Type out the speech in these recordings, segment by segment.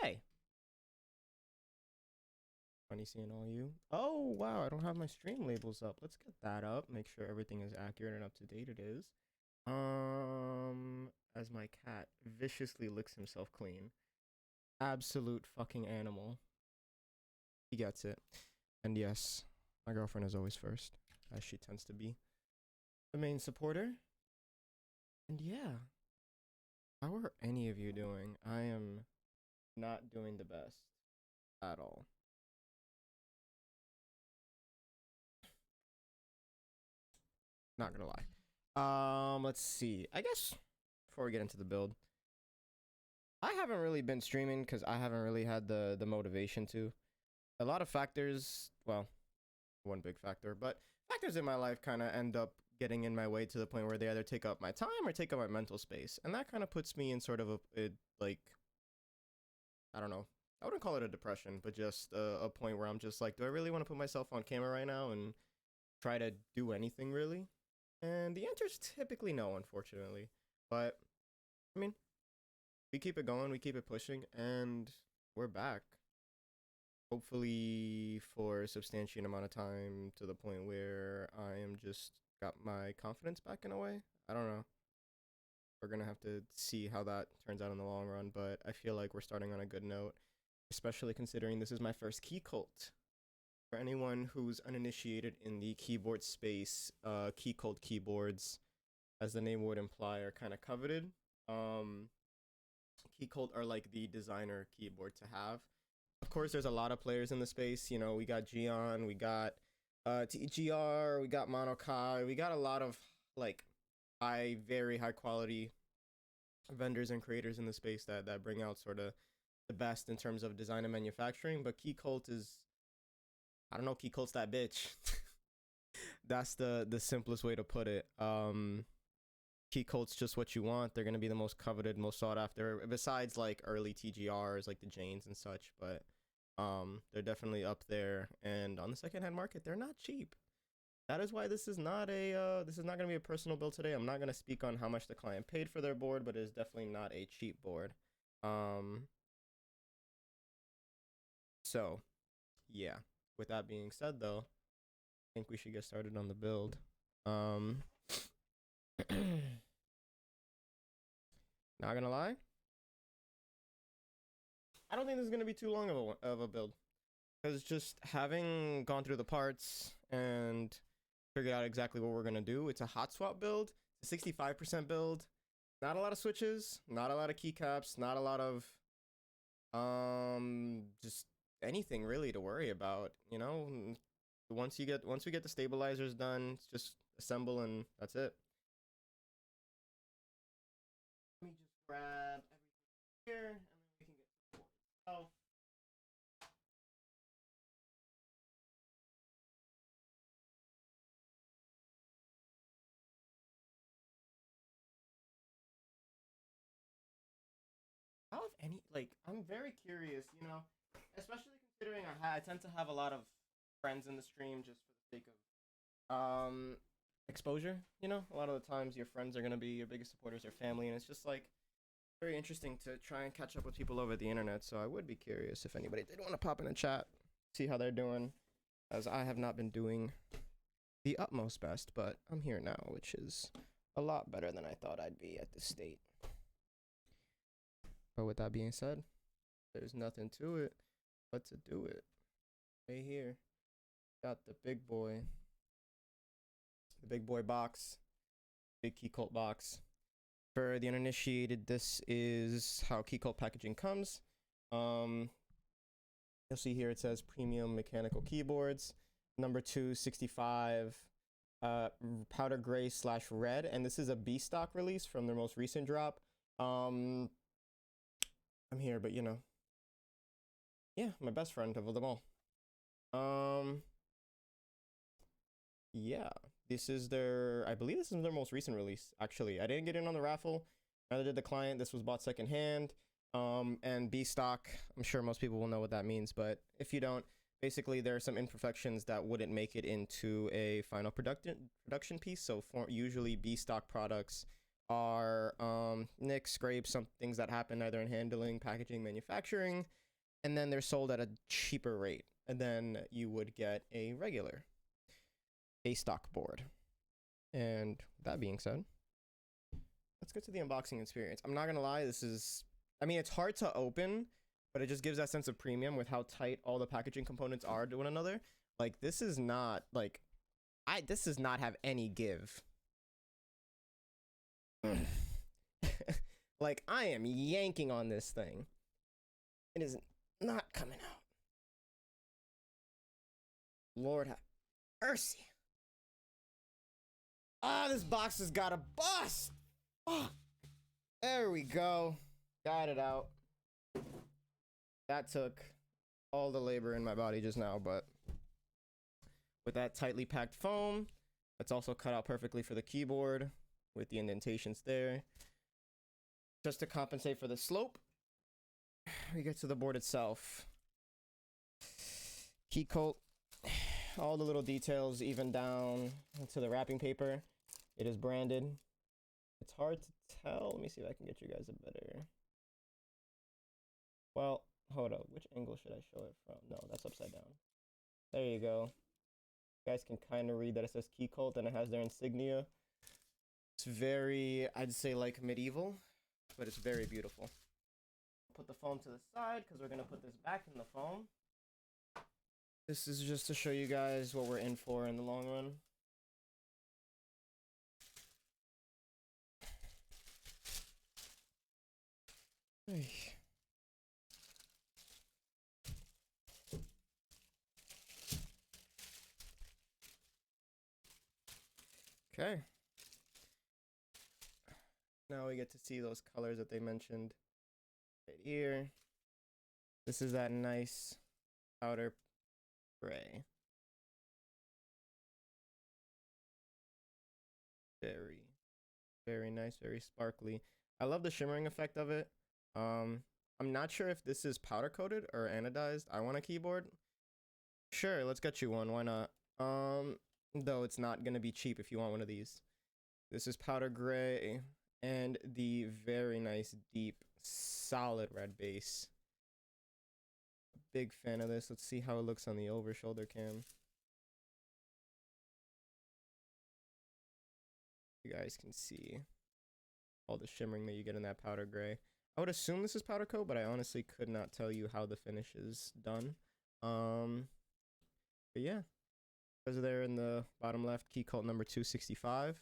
Hey, funny seeing all you. Oh wow, I don't have my stream labels up. Let's get that up. Make sure everything is accurate and up to date. It is. As my cat viciously licks himself clean. Absolute fucking animal. He gets it. And yes, my girlfriend is always first, as she tends to be the main supporter. And yeah, how are any of you doing? I am not doing the best at all. Not gonna lie. Let's see. I guess before we get into the build, I haven't really been streaming because I haven't really had the motivation to. A lot of factors, well, one big factor, but factors in my life kind of end up getting in my way to the point where they either take up my time or take up my mental space, and that kind of puts me in sort of a like, I don't know, I wouldn't call it a depression, but just a point where I'm just like, do I really want to put myself on camera right now and try to do anything really? And the answer is typically no, unfortunately. But I mean, we keep it going, we keep it pushing, and we're back. Hopefully for a substantial amount of time, to the point where I am just got my confidence back in a way. I don't know. We're gonna have to see how that turns out in the long run, but I feel like we're starting on a good note, especially considering this is my first Keycult. For anyone who's uninitiated in the keyboard space, Keycult keyboards, as the name would imply, are kind of coveted. Keycult are like the designer keyboard to have. Of course, there's a lot of players in the space. You know, we got Gion, we got TGR, we got Monokai, we got a lot of like very high quality vendors and creators in the space that bring out sort of the best in terms of design and manufacturing. But Keycult is, I don't know, Keycult's that bitch. That's the simplest way to put it. Keycult's just what you want. They're gonna be the most coveted, most sought after, besides like early TGRs like the Janes and such. But they're definitely up there, and on the secondhand market, they're not cheap. That is why this is not gonna be a personal build today. I'm not gonna speak on how much the client paid for their board, but it is definitely not a cheap board. So yeah. With that being said, though, I think we should get started on the build. Not gonna lie, I don't think this is gonna be too long of a build, because just having gone through the parts and figured out exactly what we're gonna do, it's a hot swap build, it's a 65% build, not a lot of switches, not a lot of keycaps, not a lot of just anything really to worry about, you know. Once we get the stabilizers done, it's just assemble and that's it. Let me just grab everything here, and then we can get to the board. So how, if any, like, I'm very curious, you know, especially considering I tend to have a lot of friends in the stream just for the sake of exposure. You know, a lot of the times your friends are gonna be your biggest supporters, your family, and it's just like very interesting to try and catch up with people over the internet. So I would be curious if anybody did want to pop in a chat, see how they're doing, as I have not been doing the utmost best, but I'm here now, which is a lot better than I thought I'd be at this state. But with that being said, there's nothing to it but to do it. Right here, got the big boy box, big Keycult box. For the uninitiated, this is how Keycult packaging comes. You'll see here it says premium mechanical keyboards, number 2, 65, powder gray / red, and this is a B stock release from their most recent drop. I'm here, but you know, yeah, my best friend of them all. Yeah, this is I believe this is their most recent release, actually. I didn't get in on the raffle, neither did the client. This was bought secondhand. And B stock, I'm sure most people will know what that means, but if you don't, basically there are some imperfections that wouldn't make it into a final production piece. So usually B stock products are nicks, scrapes, some things that happen either in handling, packaging, manufacturing, and then they're sold at a cheaper rate, and then you would get a regular A stock board. And that being said, let's get to the unboxing experience. I'm not gonna lie, I mean, it's hard to open, but it just gives that sense of premium with how tight all the packaging components are to one another. Like, this is not, like, this does not have any give. Like, I am yanking on this thing. It is not coming out. Lord have mercy. Ah, this box has got a bust. Fuck. There we go. Got it out. That took all the labor in my body just now, but with that tightly packed foam, it's also cut out perfectly for the keyboard with the indentations there. Just to compensate for the slope, we get to the board itself. Keycult, all the little details, even down to the wrapping paper. It is branded. It's hard to tell. Let me see if I can get you guys a better. Well, hold up. Which angle should I show it from? No, that's upside down. There you go. You guys can kind of read that it says Keycult and it has their insignia. It's very, I'd say, like medieval, but it's very beautiful. Put the foam to the side because we're going to put this back in the foam. This is just to show you guys what we're in for in the long run. Okay. Now we get to see those colors that they mentioned right here. This is that nice powder gray. Very, very nice, very sparkly. I love the shimmering effect of it. I'm not sure if this is powder coated or anodized. I want a keyboard. Sure, let's get you one. Why not? Though it's not gonna be cheap if you want one of these. This is powder gray and the very nice, deep, solid red base. Big fan of this. Let's see how it looks on the over shoulder cam. You guys can see all the shimmering that you get in that powder gray. I would assume this is powder coat, but I honestly could not tell you how the finish is done. But yeah, those are there in the bottom left. Keycult number 265.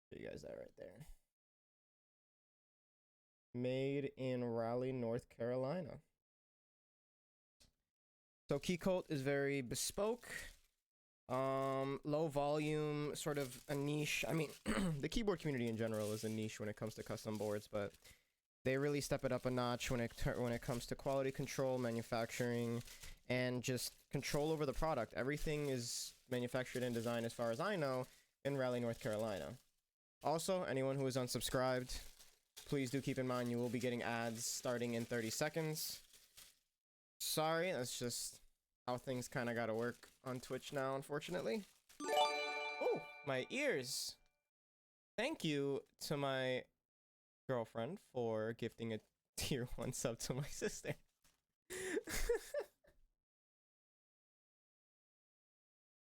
Show you guys that right there. Made in Raleigh, North Carolina. So Keycult is very bespoke, low volume, sort of a niche. I mean, the keyboard community in general is a niche when it comes to custom boards, but they really step it up a notch when it comes to quality control, manufacturing, and just control over the product. Everything is manufactured and designed, as far as I know, in Raleigh, North Carolina. Also, anyone who is unsubscribed, please do keep in mind you will be getting ads starting in 30 seconds. Sorry, that's just how things kind of gotta work on Twitch now, unfortunately. Oh, my ears. Thank you to my girlfriend for gifting a tier 1 sub to my sister.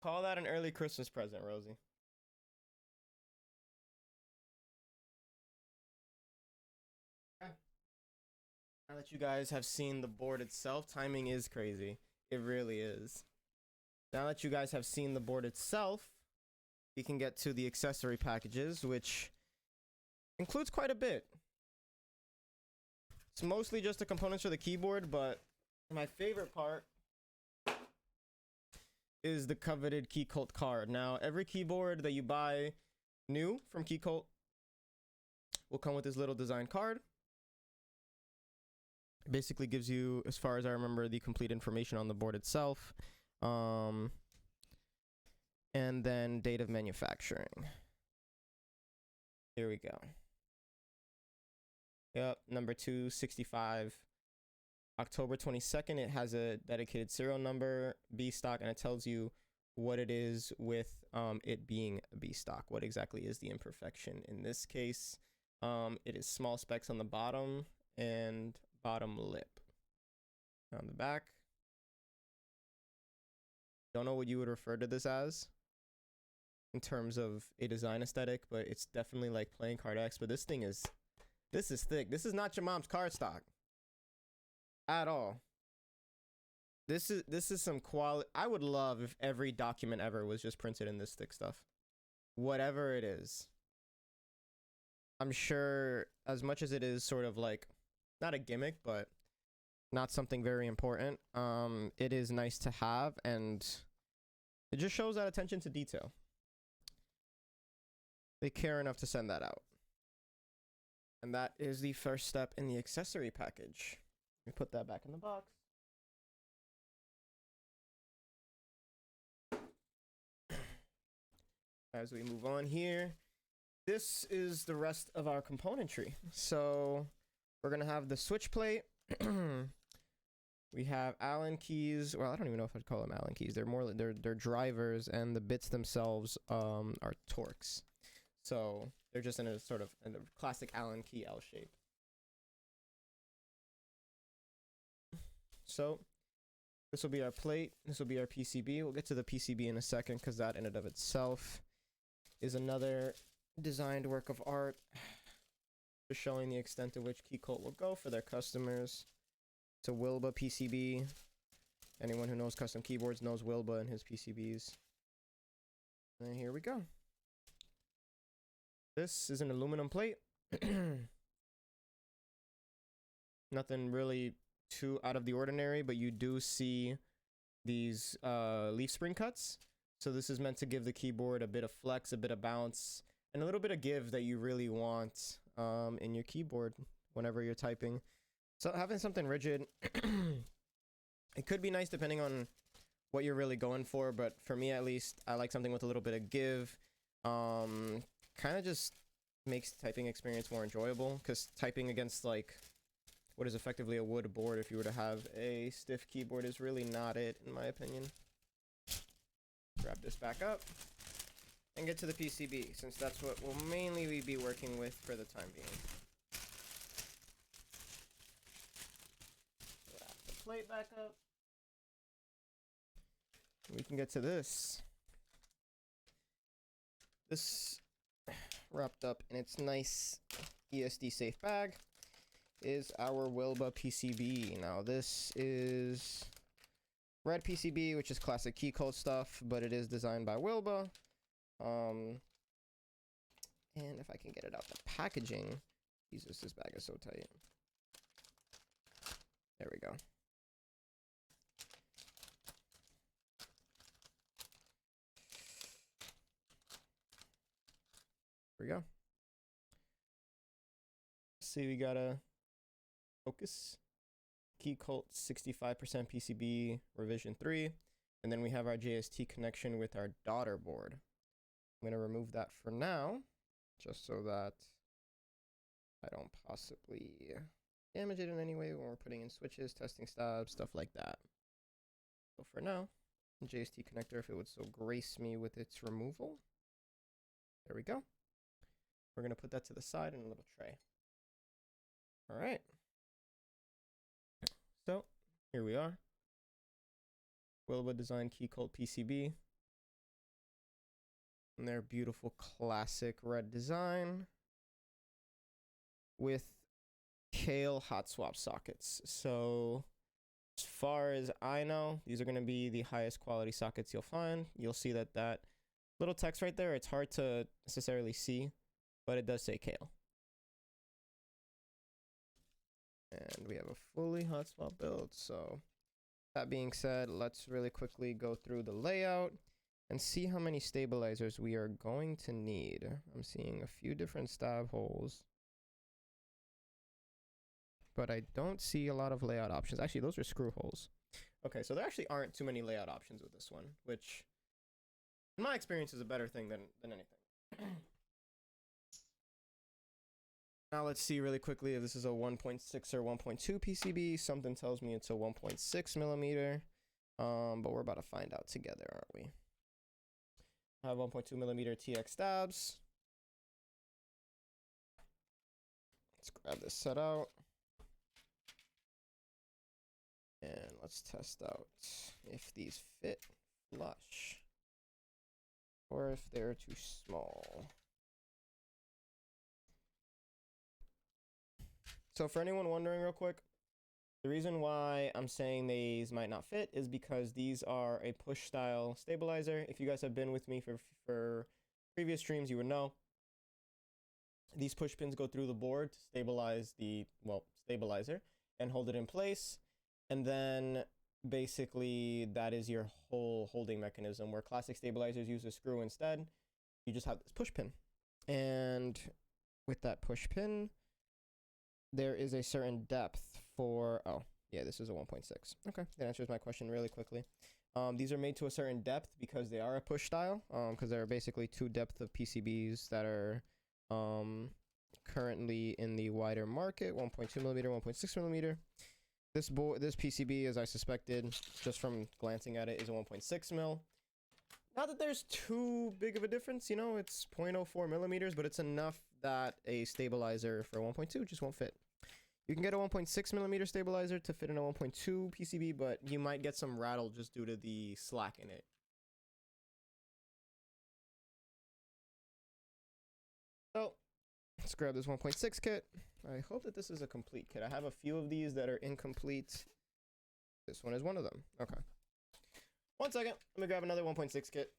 Call that an early Christmas present, Rosie. Now that you guys have seen the board itself, timing is crazy. It really is. Now that you guys have seen the board itself, we can get to the accessory packages, which includes quite a bit. It's mostly just the components for the keyboard, but my favorite part is the coveted Keycult card. Now, every keyboard that you buy new from Keycult will come with this little design card. It basically gives you, as far as I remember, the complete information on the board itself. And then date of manufacturing. Here we go. Yep, number 265. October 22nd, it has a dedicated serial number, B stock, and it tells you what it is with it being B stock. What exactly is the imperfection in this case? It is small specks on the bottom and bottom lip. On the back. Don't know what you would refer to this as in terms of a design aesthetic, but it's definitely like playing card X. But this is thick. This is not your mom's cardstock at all. This is some quality. I would love if every document ever was just printed in this thick stuff. Whatever it is. I'm sure, as much as it is sort of like not a gimmick, but not something very important, it is nice to have, and it just shows that attention to detail. They care enough to send that out. And that is the first step in the accessory package. Let me put that back in the box. As we move on here, this is the rest of our componentry. So we're gonna have the switch plate. We have Allen keys. Well, I don't even know if I'd call them Allen keys. They're more they're drivers, and the bits themselves are Torx. So they're just in a sort of in a classic Allen key L shape. So this will be our plate. This will be our PCB. We'll get to the PCB in a second because that in and of itself is another designed work of art, just showing the extent to which Keycult will go for their customers. It's a Wilba PCB. Anyone who knows custom keyboards knows Wilba and his PCBs. And here we go. This is an aluminum plate. Nothing really too out of the ordinary, but you do see these leaf spring cuts. So this is meant to give the keyboard a bit of flex, a bit of bounce, and a little bit of give that you really want in your keyboard whenever you're typing. So having something rigid, it could be nice depending on what you're really going for, but for me at least, I like something with a little bit of give. Kind of just makes the typing experience more enjoyable, because typing against like what is effectively a wood board, if you were to have a stiff keyboard, is really not it, in my opinion. Grab this back up and get to the PCB, since that's what we'll mainly be working with for the time being. Wrap the plate back up. We can get to this. This, wrapped up in its nice ESD safe bag, is our Wilba PCB. Now this is red PCB, which is classic Keycult stuff, but it is designed by Wilba. And if I can get it out the packaging, Jesus, this bag is so tight. There we go. There we go. See, we got a focus. Keycult 65% PCB revision 3, and then we have our JST connection with our daughter board. I'm going to remove that for now, just so that I don't possibly damage it in any way when we're putting in switches, testing stabs, stuff like that. So for now, JST connector, if it would so grace me with its removal. There we go. We're going to put that to the side in a little tray. All right. So here we are. Wilba designed Keycult PCB. And their beautiful classic red design with Kale hot swap sockets. So as far as I know, these are going to be the highest quality sockets you'll find. You'll see that little text right there, it's hard to necessarily see, but it does say Kale. And we have a fully hot swap build. So that being said, let's really quickly go through the layout and see how many stabilizers we are going to need. I'm seeing a few different stab holes, but I don't see a lot of layout options. Actually, those are screw holes. Okay, so there actually aren't too many layout options with this one, which in my experience is a better thing than anything. Now let's see really quickly if this is a 1.6 or 1.2 PCB. Something tells me it's a 1.6 millimeter, but we're about to find out together, aren't we? I have 1.2 millimeter TX stabs. Let's grab this set out. And let's test out if these fit flush or if they're too small. So for anyone wondering real quick, the reason why I'm saying these might not fit is because these are a push style stabilizer. If you guys have been with me for previous streams, you would know. These push pins go through the board to stabilize the, stabilizer and hold it in place. And then basically that is your whole holding mechanism, where classic stabilizers use a screw instead. You just have this push pin. And with that push pin, there is a certain depth for, oh, yeah, this is a 1.6. Okay, that answers my question really quickly. These are made to a certain depth because they are a push style, because there are basically two depth of PCBs that are currently in the wider market, 1.2 millimeter, 1.6 millimeter. This PCB, as I suspected, just from glancing at it, is a 1.6 mil. Not that there's too big of a difference, you know, it's 0.04 millimeters, but it's enough that a stabilizer for 1.2 just won't fit. You can get a 1.6 millimeter stabilizer to fit in a 1.2 PCB, but you might get some rattle just due to the slack in it. So, let's grab this 1.6 kit. I hope that this is a complete kit. I have a few of these that are incomplete. This one is one of them. Okay. 1 second. Let me grab another 1.6 kit.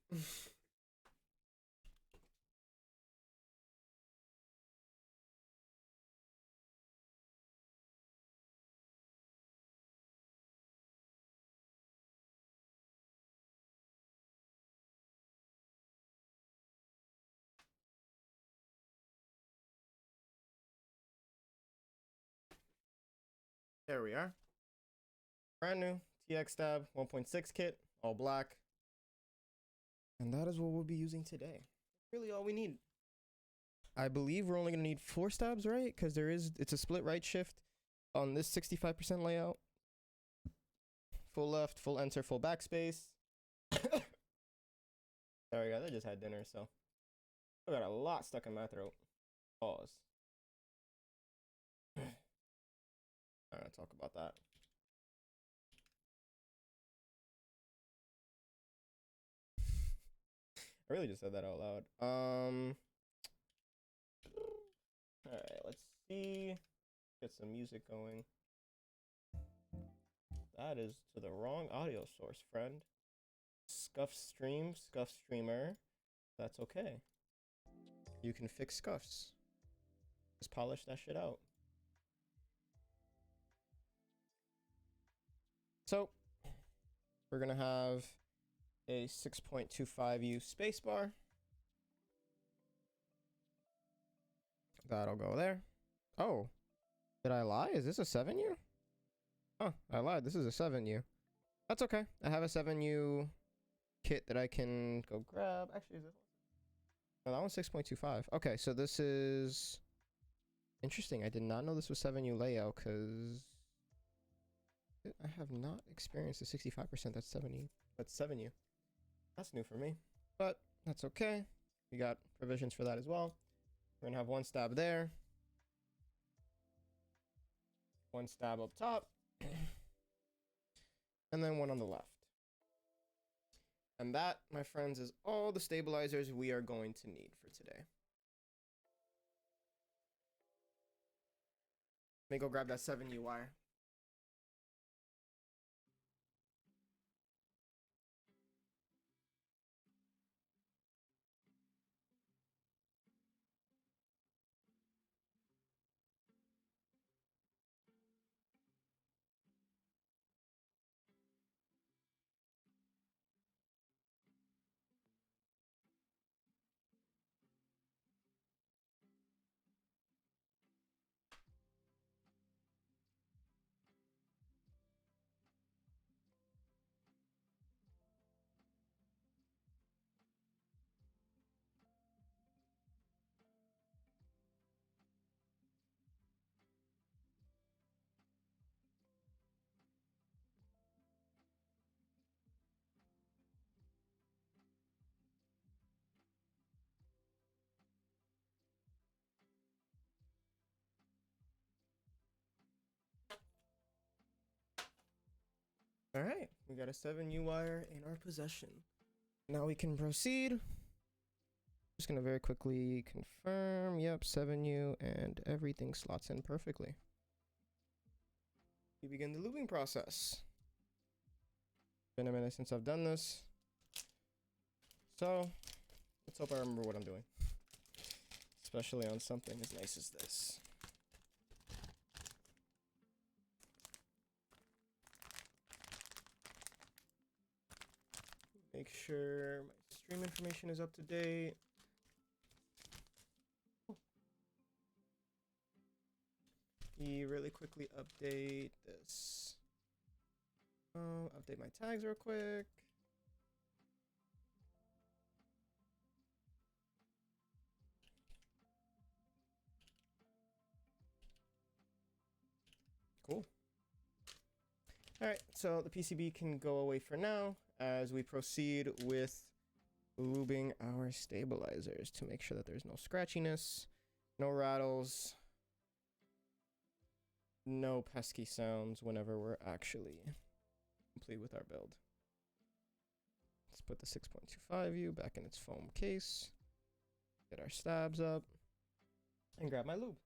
There we are. Brand new TX Stab 1.6 kit, all black. And that is what we'll be using today. Really all we need. I believe we're only going to need 4 stabs, right? Because it's a split right shift on this 65% layout. Full left, full enter, full backspace. Sorry guys, I just had dinner, so I got a lot stuck in my throat. Pause. I'm gonna talk about that. I really just said that out loud. Alright, let's see. Get some music going. That is to the wrong audio source, friend. Scuff stream, scuff streamer. That's okay. You can fix scuffs. Just polish that shit out. So, we're gonna have a 6.25U spacebar. That'll go there. Oh, did I lie? Is this a 7U? Oh, I lied. This is a 7U. That's okay. I have a 7U kit that I can go grab. Actually, is this one? No, that one's 6.25. Okay, so this is interesting. I did not know this was 7U layout because I have not experienced the 65%. That's 7U. That's 7U. That's new for me, but that's okay. We got provisions for that as well. We're gonna have 1 stab there, 1 stab up top, and then 1 on the left. And that, my friends, is all the stabilizers we are going to need for today. Let me go grab that 7U wire. All right, we got a 7U wire in our possession. Now we can proceed. Just gonna very quickly confirm. Yep, 7U, and everything slots in perfectly. We begin the looping process. Been a minute since I've done this, so let's hope I remember what I'm doing, especially on something as nice as this. Make sure my stream information is up to date. me really quickly update this. Update my tags real quick. Cool. All right, so the PCB can go away for now as we proceed with lubing our stabilizers to make sure that there's no scratchiness, no rattles, no pesky sounds whenever we're actually complete with our build. Let's put the 6.25U back in its foam case, get our stabs up, and grab my lube.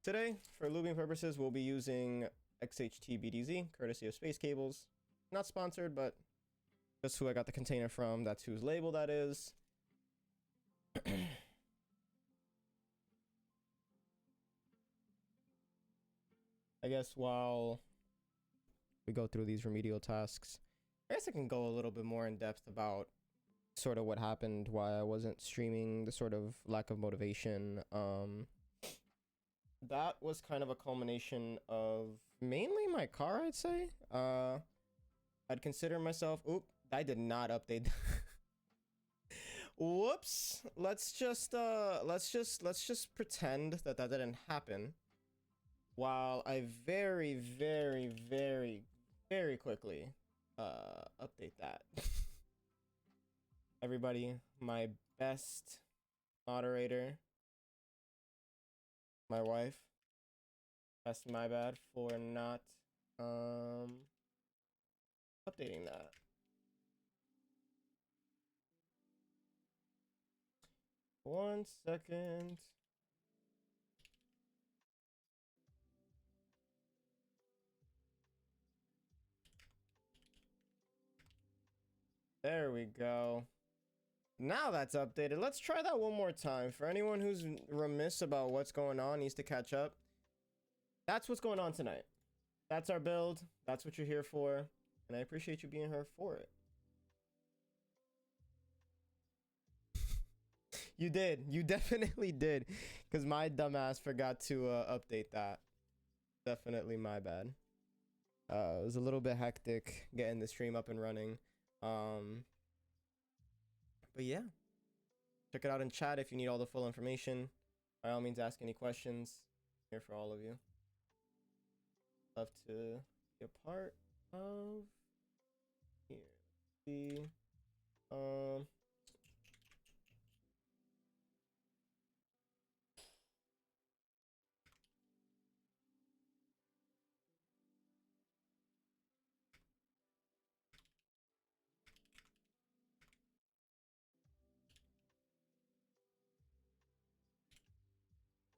Today, for lubing purposes, we'll be using XHT BDZ, courtesy of Space Cables. Not sponsored, but just who I got the container from, that's whose label that is. I guess while we go through these remedial tasks, I guess I can go a little bit more in depth about sort of what happened, why I wasn't streaming, the sort of lack of motivation. That was kind of a culmination of mainly my car, I'd say. I'd consider myself, oop, I did not update. Whoops. Let's just pretend that that didn't happen. While I very quickly update that. Everybody, my best moderator, my wife. That's my bad for not updating that. One second. There we go. Now that's updated. Let's try that one more time. For anyone who's remiss about what's going on, needs to catch up. That's what's going on tonight. That's our build. That's what you're here for. And I appreciate you being here for it. You did. You definitely did. Because my dumbass forgot to update that. Definitely my bad. It was a little bit hectic getting the stream up and running. But yeah, check it out in chat if you need all the full information. By all means, ask any questions. I'm here for all of you. Love to be a part of here. Let's see.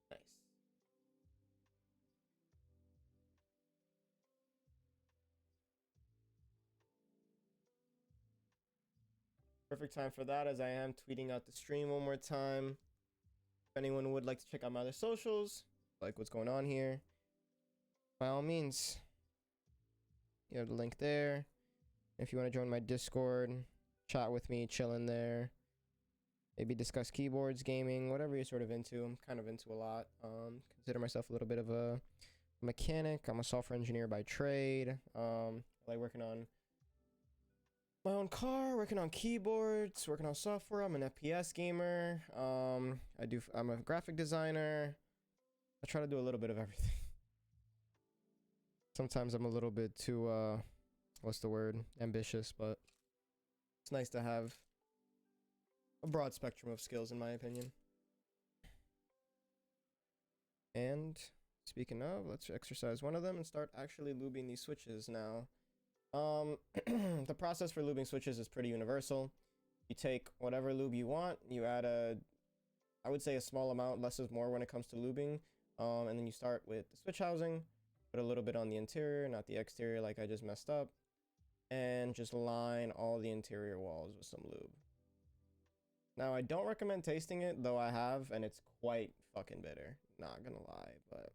Nice. Perfect time for that, as I am tweeting out the stream one more time. If anyone would like to check out my other socials, like what's going on here, by all means, you have the link there. If you want to join my Discord, chat with me, chill in there, maybe discuss keyboards, gaming, whatever you're sort of into. I'm kind of into a lot. Consider myself a little bit of a mechanic. I'm a software engineer by trade. I like working on my own car, working on keyboards, working on software. I'm an FPS gamer. I'm a graphic designer. I try to do a little bit of everything. Sometimes I'm a little bit too what's the word? Ambitious, but it's nice to have a broad spectrum of skills, in my opinion. And speaking of, let's exercise one of them and start actually lubing these switches now. The process for lubing switches is pretty universal. You take whatever lube you want, you add I would say a small amount, less is more when it comes to lubing. And then you start with the switch housing, put a little bit on the interior, not the exterior like I just messed up, and just line all the interior walls with some lube. Now, I don't recommend tasting it, though I have, and it's quite fucking bitter. Not gonna lie, but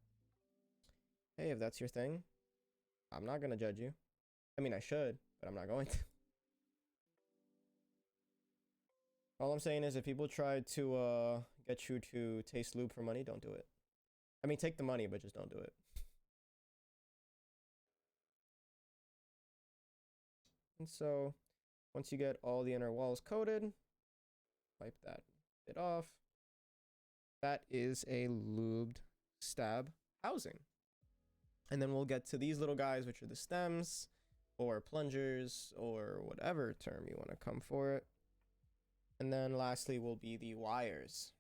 hey, if that's your thing, I'm not gonna judge you. I mean, I should, but I'm not going to. All I'm saying is if people try to get you to taste lube for money, don't do it. I mean, take the money, but just don't do it. And so, once you get all the inner walls coated, wipe that bit off. That is a lubed stab housing. And then we'll get to these little guys, which are the stems, or plungers, or whatever term you want to come for it. And then lastly will be the wires.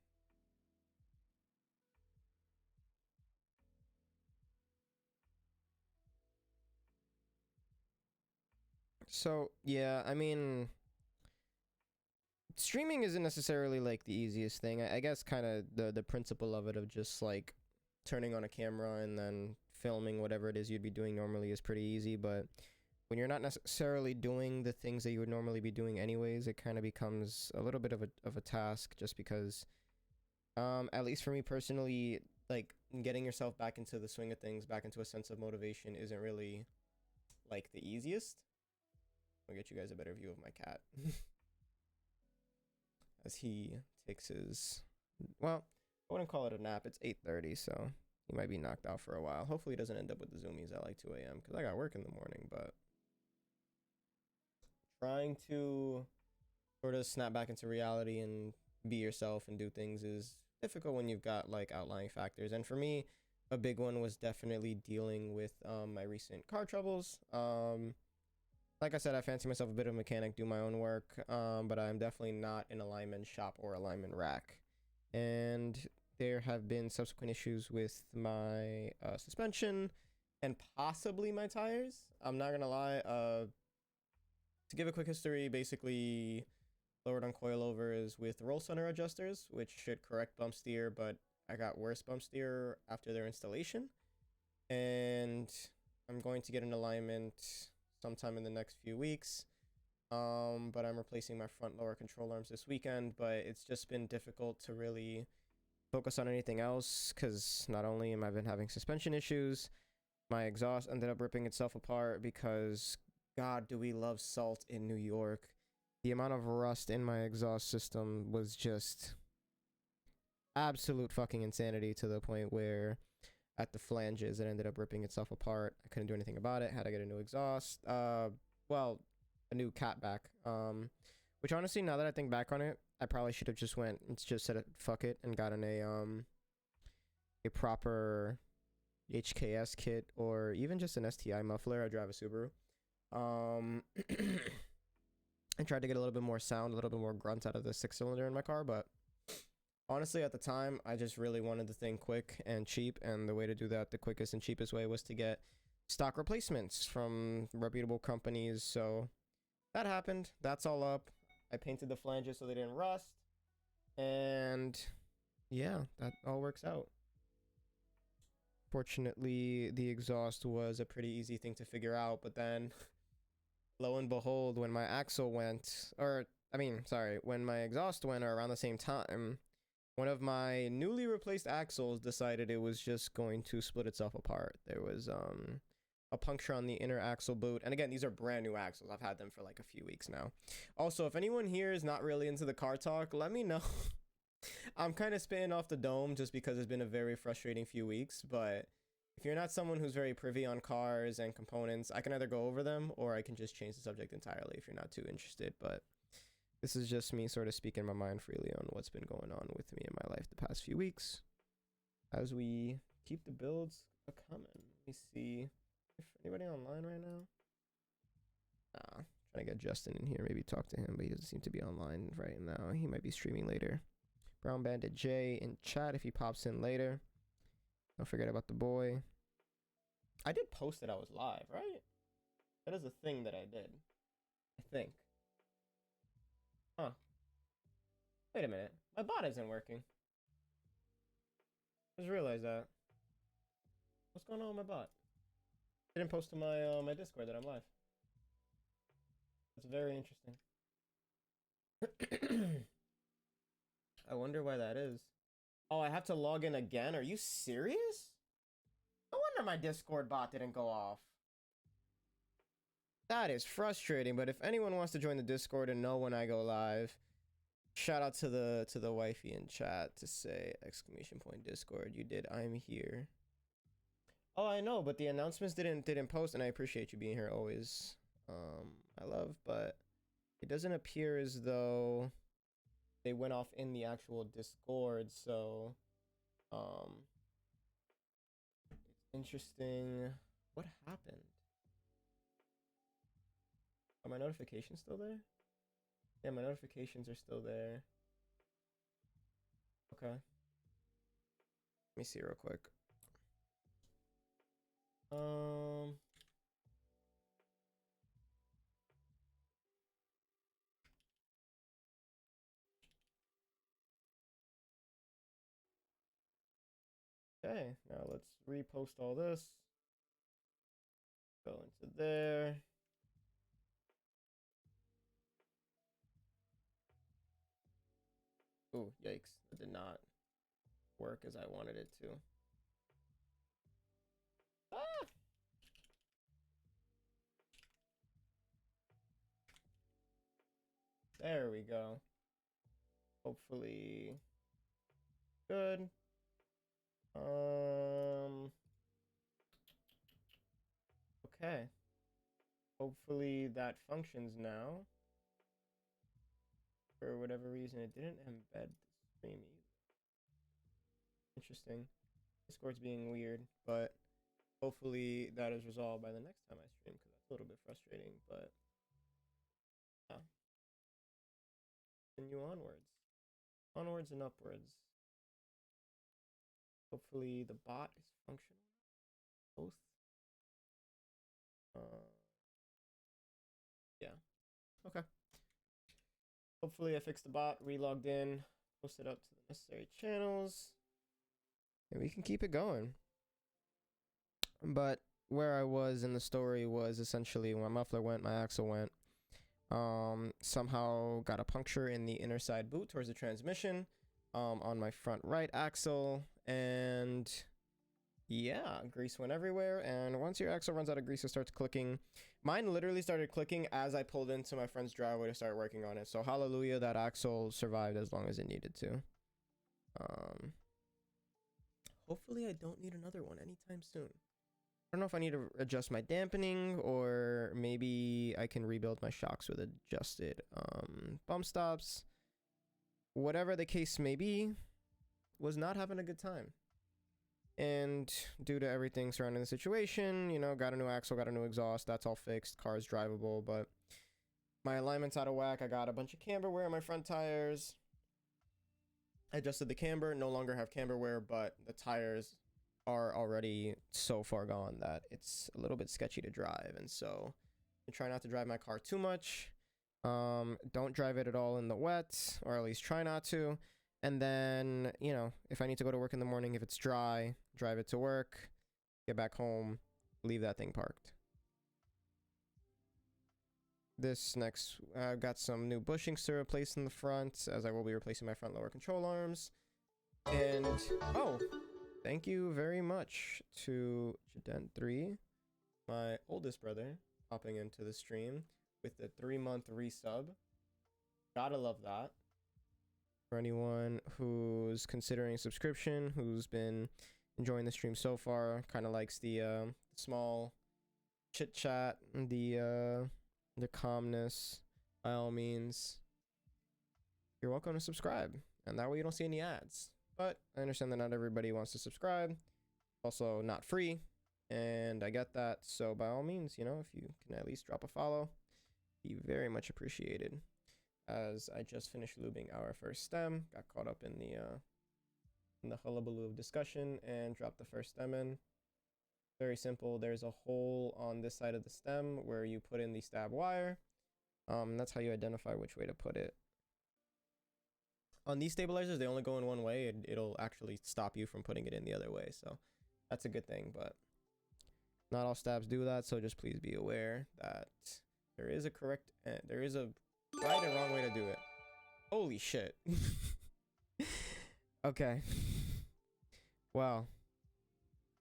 So, yeah, I mean, streaming isn't necessarily like the easiest thing. I guess kind of the principle of it, of just like turning on a camera and then filming whatever it is you'd be doing normally, is pretty easy. But when you're not necessarily doing the things that you would normally be doing anyways, it kind of becomes a little bit of a task, just because at least for me personally, like getting yourself back into the swing of things, back into a sense of motivation, isn't really like the easiest. I'll get you guys a better view of my cat as he takes his, well, I wouldn't call it a nap. It's 8:30, so he might be knocked out for a while. Hopefully he doesn't end up with the zoomies at like 2 a.m. because I got work in the morning. But trying to sort of snap back into reality and be yourself and do things is difficult when you've got like outlying factors. And for me, a big one was definitely dealing with my recent car troubles. Like I said, I fancy myself a bit of a mechanic, do my own work, but I'm definitely not in a lineman shop or a lineman rack. And there have been subsequent issues with my suspension and possibly my tires. I'm not gonna lie. To give a quick history, basically lowered on coilovers with roll center adjusters, which should correct bump steer, but I got worse bump steer after their installation. And I'm going to get an alignment sometime in the next few weeks. But I'm replacing my front lower control arms this weekend, but it's just been difficult to really focus on anything else, because not only am I been having suspension issues, my exhaust ended up ripping itself apart because God, do we love salt in New York. The amount of rust in my exhaust system was just absolute fucking insanity, to the point where at the flanges it ended up ripping itself apart. I couldn't do anything about it. Had to get a new exhaust. Well, a new cat back. Which honestly, now that I think back on it, I probably should have just said fuck it and gotten a proper HKS kit, or even just an STI muffler. I drive a Subaru. I tried to get a little bit more sound, a little bit more grunt out of the 6-cylinder in my car, but honestly, at the time, I just really wanted the thing quick and cheap, and the way to do that, the quickest and cheapest way, was to get stock replacements from reputable companies. So that happened. That's all up. I painted the flanges so they didn't rust, and yeah, that all works out. Fortunately, the exhaust was a pretty easy thing to figure out, but then lo and behold, when my axle went, when my exhaust went, or around the same time, one of my newly replaced axles decided it was just going to split itself apart. There was a puncture on the inner axle boot. And again, these are brand new axles. I've had them for like a few weeks now. Also, if anyone here is not really into the car talk, let me know. I'm kind of spitting off the dome just because it's been a very frustrating few weeks. But if you're not someone who's very privy on cars and components, I can either go over them, or I can just change the subject entirely if you're not too interested. But this is just me sort of speaking my mind freely on what's been going on with me in my life the past few weeks, as we keep the builds a-coming. Let me see if anybody online right now. Trying to get Justin in here, maybe talk to him, but he doesn't seem to be online right now. He might be streaming later. Brown Bandit J in chat if he pops in later. Don't forget about the boy. I did post that I was live, right? That is a thing that I did, I think. Huh. Wait a minute. My bot isn't working. Just realized that. What's going on with my bot? I didn't post to my my Discord that I'm live. That's very interesting. I wonder why that is. Oh, I have to log in again? Are you serious? No wonder my Discord bot didn't go off. That is frustrating, but if anyone wants to join the Discord and know when I go live, Shout out to the wifey in chat to say exclamation point Discord. You did. I'm here. Oh, I know, but the announcements didn't post, and I appreciate you being here always. I love, but it doesn't appear as though they went off in the actual Discord, so it's interesting. What happened? Are my notifications still there? Yeah, my notifications are still there. Okay. Let me see real quick. Okay, now let's repost all this. Go into there. Ooh, yikes. That did not work as I wanted it to. Ah! There we go. Hopefully good. Okay. Hopefully that functions now. For whatever reason, it didn't embed the stream either. Interesting. Discord's being weird, but hopefully that is resolved by the next time I stream, because that's a little bit frustrating, but yeah. Continue onwards. Onwards and upwards. Hopefully the bot is functional. Both. Yeah. Okay. Hopefully I fixed the bot, re-logged in, posted up to the necessary channels, and we can keep it going. But where I was in the story was essentially when my muffler went, my axle went. Somehow got a puncture in the inner side boot towards the transmission, on my front right axle, and yeah, grease went everywhere. And once your axle runs out of grease, it starts clicking. Mine literally started clicking as I pulled into my friend's driveway to start working on it. So hallelujah, that axle survived as long as it needed to. Hopefully I don't need another one anytime soon. I don't know if I need to adjust my dampening, or maybe I can rebuild my shocks with adjusted bump stops. Whatever the case may be, was not having a good time. And due to everything surrounding the situation, you know, got a new axle, got a new exhaust, that's all fixed, car's drivable, but my alignment's out of whack. I got a bunch of camber wear on my front tires. I adjusted the camber, no longer have camber wear, but the tires are already so far gone that it's a little bit sketchy to drive. And so I try not to drive my car too much. Don't drive it at all in the wet, or at least try not to. And then, you know, if I need to go to work in the morning, if it's dry, drive it to work, get back home, leave that thing parked. This next, I've got some new bushings to replace in the front, as I will be replacing my front lower control arms. And, oh, thank you very much to Jadent3, my oldest brother, hopping into the stream with the 3-month resub. Gotta love that. For anyone who's considering subscription, who's been enjoying the stream so far, kind of likes the small chit chat, the calmness, by all means, you're welcome to subscribe, and that way you don't see any ads. But I understand that not everybody wants to subscribe. Also not free, and I get that. So by all means, you know, if you can at least drop a follow, be very much appreciated. As I just finished lubing our first stem, got caught up in the hullabaloo of discussion and dropped the first stem in. Very simple. There's a hole on this side of the stem where you put in the stab wire. That's how you identify which way to put it. On these stabilizers, they only go in one way, and it'll actually stop you from putting it in the other way. So that's a good thing, but not all stabs do that. So just please be aware that there is a right and wrong way to do it. Holy shit. Okay. Well,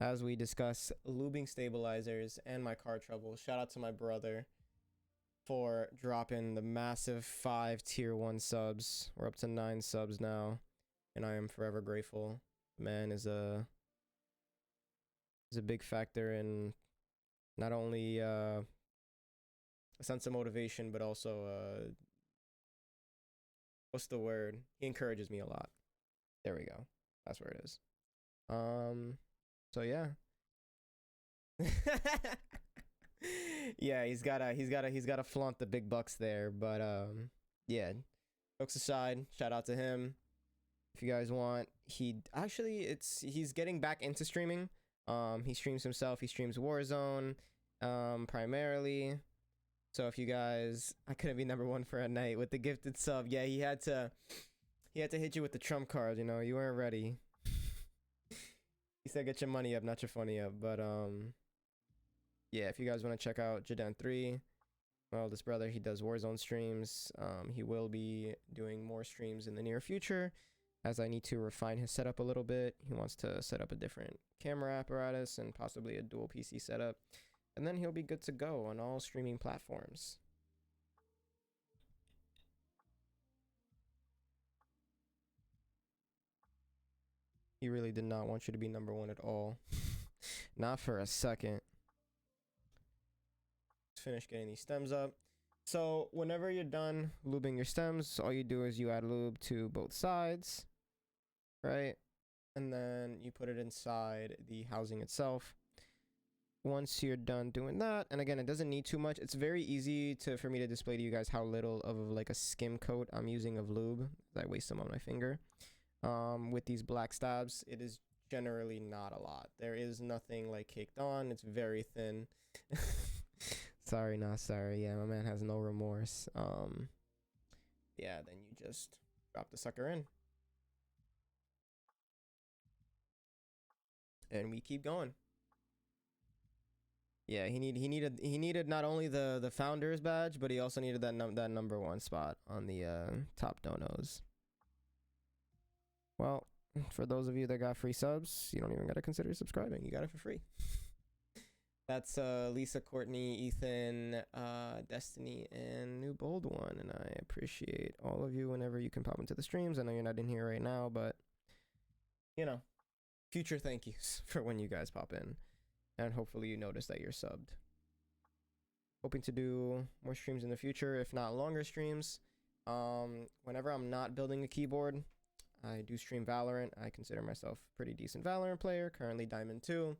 as we discuss lubing stabilizers and my car trouble, shout out to my brother. for dropping the massive 5 tier 1 subs. We're up to 9 subs now, and I am forever grateful. Man is a big factor in not only a sense of motivation, but also what's the word? He encourages me a lot. There we go. That's where it is. So yeah. Yeah, he's gotta flaunt the big bucks there, but yeah. Jokes aside, shout out to him. If you guys want, he's getting back into streaming. He streams himself, he streams Warzone, primarily. So if you guys, I couldn't be number 1 for a night with the gifted sub. Yeah, he had to hit you with the trump card, you know, you weren't ready. He said get your money up, not your funny up. But yeah, if you guys want to check out Jadan3, my oldest brother, he does Warzone streams. He will be doing more streams in the near future, as I need to refine his setup a little bit. He wants to set up a different camera apparatus and possibly a dual PC setup. And then he'll be good to go on all streaming platforms. He really did not want you to be number 1 at all. Not for a second. Let's finish getting these stems up. So whenever you're done lubing your stems, all you do is you add lube to both sides, right? And then you put it inside the housing itself. Once you're done doing that, and again, it doesn't need too much. It's very easy for me to display to you guys how little of like a skim coat I'm using of lube. I waste some on my finger. With these black stabs, it is generally not a lot. There is nothing like caked on. It's very thin. Sorry, not sorry. Yeah, my man has no remorse. Yeah, then you just drop the sucker in. And we keep going. Yeah, he needed not only the founder's badge, but he also needed that number 1 spot on the top donos. Well, for those of you that got free subs, you don't even gotta consider subscribing. You got it for free. That's Lisa, Courtney, Ethan, Destiny, and New Bold One, and I appreciate all of you whenever you can pop into the streams. I know you're not in here right now, but you know, future thank yous for when you guys pop in. And hopefully you notice that you're subbed. Hoping to do more streams in the future, if not longer streams. Whenever I'm not building a keyboard, I do stream Valorant. I consider myself a pretty decent Valorant player, currently Diamond 2,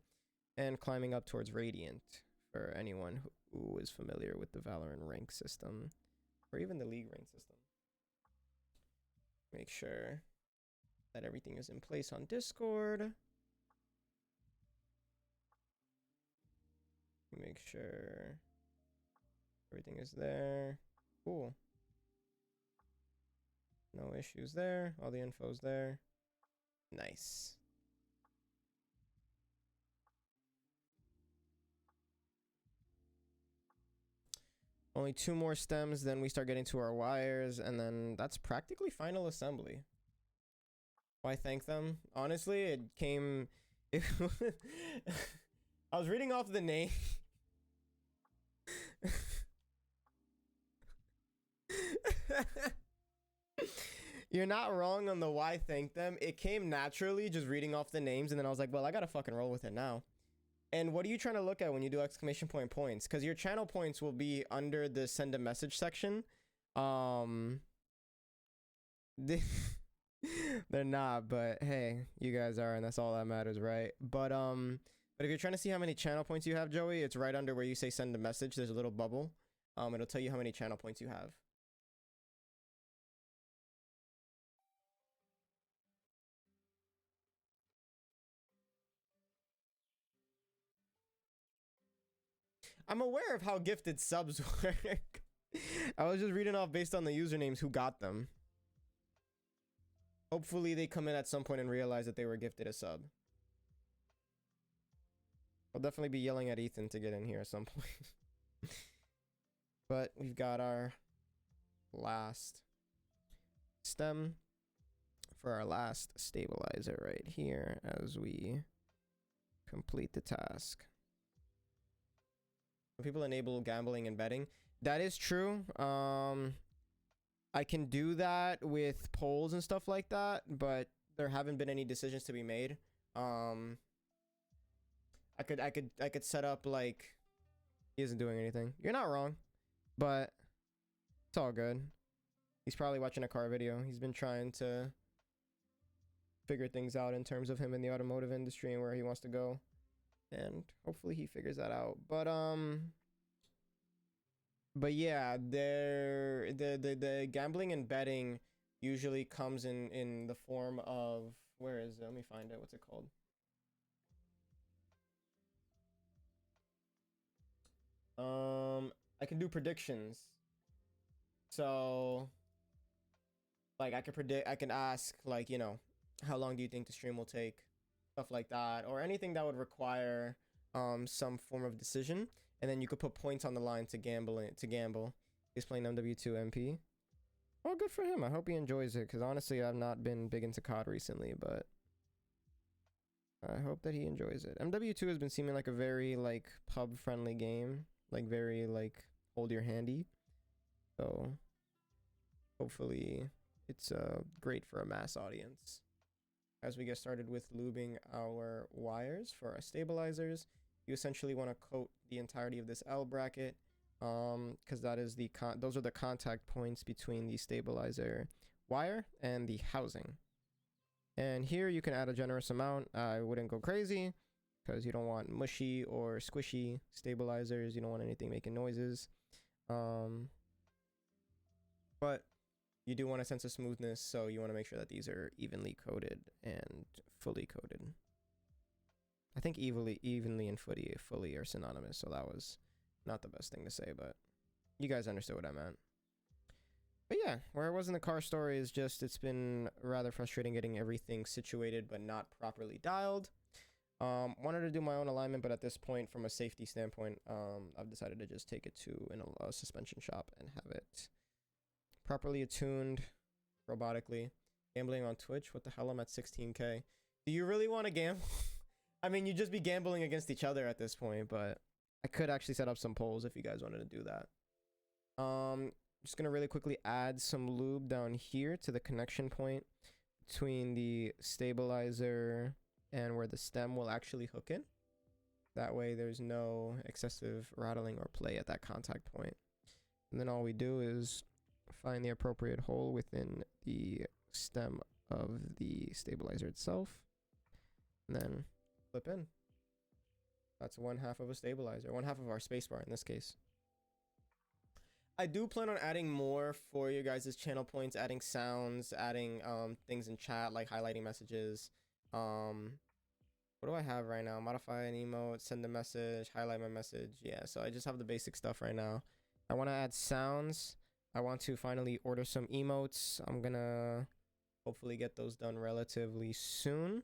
and climbing up towards Radiant for anyone who is familiar with the Valorant rank system, or even the League rank system. Make sure that everything is in place on Discord. Make sure everything is there. Cool. No issues there. All the info's there. Nice. Only 2 more stems, then we start getting to our wires, and then that's practically final assembly. Why thank them? Honestly, it came... I was reading off the name. You're not wrong on the why thank them. It came naturally just reading off the names, and then I was like, well, I gotta fucking roll with it now. And what are you trying to look at when you do exclamation point points? Because your channel points will be under the send a message section. They're not, but hey, you guys are, and that's all that matters, right? But if you're trying to see how many channel points you have, Joey, it's right under where you say send a message. There's a little bubble. It'll tell you how many channel points you have. I'm aware of how gifted subs work. I was just reading off based on the usernames who got them. Hopefully they come in at some point and realize that they were gifted a sub. I'll definitely be yelling at Ethan to get in here at some point. But we've got our last stem for our last stabilizer right here as we complete the task. When people enable gambling and betting, That is true. I can do that with polls and stuff like that, but there haven't been any decisions to be made. I could set up like he isn't doing anything. You're not wrong, but it's all good. He's probably watching a car video. He's been trying to figure things out in terms of him in the automotive industry and where he wants to go, and hopefully he figures that out. But yeah, the gambling and betting usually comes in the form of, where is it? Let me find it. What's it called? I can do predictions. So like I can ask, like, you know, how long do you think the stream will take? Stuff like that, or anything that would require some form of decision, and then you could put points on the line to gamble. He's playing MW2 MP. Well, good for him. I hope he enjoys it, because honestly I've not been big into COD recently, but I hope that he enjoys it. MW2 has been seeming like a very like pub friendly game, like very like hold your handy. So hopefully it's great for a mass audience. As we get started with lubing our wires for our stabilizers, you essentially want to coat the entirety of this L bracket, because that is those are the contact points between the stabilizer wire and the housing. And here you can add a generous amount. I wouldn't go crazy, because you don't want mushy or squishy stabilizers. You don't want anything making noises. But you do want a sense of smoothness, so you want to make sure that these are evenly coated and fully coated. I think evenly and fully are synonymous, so that was not the best thing to say, but you guys understood what I meant. But yeah, where I was in the car story is just, it's been rather frustrating getting everything situated but not properly dialed. Wanted to do my own alignment, but at this point, from a safety standpoint, I've decided to just take it to a suspension shop and have it properly attuned robotically. Gambling on Twitch? What the hell? I'm at 16K. Do you really want to gamble? I mean, you'd just be gambling against each other at this point, but I could actually set up some polls if you guys wanted to do that. Just gonna really quickly add some lube down here to the connection point between the stabilizer and where the stem will actually hook in. That way there's no excessive rattling or play at that contact point. And then all we do is find the appropriate hole within the stem of the stabilizer itself, and then flip in. That's one half of a stabilizer, one half of our spacebar in this case. I do plan on adding more for you guys' channel points, adding sounds, adding things in chat, like highlighting messages. What do I have right now? Modify an emote, send a message, highlight my message. Yeah, so I just have the basic stuff right now. I want to add sounds. I want to finally order some emotes. I'm gonna hopefully get those done relatively soon.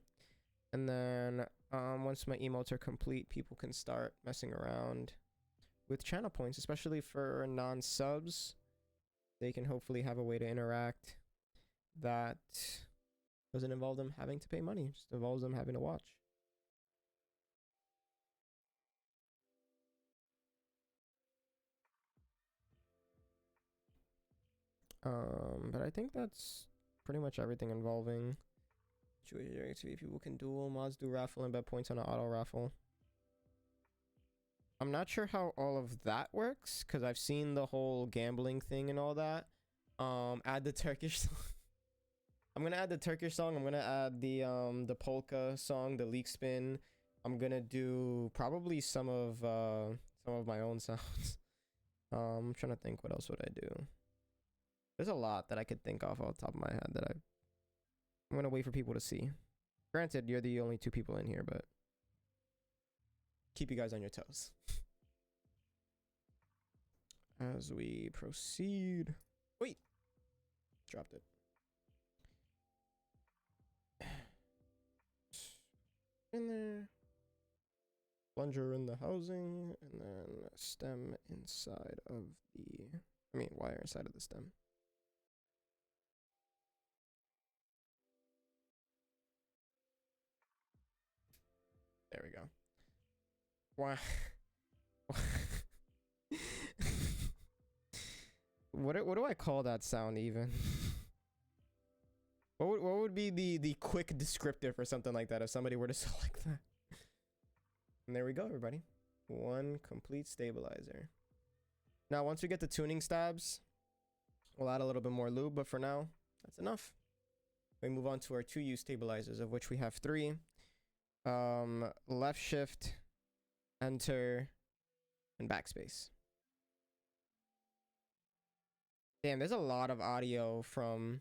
And then once my emotes are complete, people can start messing around with channel points, especially for non-subs. They can hopefully have a way to interact that doesn't involve them having to pay money, just involves them having to watch. But I think that's pretty much everything involving activity. People can duel, mods do raffle, and bet points on an auto raffle. I'm not sure how all of that works, because I've seen the whole gambling thing and all that. Add the Turkish song. I'm gonna add the Turkish song. I'm gonna add the polka song, the leak spin. I'm gonna do probably some of my own sounds. I'm trying to think, what else would I do? There's a lot that I could think off the top of my head that I'm gonna wait for people to see. Granted, you're the only two people in here, but keep you guys on your toes. As we proceed. Wait. Dropped it. In there. Plunger in the housing, and then stem inside of wire inside of the stem. There we go. Wow. What do I call that sound even? What would be the quick descriptor for something like that if somebody were to select that? And there we go, everybody. One complete stabilizer. Now, once we get the tuning stabs, we'll add a little bit more lube, but for now, that's enough. We move on to our 2U stabilizers, of which we have 3. Left shift, enter, and backspace. Damn, there's a lot of audio from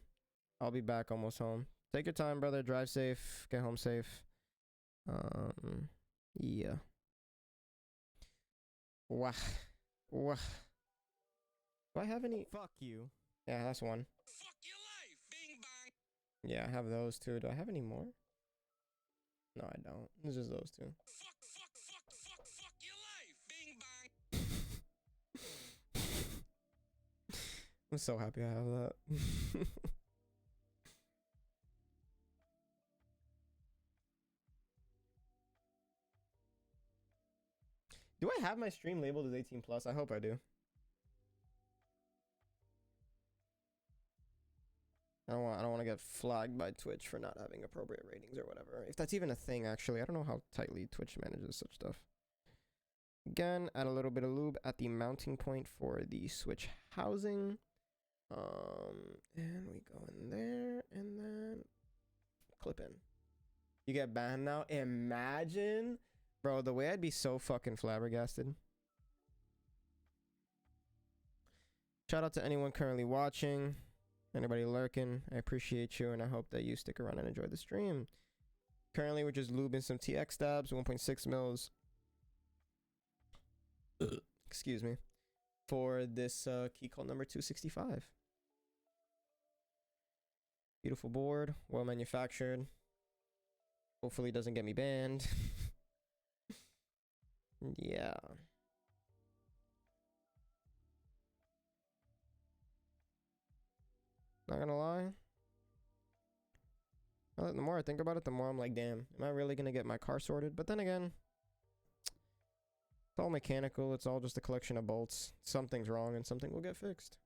I'll be back, almost home. Take your time, brother. Drive safe. Get home safe. Yeah. Wah. Wah. Do I have any? Fuck you. Yeah, that's one. Fuck your life. Bing bang. Yeah, I have those too. Do I have any more? No, I don't. It's just those two. Fuck your life. Bing bang. I'm so happy I have that. Do I have my stream labeled as 18 plus? I hope I do. I don't want to get flagged by Twitch for not having appropriate ratings or whatever. If that's even a thing, actually. I don't know how tightly Twitch manages such stuff. Again, add a little bit of lube at the mounting point for the switch housing. And we go in there and then clip in. You get banned now? Imagine. Bro, the way I'd be so fucking flabbergasted. Shout out to anyone currently watching. Anybody lurking. I appreciate you and I hope that you stick around and enjoy the stream. Currently, we're just lubing some TX stabs, 1.6 mils. Excuse me. For this Keycult number 265. Beautiful board. Well manufactured. Hopefully doesn't get me banned. Yeah. Not gonna lie. The more I think about it, the more I'm like, damn, am I really gonna get my car sorted? But then again, it's all mechanical. It's all just a collection of bolts. Something's wrong and something will get fixed.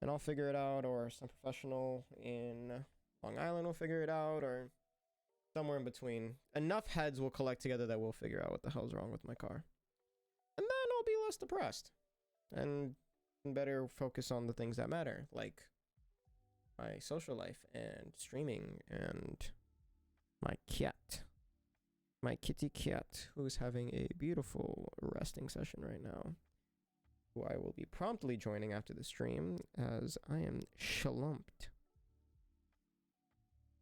And I'll figure it out, or some professional in Long Island will figure it out, or somewhere in between. Enough heads will collect together that we'll figure out what the hell's wrong with my car. And then I'll be less depressed. And better focus on the things that matter, like my social life and streaming and my cat. My kitty cat, who's having a beautiful resting session right now. Who I will be promptly joining after the stream, as I am schlumped.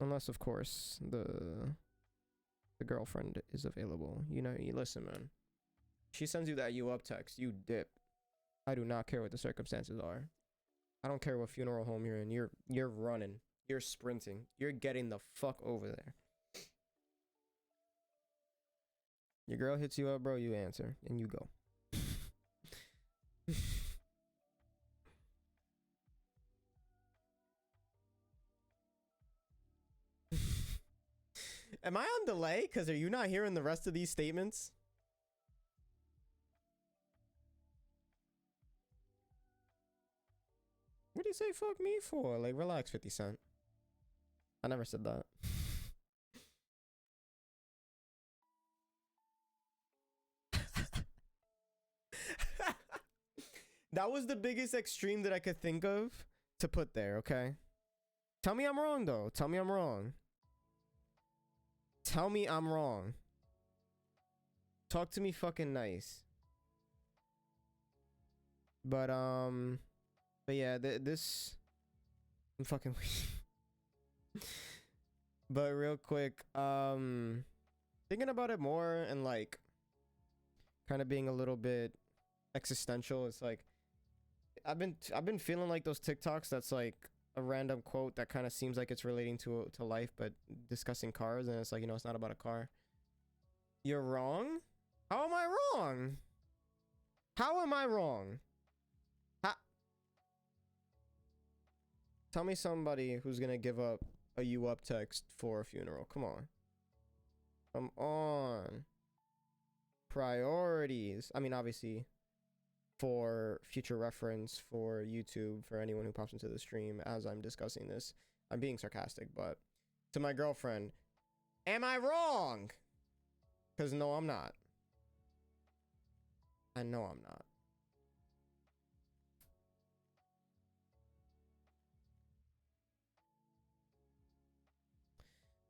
Unless, of course, the girlfriend is available. You know, you listen, man. She sends you that "you up" text, you dip. I do not care what the circumstances are. I don't care what funeral home you're in. You're running. You're sprinting. You're getting the fuck over there. Your girl hits you up, bro, you answer and you go. Am I on delay? Because are you not hearing the rest of these statements? What do you say fuck me for? Like, relax, 50 Cent. I never said that. That was the biggest extreme that I could think of to put there, okay? Tell me I'm wrong, though. Tell me I'm wrong. Tell me I'm wrong. Talk to me fucking nice. But yeah, this... I'm fucking weak. But real quick, thinking about it more and, like, kind of being a little bit existential, it's like, I've been feeling like those TikToks that's like a random quote that kind of seems like it's relating to life, but discussing cars, and it's like, you know, it's not about a car. You're wrong? How am I wrong? How am I wrong? Tell me somebody who's gonna give up a "you up" text for a funeral. Come on. Come on. Priorities. I mean, obviously, for future reference for YouTube, for anyone who pops into the stream as I'm discussing this. I'm being sarcastic, but to my girlfriend, am I wrong? Because no, I'm not. I know I'm not.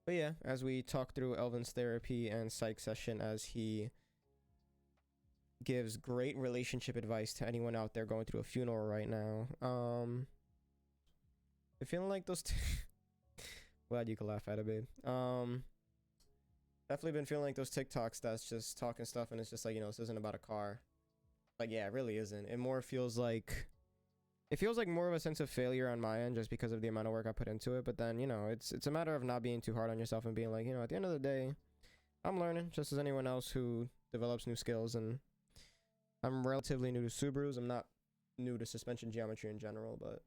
But yeah, as we talk through Elvin's therapy and psych session, as he gives great relationship advice to anyone out there going through a funeral right now. I'm feeling like those glad you could laugh at it, babe. Definitely been feeling like those TikToks that's just talking stuff and it's just like, you know, this isn't about a car. Like, yeah, it really isn't. It more feels like more of a sense of failure on my end just because of the amount of work I put into it. But then, you know, it's a matter of not being too hard on yourself and being like, you know, at the end of the day, I'm learning just as anyone else who develops new skills. And I'm relatively new to Subarus. I'm not new to suspension geometry in general, but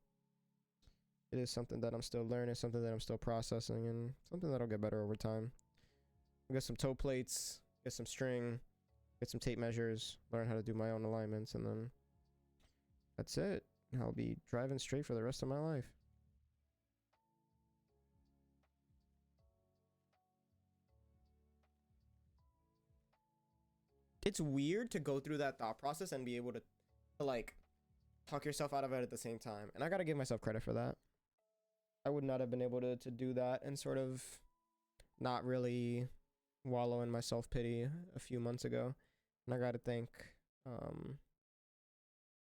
it is something that I'm still learning, something that I'm still processing, and something that'll get better over time. I'll get some toe plates, get some string, get some tape measures, learn how to do my own alignments, and then that's it. I'll be driving straight for the rest of my life. It's weird to go through that thought process and be able to like talk yourself out of it at the same time. And I gotta give myself credit for that. I would not have been able to do that and sort of not really wallow in my self-pity a few months ago. And I gotta thank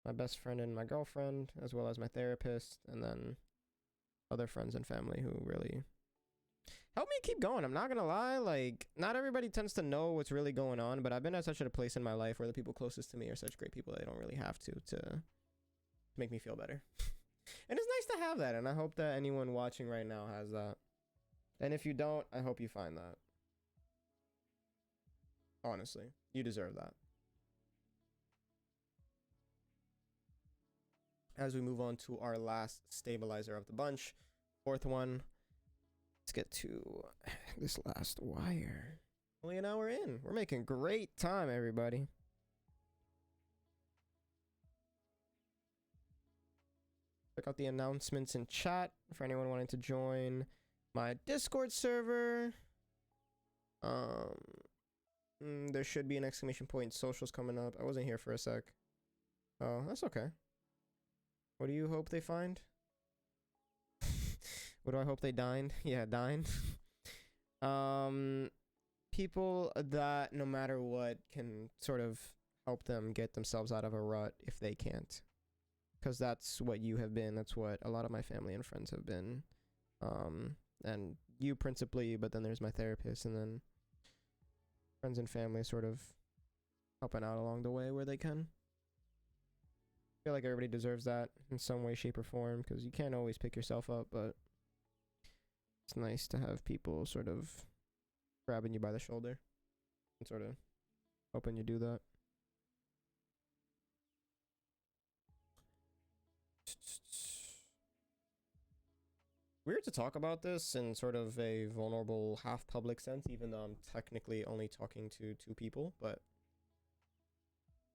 my best friend and my girlfriend, as well as my therapist, and then other friends and family who really help me keep going. I'm not gonna lie, like, not everybody tends to know what's really going on, but I've been at such a place in my life where the people closest to me are such great people that they don't really have to make me feel better. And it's nice to have that, and I hope that anyone watching right now has that. And if you don't, I hope you find that. Honestly, you deserve that. As we move on to our last stabilizer of the bunch, fourth one. Let's get to this last wire. Only an hour in. We're making great time, everybody. Check out the announcements in chat for anyone wanting to join my Discord server. There should be an exclamation point socials coming up. I wasn't here for a sec. Oh, that's okay. What do you hope they find? What do I hope they dined? Yeah, dined. People that no matter what can sort of help them get themselves out of a rut if they can't. Because that's what you have been. That's what a lot of my family and friends have been. And you principally, but then there's my therapist, and then friends and family sort of helping out along the way where they can. I feel like everybody deserves that in some way, shape, or form, because you can't always pick yourself up, but it's nice to have people sort of grabbing you by the shoulder and sort of helping you do that. Weird to talk about this in sort of a vulnerable, half public sense, even though I'm technically only talking to 2 people, but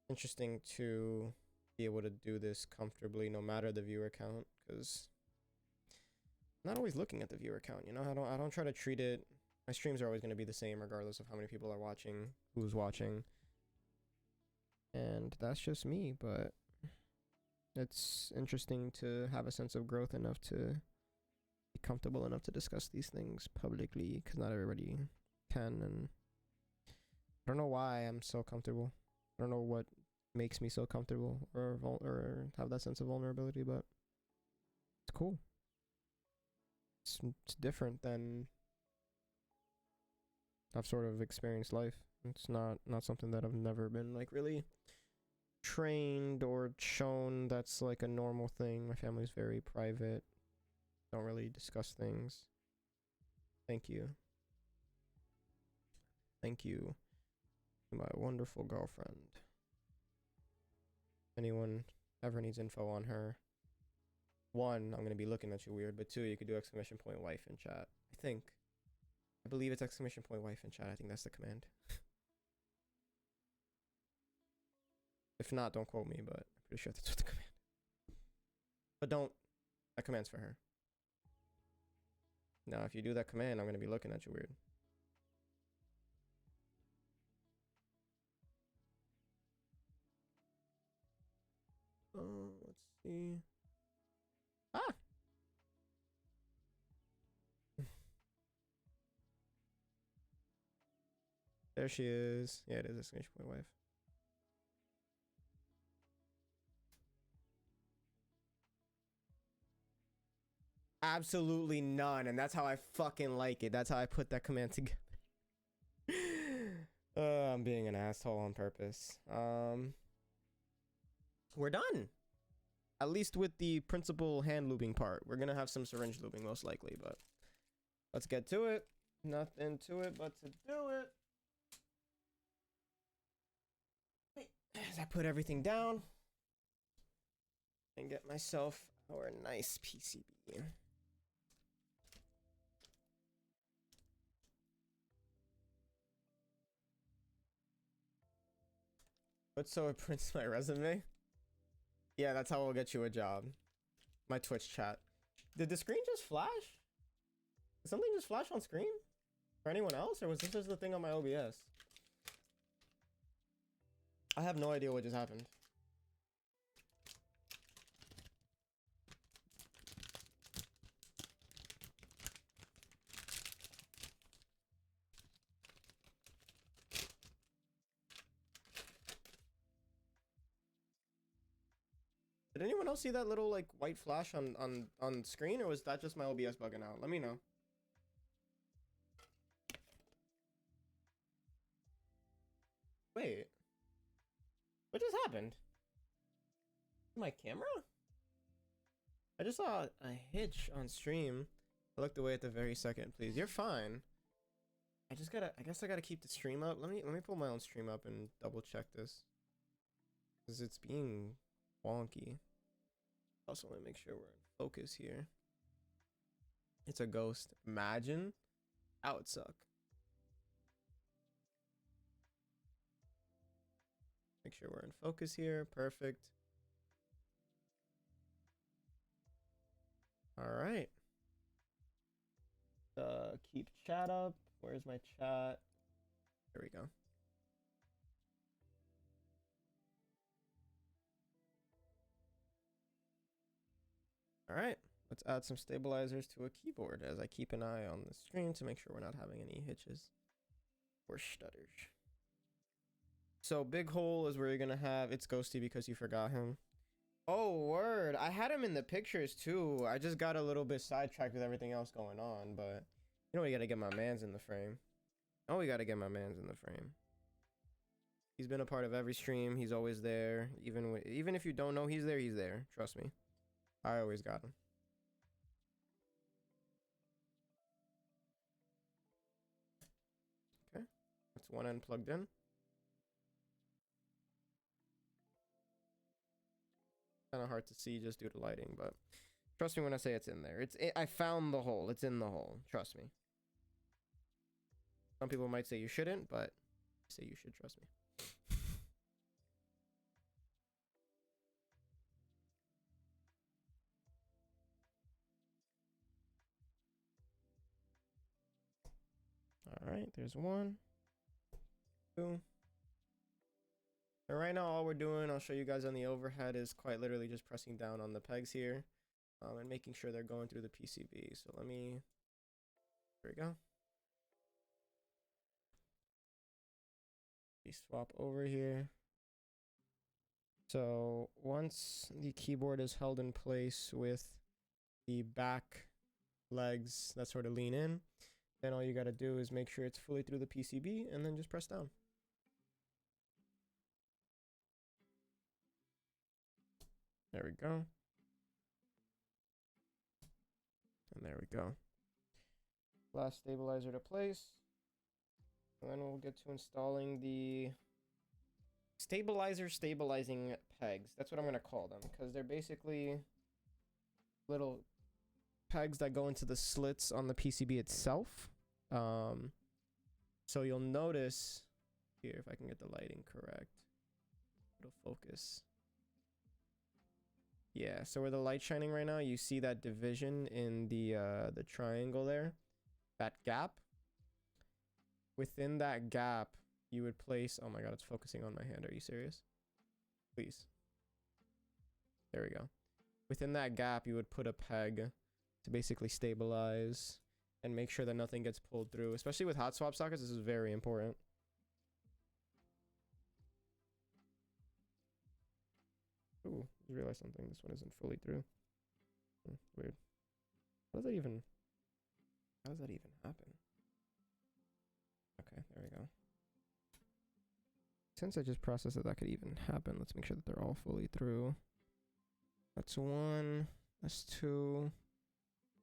interesting to be able to do this comfortably no matter the viewer count, because I'm not always looking at the viewer count, you know. I don't try to treat it. My streams are always going to be the same regardless of how many people are watching, who's watching, and that's just me. But it's interesting to have a sense of growth enough to be comfortable enough to discuss these things publicly, because not everybody can, and I don't know why I'm so comfortable. I don't know what makes me so comfortable or have that sense of vulnerability, but it's cool. It's different than I've sort of experienced life. It's not something that I've never been like really trained or shown that's like a normal thing. My family's very private. Don't really discuss things. Thank you. Thank you to my wonderful girlfriend. Anyone ever needs info on her, 1, I'm going to be looking at you weird, but 2, you could do exclamation point wife in chat. I believe it's exclamation point wife in chat. I think that's the command. If not, don't quote me, but I'm pretty sure that's what the command. But don't. That command's for her. Now, if you do that command, I'm going to be looking at you weird. Let's see. Ah! There she is. Yeah, it is. Exclamation point wife. Absolutely none, and that's how I fucking like it. That's how I put that command together. I'm being an asshole on purpose. We're done. At least with the principal hand lubing part. We're gonna have some syringe lubing most likely, but let's get to it. Nothing to it but to do it. As I put everything down and get myself our nice PCB. But so it prints my resume. Yeah, that's how we'll get you a job. My Twitch chat. Did the screen just flash? Did something just flash on screen? For anyone else? Or was this just the thing on my OBS? I have no idea what just happened. Did anyone else see that little like white flash on screen, or was that just my OBS bugging out? Let me know. Wait. What just happened? My camera? I just saw a hitch on stream. I looked away at the very second, please. You're fine. I guess I gotta keep the stream up. Let me pull my own stream up and double check this. Because it's being wonky. Also want to make sure we're in focus here. It's a ghost. Imagine. That would suck. Make sure we're in focus here. Perfect. All right. Keep chat up. Where's my chat? There we go. All right. Let's add some stabilizers to a keyboard as I keep an eye on the screen to make sure we're not having any hitches or stutters. So big hole is where you're gonna have it's ghosty because you forgot him. Oh word, I had him in the pictures too. I just got a little bit sidetracked with everything else going on, but you know we gotta get my man's in the frame. Oh, we gotta get my man's in the frame. He's been a part of every stream. He's always there. Even if you don't know he's there, he's there. Trust me. I always got him. Okay, that's one end plugged in. Kind of hard to see just due to lighting, but trust me when I say it's in there. I found the hole. It's in the hole. Trust me. Some people might say you shouldn't, but I say you should. Trust me. All right, there's one, two. And right now, all we're doing, I'll show you guys on the overhead, is quite literally just pressing down on the pegs here and making sure they're going through the PCB. So there we go. We swap over here. So once the keyboard is held in place with the back legs that sort of lean in, then all you got to do is make sure it's fully through the PCB and then just press down. There we go. And there we go. Last stabilizer to place. And then we'll get to installing the stabilizing pegs. That's what I'm going to call them, because they're basically little pegs that go into the slits on the PCB itself. So you'll notice here, if I can get the lighting correct, it'll focus. Yeah, so where the light's shining right now, you see that division in the triangle there, that gap. Within that gap, you would place. Oh my god, it's focusing on my hand. Are you serious? Please. There we go. Within that gap, you would put a peg to basically stabilize and make sure that nothing gets pulled through. Especially with hot swap sockets, this is very important. Ooh, just realized something. This one isn't fully through. Weird. How does that even happen? Okay, there we go. Since I just processed that could even happen, let's make sure that they're all fully through. That's 1, that's 2,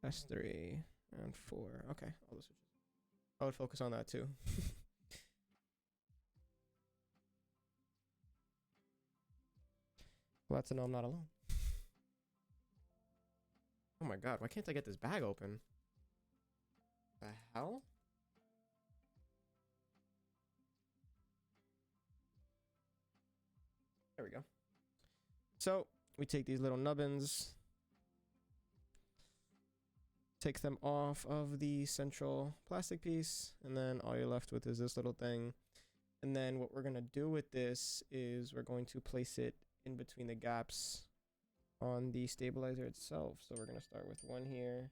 that's 3, and 4. Okay, all the switches. I would focus on that too. Glad to know I'm not alone. Oh my god, why can't I get this bag open? The hell? There we go. So we take these little nubbins, take them off of the central plastic piece, and then all you're left with is this little thing. And then what we're gonna do with this is we're going to place it in between the gaps on the stabilizer itself. So we're gonna start with one here.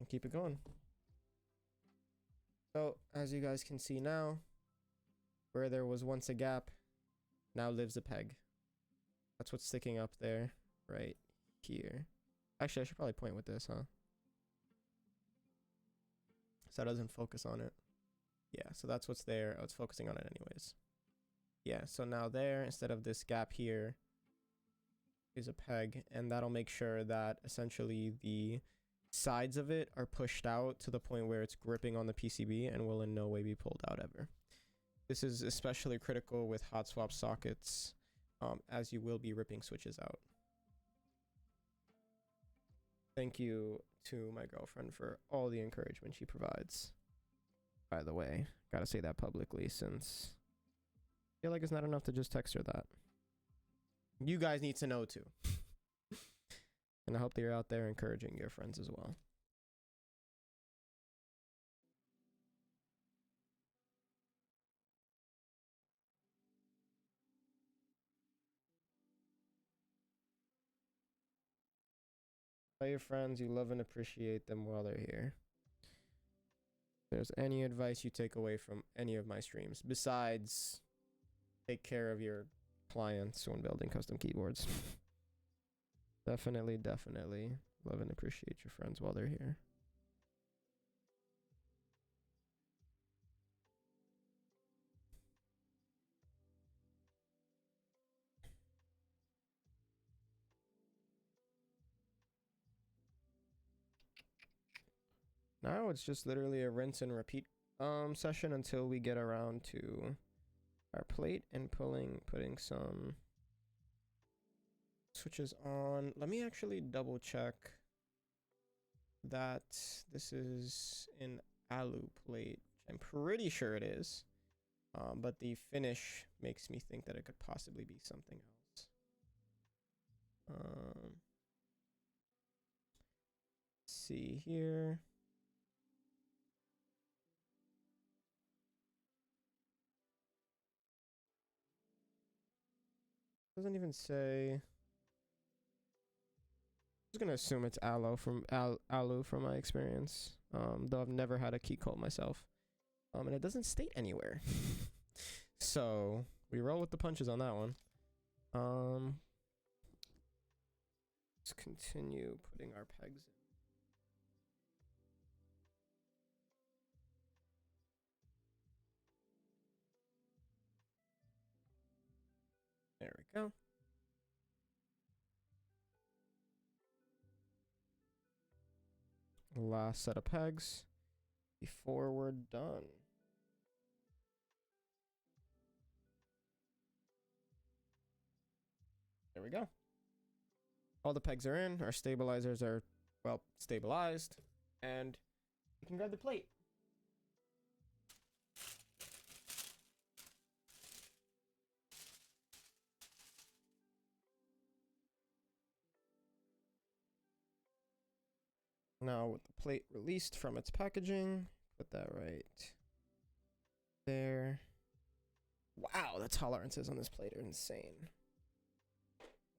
And keep it going. So as you guys can see now, where there was once a gap, now lives a peg. That's what's sticking up there right here. Actually, I should probably point with this, huh? So that doesn't focus on it. Yeah, so that's what's there. Oh, it's focusing on it anyways. Yeah, so now there, instead of this gap here, is a peg, and that'll make sure that essentially the sides of it are pushed out to the point where it's gripping on the PCB and will in no way be pulled out ever. This is especially critical with hot swap sockets, as you will be ripping switches out. Thank you to my girlfriend for all the encouragement she provides. By the way, gotta say that publicly, since I feel like it's not enough to just text her that. You guys need to know too. And I hope that you're out there encouraging your friends as well. Tell your friends you love and appreciate them while they're here. If there's any advice you take away from any of my streams, besides take care of your clients when building custom keyboards. Definitely love and appreciate your friends while they're here. Now it's just literally a rinse and repeat session until we get around to our plate and putting some switches on. Let me actually double check that this is an alu plate. I'm pretty sure it is, but the finish makes me think that it could possibly be something else. Let's see here. Doesn't even say. I'm just gonna assume it's alu from my experience. Though I've never had a Keycult myself. And it doesn't state anywhere. So we roll with the punches on that one. Let's continue putting our pegs in. There we go. Last set of pegs before we're done. There we go. All the pegs are in. Our stabilizers are, well, stabilized. And can grab the plate. Now with the plate released from its packaging, put that right there. Wow, the tolerances on this plate are insane.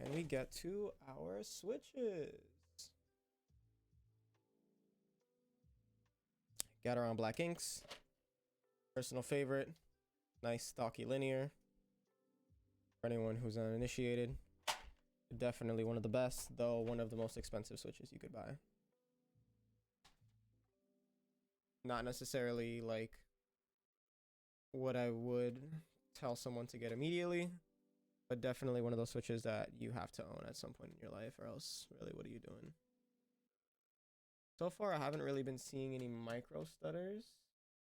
And we get to our switches. Gateron Black Inks. Personal favorite. Nice, stocky linear. For anyone who's uninitiated. Definitely one of the best, though one of the most expensive switches you could buy. Not necessarily like what I would tell someone to get immediately, but definitely one of those switches that you have to own at some point in your life, or else really what are you doing? So far I haven't really been seeing any micro stutters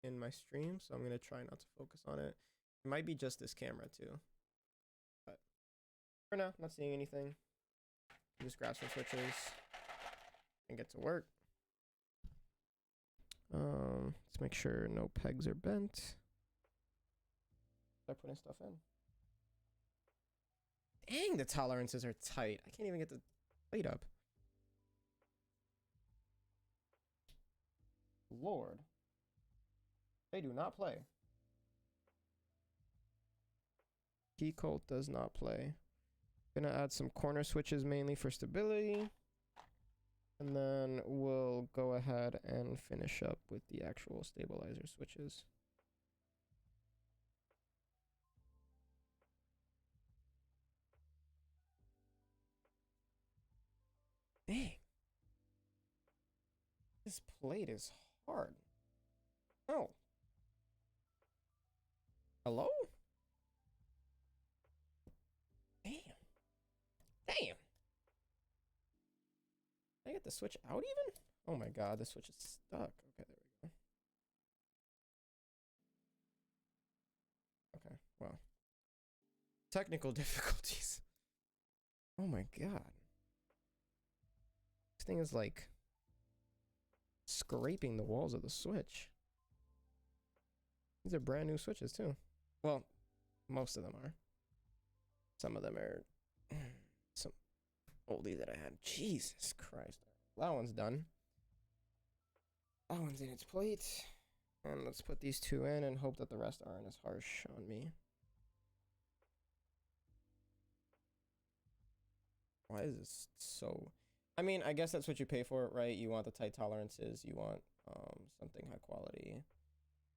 in my stream, so I'm going to try not to focus on it. It might be just this camera too, but for now, not seeing anything. Just grab some switches and get to work. Let's make sure no pegs are bent. Start putting stuff in. Dang, the tolerances are tight. I can't even get the plate up. Lord. They do not play. Keycult does not play. Gonna add some corner switches mainly for stability. And then we'll go ahead and finish up with the actual stabilizer switches. Dang. This plate is hard. Oh. Hello? Damn. Damn. Can I get the switch out even? Oh my god, the switch is stuck. Okay, there we go. Okay, well. Technical difficulties. Oh my god. This thing is like scraping the walls of the switch. These are brand new switches too. Well, most of them are. Some of them are some oldie that I had. Jesus Christ. That one's done. That one's in its plate. And let's put these two in and hope that the rest aren't as harsh on me. Why is this so... I mean, I guess that's what you pay for it, right? You want the tight tolerances. You want something high quality.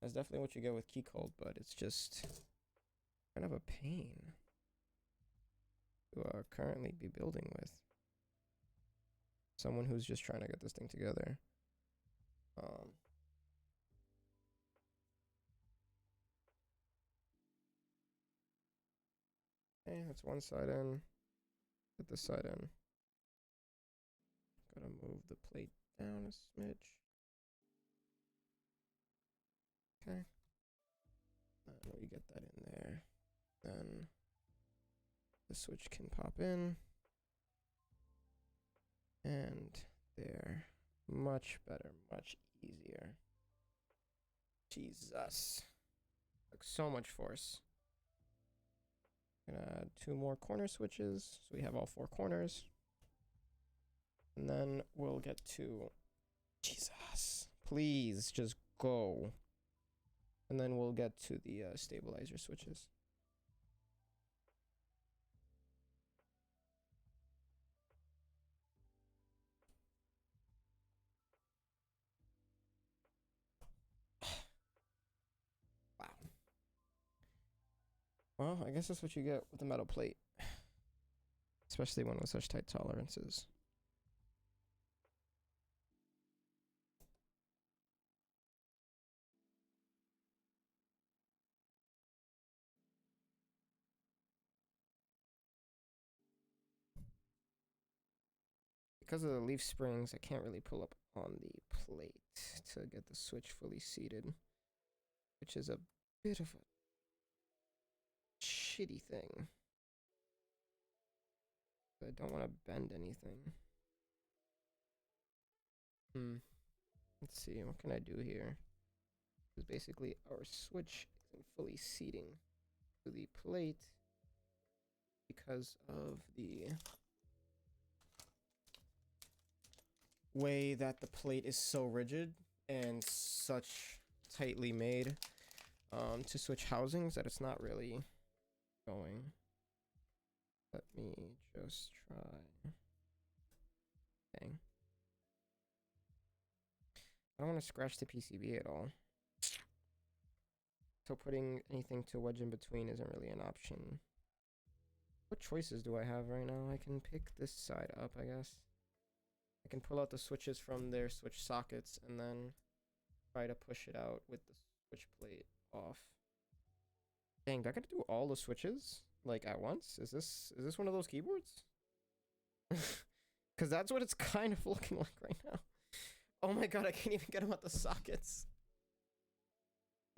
That's definitely what you get with Keycult, but it's just kind of a pain to currently be building with. Someone who's just trying to get this thing together. Okay, that's one side in. Get this side in. Gotta move the plate down a smidge. Okay. We get that in there. Then the switch can pop in. And there. Much better, much easier. Jesus. Took so much force. Gonna add 2 more corner switches, so we have all 4 corners. And then we'll get to... Jesus. Please, just go. And then we'll get to the stabilizer switches. Wow. Well, I guess that's what you get with the metal plate. Especially one with such tight tolerances. Because of the leaf springs, I can't really pull up on the plate to get the switch fully seated, which is a bit of a shitty thing. I don't want to bend anything. Let's see, what can I do here? Because basically our switch isn't fully seating to the plate because of the way that the plate is so rigid and such tightly made to switch housings that it's not really going. Let me just try. Dang. I don't want to scratch the PCB at all. So putting anything to wedge in between isn't really an option. What choices do I have right now? I can pick this side up, I guess. I can pull out the switches from their switch sockets and then try to push it out with the switch plate off. Dang, do I gotta do all the switches like at once? Is this one of those keyboards? Because that's what it's kind of looking like right now. Oh my god, I can't even get them out the sockets.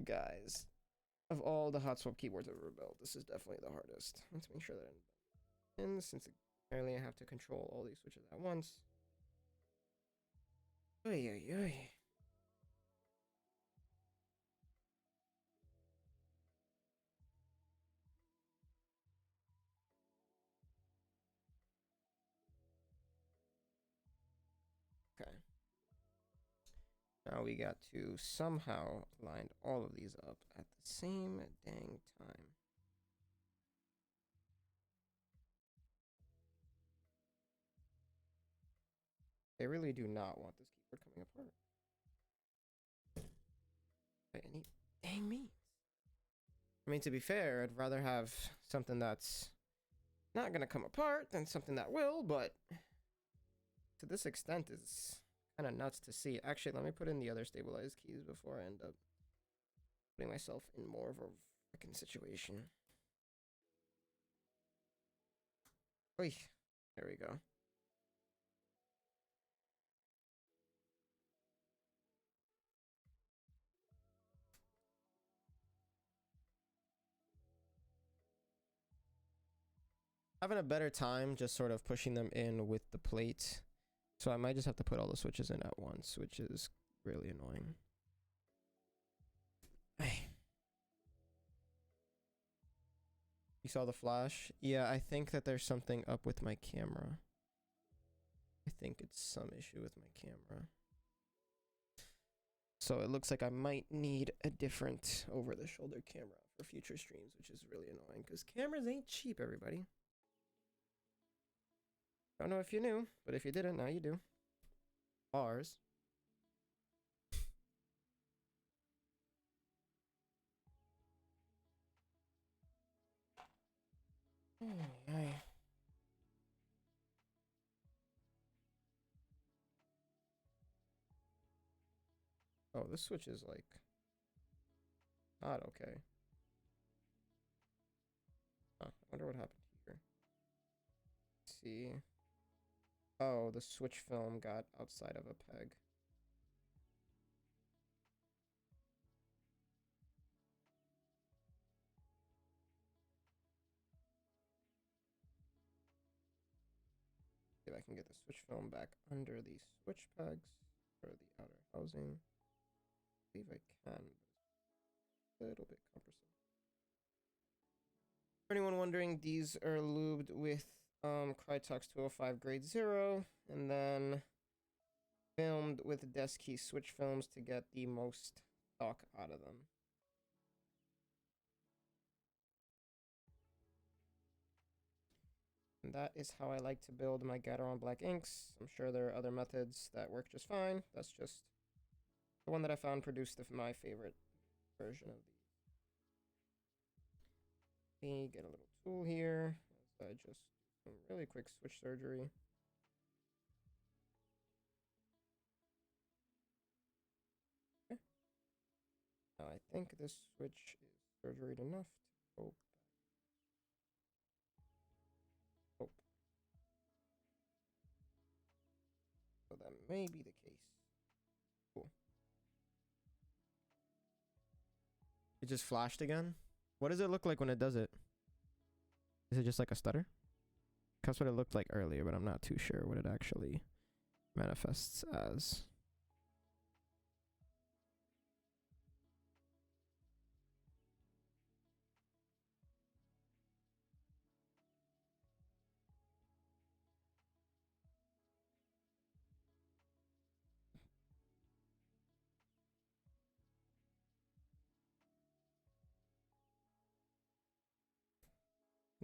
Guys, of all the hot swap keyboards I've ever built, this is definitely the hardest. Let's make sure that I'm in, since apparently I have to control all these switches at once. Oy, oy, oy. Okay. Now we got to somehow line all of these up at the same dang time. They really do not want this keyboard coming apart. By any dang means. I mean, to be fair, I'd rather have something that's not gonna come apart than something that will, but to this extent it's kind of nuts to see. Actually, let me put in the other stabilized keys before I end up putting myself in more of a freaking situation. Oy, there we go. Having a better time just sort of pushing them in with the plate. So I might just have to put all the switches in at once, which is really annoying. Hey. You saw the flash? Yeah, I think that there's something up with my camera. I think it's some issue with my camera. So it looks like I might need a different over-the-shoulder camera for future streams, which is really annoying because cameras ain't cheap, everybody. Don't know if you knew, but if you didn't, now you do. Ours. Oh, this switch is like not okay. Huh, I wonder what happened here. Let's see. Oh, the switch film got outside of a peg. See if I can get the switch film back under the switch pegs or the outer housing. I believe I can, but it's a little bit cumbersome. For anyone wondering, these are lubed with Krytox 205 grade 0 and then filmed with desk key switch films to get the most stock out of them. And that is how I like to build my Gateron black inks. I'm sure there are other methods that work just fine. That's just the one that I found produced my favorite version of these. Let me get a little tool here as I just do some really quick switch surgery. Okay. Now I think this switch is surgeried enough to go back. Oh. So that may be the case. Cool. It just flashed again? What does it look like when it does it? Is it just like a stutter? That's what it looked like earlier, but I'm not too sure what it actually manifests as.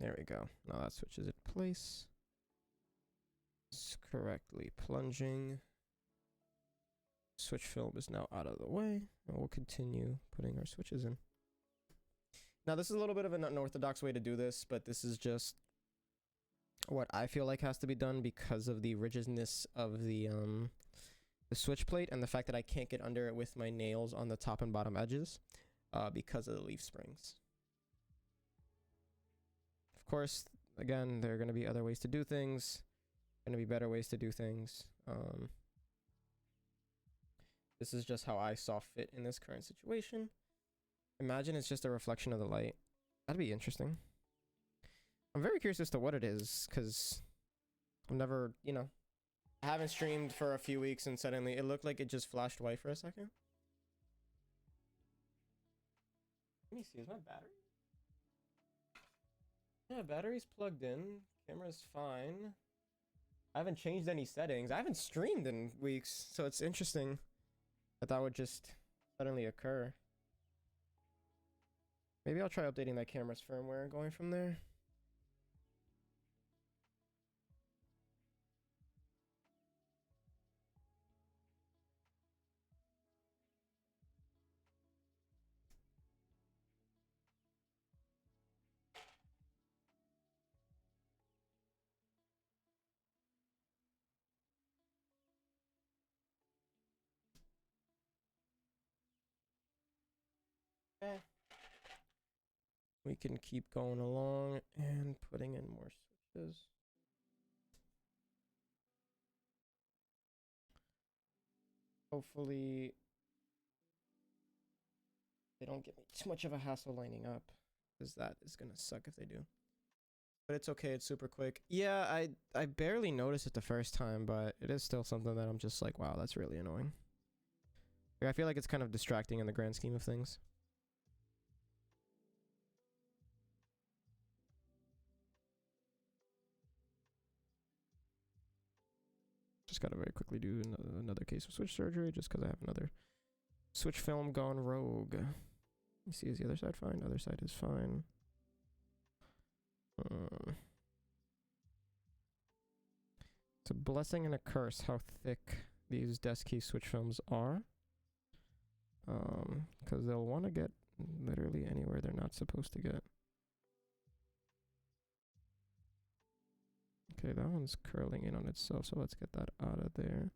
There we go. Now that switches it place. It's correctly plunging. Switch film is now out of the way, and we'll continue putting our switches in. Now, this is a little bit of an unorthodox way to do this, but this is just what I feel like has to be done because of the rigidness of the switch plate and the fact that I can't get under it with my nails on the top and bottom edges because of the leaf springs. Of course, again, there are going to be other ways to do things, going to be better ways to do things. This is just how I saw fit in this current situation. Imagine it's just a reflection of the light. That'd be interesting. I'm very curious as to what it is, because I've never, you know, I haven't streamed for a few weeks and suddenly it looked like it just flashed white for a second. Let me see, is my battery? Yeah, battery's plugged in. Camera's fine. I haven't changed any settings. I haven't streamed in weeks, so it's interesting that that would just suddenly occur. Maybe I'll try updating that camera's firmware and going from there. Okay. We can keep going along and putting in more switches. Hopefully they don't give me too much of a hassle lining up, because that is gonna suck if they do. But it's okay, it's super quick. Yeah, I barely noticed it the first time, but it is still something that I'm just like, wow, that's really annoying. Like, I feel like it's kind of distracting in the grand scheme of things. Just gotta very quickly do another case of switch surgery, just because I have another switch film gone rogue. Let me see, is the other side fine? Other side is fine. It's a blessing and a curse how thick these desk key switch films are. Because they'll want to get literally anywhere they're not supposed to get. Okay, that one's curling in on itself, so let's get that out of there.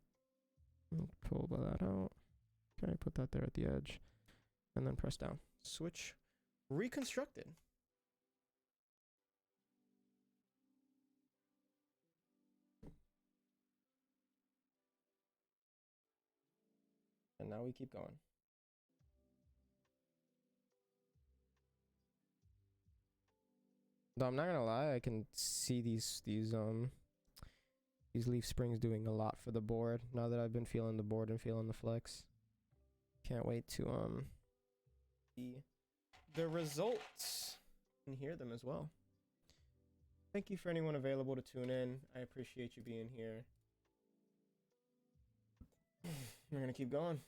Pull that out. Okay, put that there at the edge. And then press down. Switch reconstructed. And now we keep going. Though I'm not gonna lie, I can see these leaf springs doing a lot for the board now that I've been feeling the board and feeling the flex. Can't wait to see the results and hear them as well. Thank you for anyone available to tune in. I appreciate you being here. We're gonna keep going.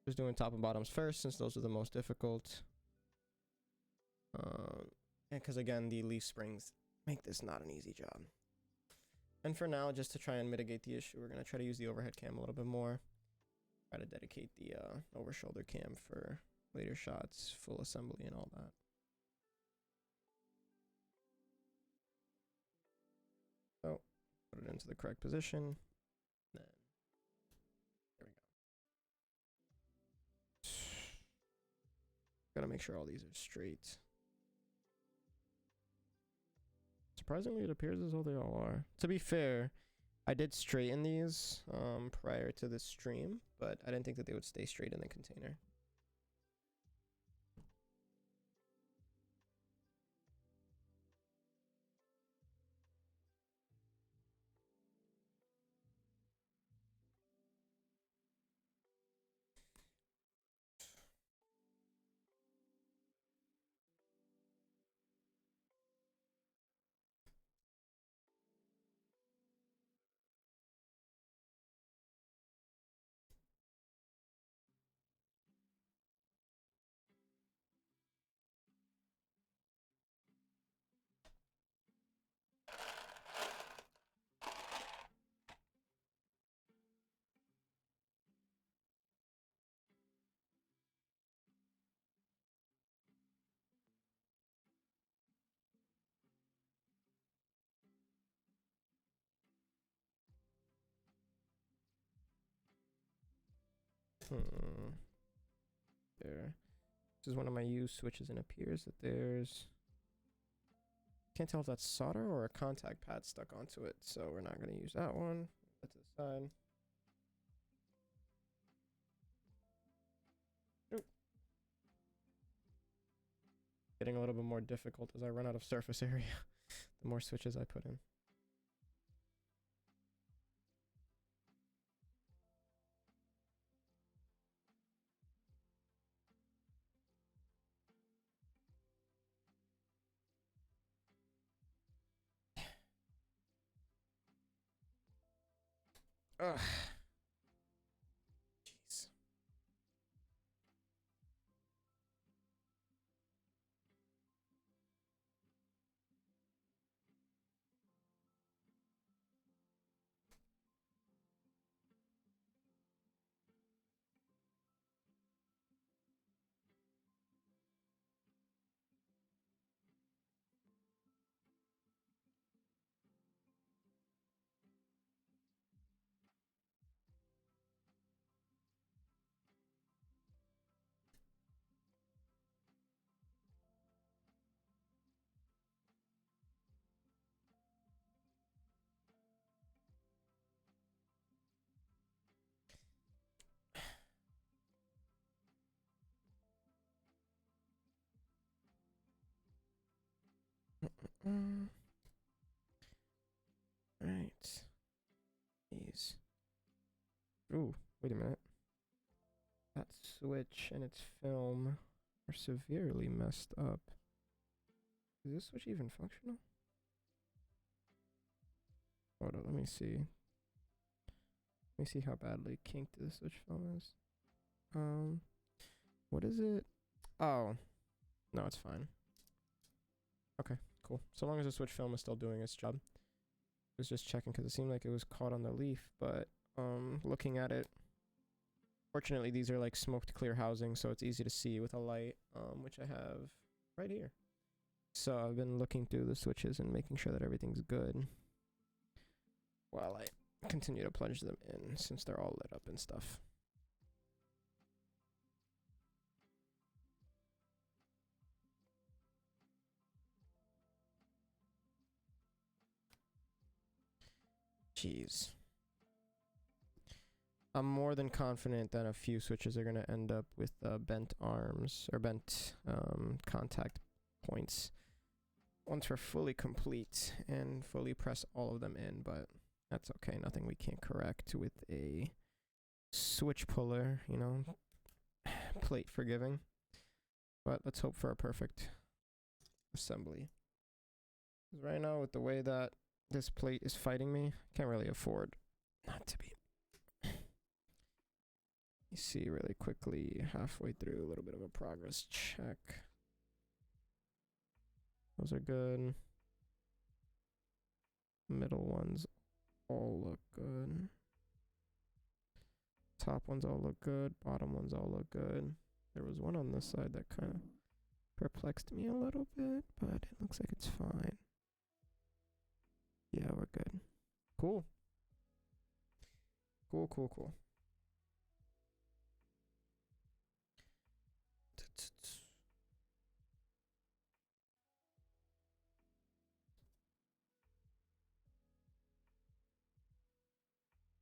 Just doing top and bottoms first, since those are the most difficult. And because again, the leaf springs make this not an easy job. And for now, just to try and mitigate the issue, we're gonna try to use the overhead cam a little bit more. Try to dedicate the over shoulder cam for later shots, full assembly and all that. So put it into the correct position. Then there we go. Gotta make sure all these are straight. Surprisingly, it appears as though they all are. To be fair, I did straighten these prior to this stream, but I didn't think that they would stay straight in the container. There. This is one of my used switches, and it appears that there's... Can't tell if that's solder or a contact pad stuck onto it, so we're not going to use that one. Put to the side. Oop. Getting a little bit more difficult as I run out of surface area. The more switches I put in. Ugh. Jeez. Right. These. Ooh, wait a minute. That switch and its film are severely messed up. Is this switch even functional? Hold on, let me see. Let me see how badly kinked this switch film is. What is it? Oh, no, it's fine. Okay, cool. So long as the switch film is still doing its job. I was just checking because it seemed like it was caught on the leaf, but looking at it, fortunately these are like smoked clear housing, so it's easy to see with a light, which I have right here. So I've been looking through the switches and making sure that everything's good while I continue to plunge them in since they're all lit up and stuff. Jeez. I'm more than confident that a few switches are going to end up with bent arms or bent contact points once we're fully complete and fully press all of them in, but that's okay. Nothing we can't correct with a switch puller, you know, plate forgiving. But let's hope for a perfect assembly. 'Cause right now, with the way that this plate is fighting me, I can't really afford not to be. You see really quickly, halfway through, a little bit of a progress check. Those are good. Middle ones all look good. Top ones all look good. Bottom ones all look good. There was one on this side that kind of perplexed me a little bit, but it looks like it's fine. Yeah, we're good. Cool. Cool, cool, cool.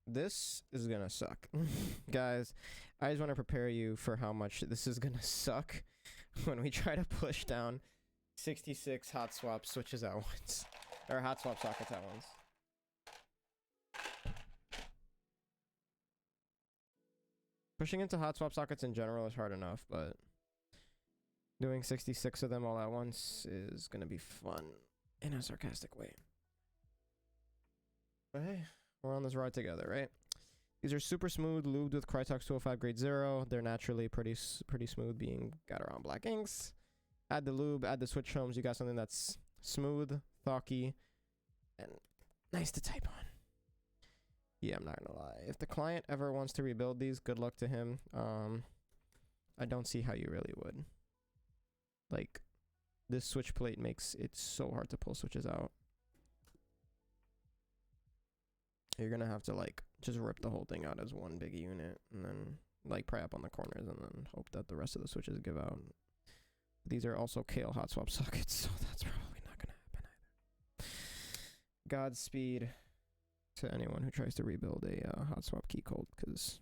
This is gonna suck. Guys, I just want to prepare you for how much this is gonna suck when we try to push down 66 hot swap switches at once. Or hot swap sockets at once. Pushing into hot swap sockets in general is hard enough, but doing 66 of them all at once is gonna be fun in a sarcastic way. But hey, we're on this ride together, right? These are super smooth, lubed with Krytox 205 grade 0. They're naturally pretty smooth, being Gateron black inks. Add the lube, add the switch films, you got something that's smooth, thocky, and nice to type on. Yeah, I'm not gonna lie. If the client ever wants to rebuild these, good luck to him. I don't see how you really would. Like, this switch plate makes it so hard to pull switches out. You're gonna have to like just rip the whole thing out as one big unit and then like pry up on the corners and then hope that the rest of the switches give out. These are also KL hot swap sockets, so that's probably not gonna happen either. Godspeed to anyone who tries to rebuild a hot swap Keycult, because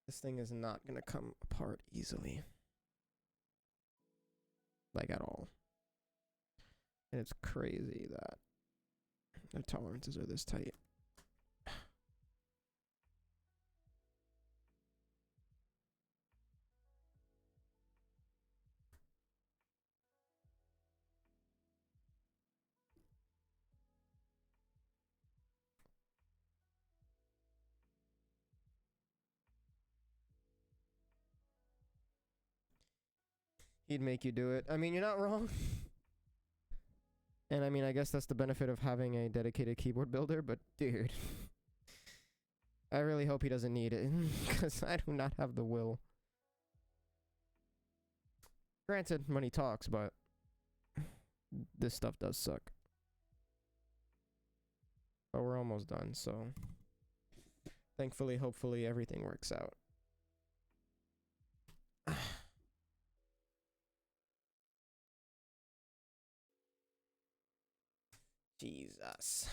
this thing is not gonna come apart easily, like at all. And it's crazy that their tolerances are this tight. He'd make you do it. I mean, you're not wrong. And I mean, I guess that's the benefit of having a dedicated keyboard builder, but dude, I really hope he doesn't need it, because I do not have the will. Granted, money talks, but this stuff does suck. But we're almost done, so thankfully, hopefully, everything works out. Jesus.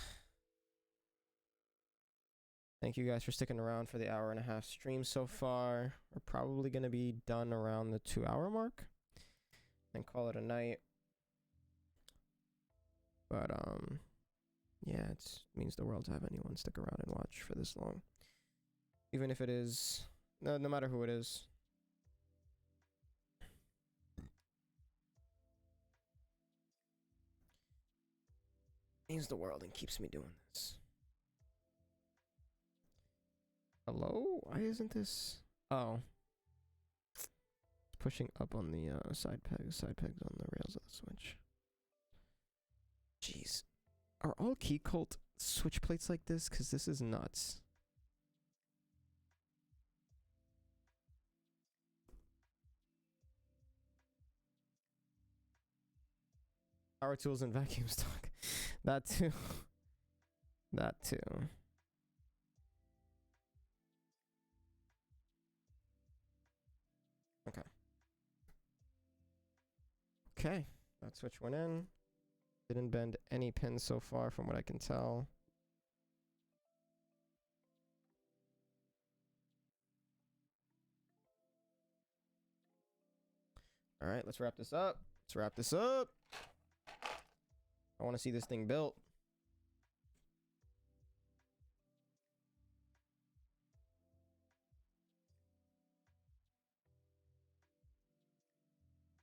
Thank you guys for sticking around for the 1.5-hour stream so far. We're probably going to be done around the 2-hour mark and call it a night. But, yeah, it means the world to have anyone stick around and watch for this long. Even if it is, no matter who it is. Means the world and keeps me doing this. Hello? Why isn't this? Oh. It's pushing up on the side pegs on the rails of the switch. Jeez. Are all Keycult switch plates like this? Because this is nuts. Power tools and vacuum stock. That too. That too. Okay. Okay. That switch went in. Didn't bend any pins so far from what I can tell. All right, let's wrap this up. Let's wrap this up. I want to see this thing built.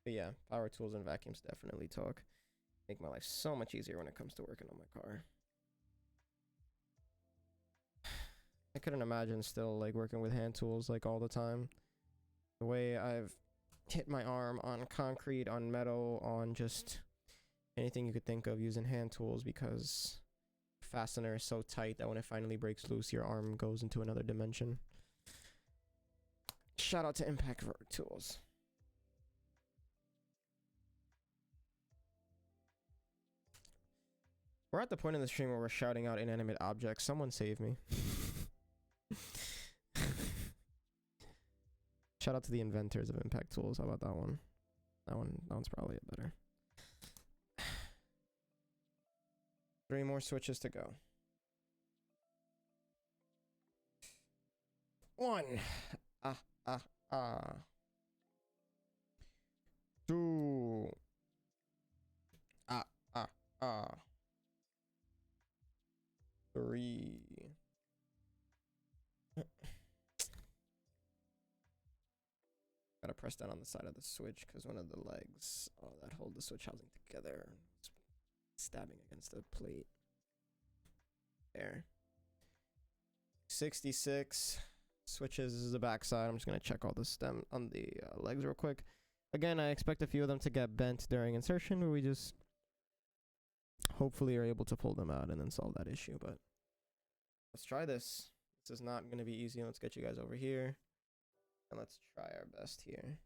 But yeah, power tools and vacuums definitely talk. Make my life so much easier when it comes to working on my car. I couldn't imagine still like working with hand tools like all the time. The way I've hit my arm on concrete, on metal, on just anything you could think of using hand tools, because fastener is so tight that when it finally breaks loose, your arm goes into another dimension. Shout out to Impact for tools. We're at the point in the stream where we're shouting out inanimate objects. Someone save me. Shout out to the inventors of Impact Tools. How about that one? That one's probably a better. 3 more switches to go. 1. 2. 3. Gotta press down on the side of the switch because one of the legs that hold the switch housing together is stabbing against the plate. There. 66 switches. This is the back side. I'm just gonna check all the stem on the legs real quick. Again, I expect a few of them to get bent during insertion, but we just hopefully are able to pull them out and then solve that issue. But let's try this. This is not gonna be easy. Let's get you guys over here. And let's try our best here.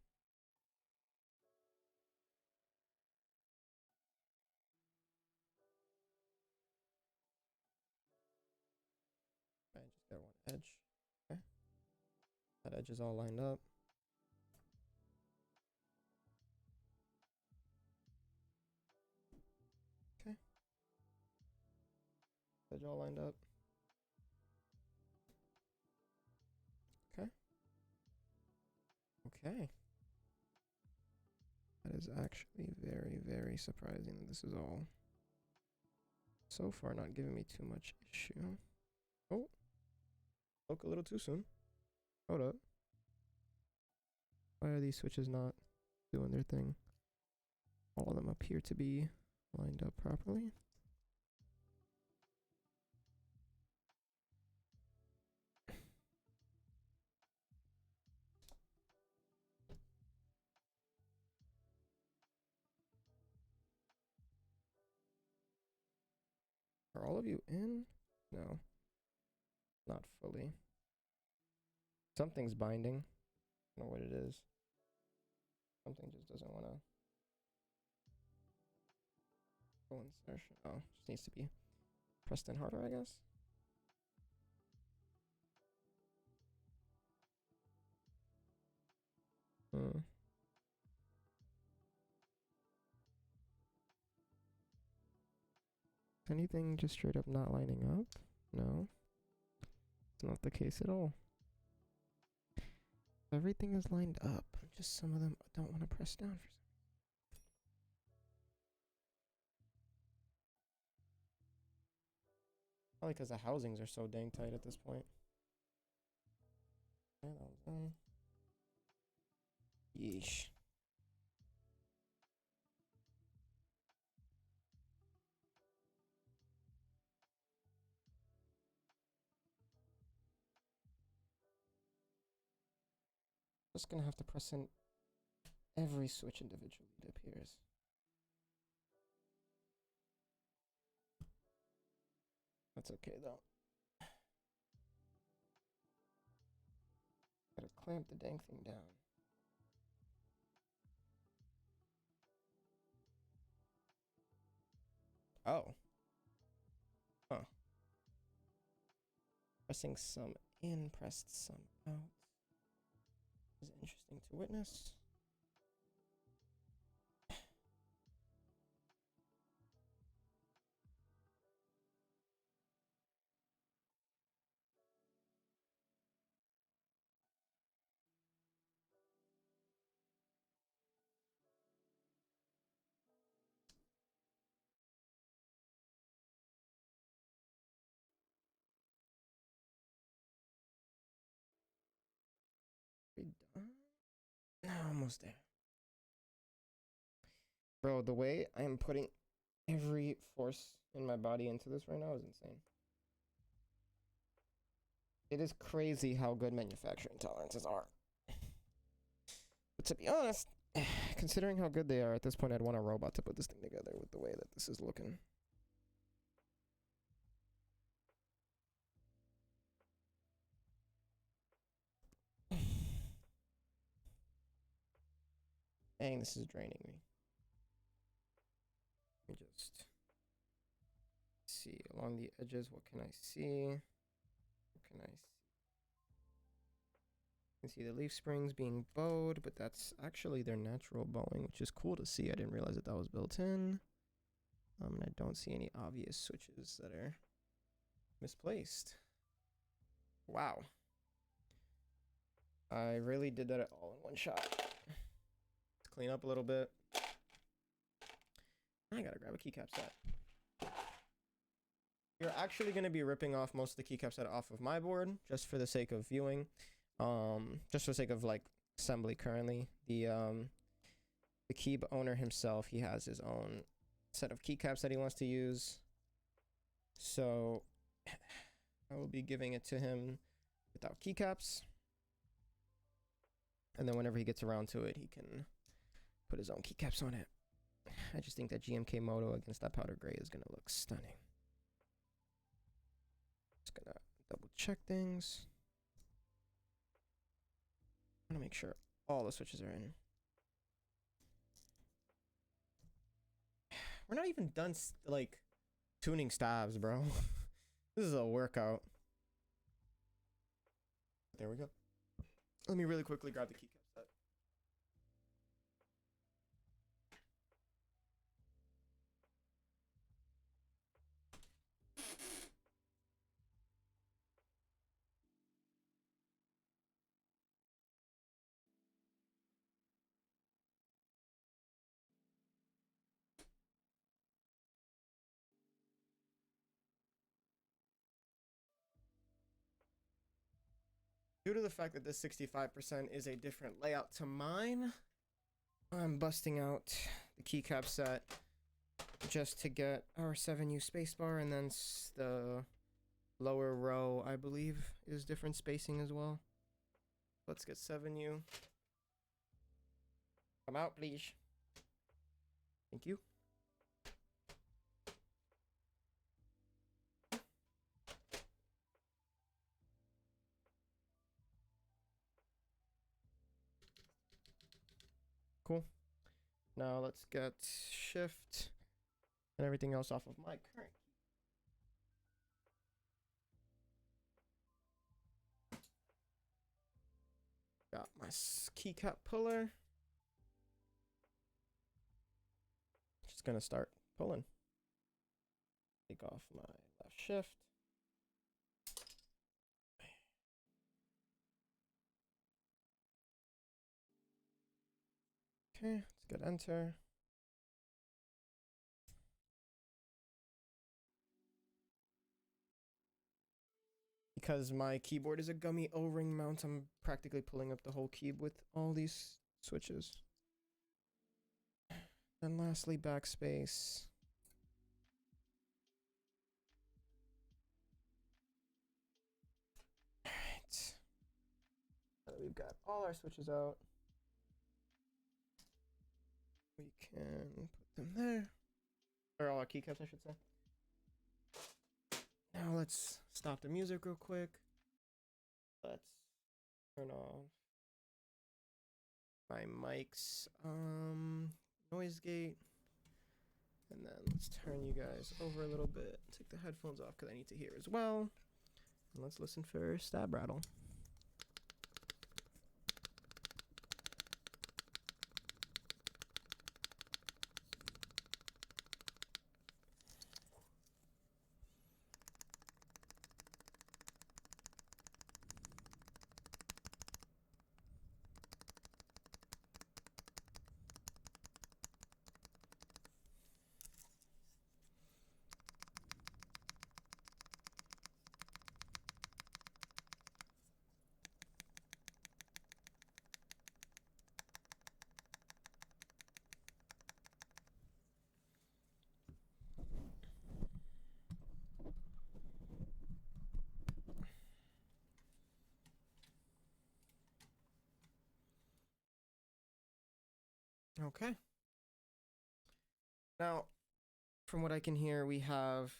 I just got one edge. Okay. edges all lined up. Okay. Edge all lined up. Okay. Okay. That is actually very, very surprising that this is all so far not giving me too much issue. Oh. Spoke a little too soon. Hold up. Why are these switches not doing their thing? All of them appear to be lined up properly. Are all of you in? No. Not fully. Something's binding. I don't know what it is. Something just doesn't want to go insertion. Oh, just needs to be pressed in harder, I guess. Anything just straight up not lining up? No. It's not the case at all. Everything is lined up. Just some of them don't want to press down for some reason. Probably because the housings are so dang tight at this point. Okay, that was done. Yeesh. Just gonna have to press in every switch individually, it appears. That's okay though. Gotta clamp the dang thing down. Oh. Huh. Pressing some in, pressed some out. This is interesting to witness. We done? No, almost there. Bro, the way I am putting every force in my body into this right now is insane. It is crazy how good manufacturing tolerances are. But to be honest, considering how good they are, at this point I'd want a robot to put this thing together with the way that this is looking. Dang, this is draining me. Let me just see along the edges. What can I see? What can I see? You can see the leaf springs being bowed, but that's actually their natural bowing, which is cool to see. I didn't realize that that was built in. And I don't see any obvious switches that are misplaced. Wow. I really did that all in one shot. Let's clean up a little bit. I gotta grab a keycap set. You're actually going to be ripping off most of the keycap set off of my board, just for the sake of viewing. Just for the sake of like assembly currently. The key owner himself, he has his own set of keycaps that he wants to use. So I will be giving it to him without keycaps. And then whenever he gets around to it, he can put his own keycaps on it. I just think that GMK Moto against that powder gray is going to look stunning. Just going to double check things. I want to make sure all the switches are in. We're not even done like tuning stabs, bro. This is a workout. There we go. Let me really quickly grab the keycap set. Due to the fact that this 65% is a different layout to mine, I'm busting out the keycap set just to get our 7U spacebar, and then the lower row, I believe, is different spacing as well. Let's get 7U. Come out, please. Thank you. Cool. Now let's get shift and everything else off of my current key. Got my keycap puller. Just gonna start pulling. Take off my left shift. Okay, let's get enter. Because my keyboard is a gummy O-ring mount, I'm practically pulling up the whole keyboard with all these switches. And lastly, backspace. Alright. We've got all our switches out. We can put them there. Or all our keycaps, I should say. Now let's stop the music real quick. Let's turn off my mic's noise gate. And then let's turn you guys over a little bit. Take the headphones off because I need to hear as well. And let's listen for stab rattle. Okay. Now, from what I can hear, we have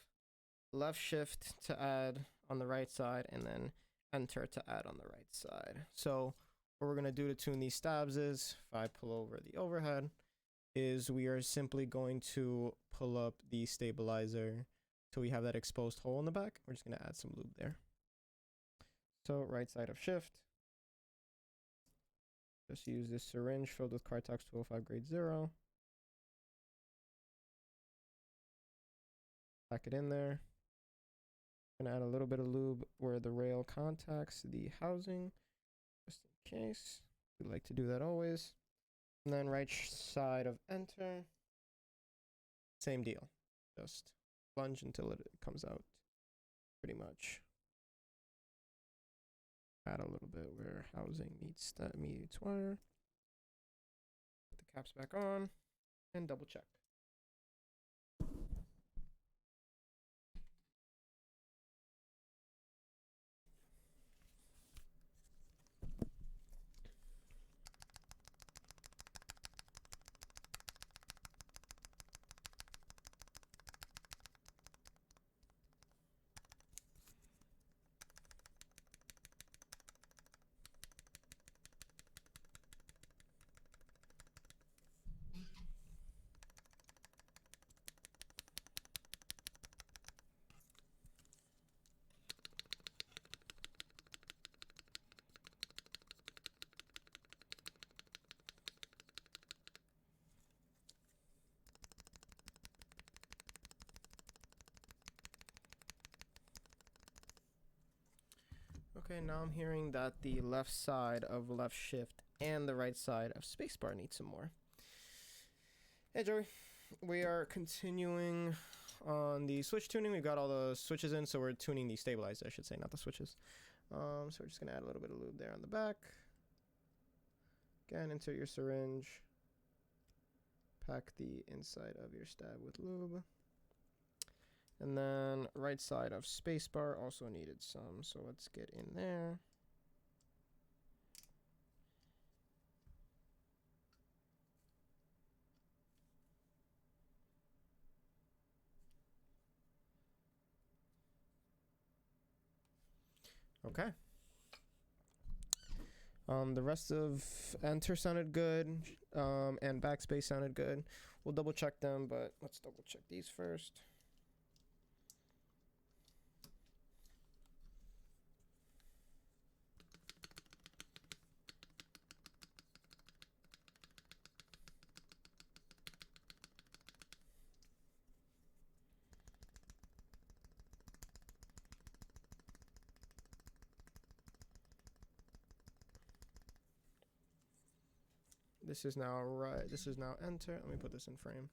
left shift to add on the right side and then enter to add on the right side. So what we're going to do to tune these stabs is, if I pull over the overhead, is we are simply going to pull up the stabilizer so we have that exposed hole in the back. We're just going to add some lube there. So right side of shift. Just use this syringe filled with Cartox 205 grade 0. Pack it in there. Gonna add a little bit of lube where the rail contacts the housing, just in case. We like to do that always. And then right side of enter. Same deal. Just plunge until it comes out. Pretty much. Add a little bit where housing meets wire. Put the caps back on and double check. Okay, now I'm hearing that the left side of left shift and the right side of spacebar need some more. Hey Joey, we are continuing on the switch tuning. We've got all the switches in, so we're tuning the stabilizer, I should say, not the switches. So we're just gonna add a little bit of lube there on the back. Again, insert your syringe. Pack the inside of your stab with lube. And then right side of spacebar also needed some, so let's get in there. Okay. The rest of enter sounded good, and backspace sounded good. We'll double check them, but let's double check these first. This is now right. This is now enter. Let me put this in frame.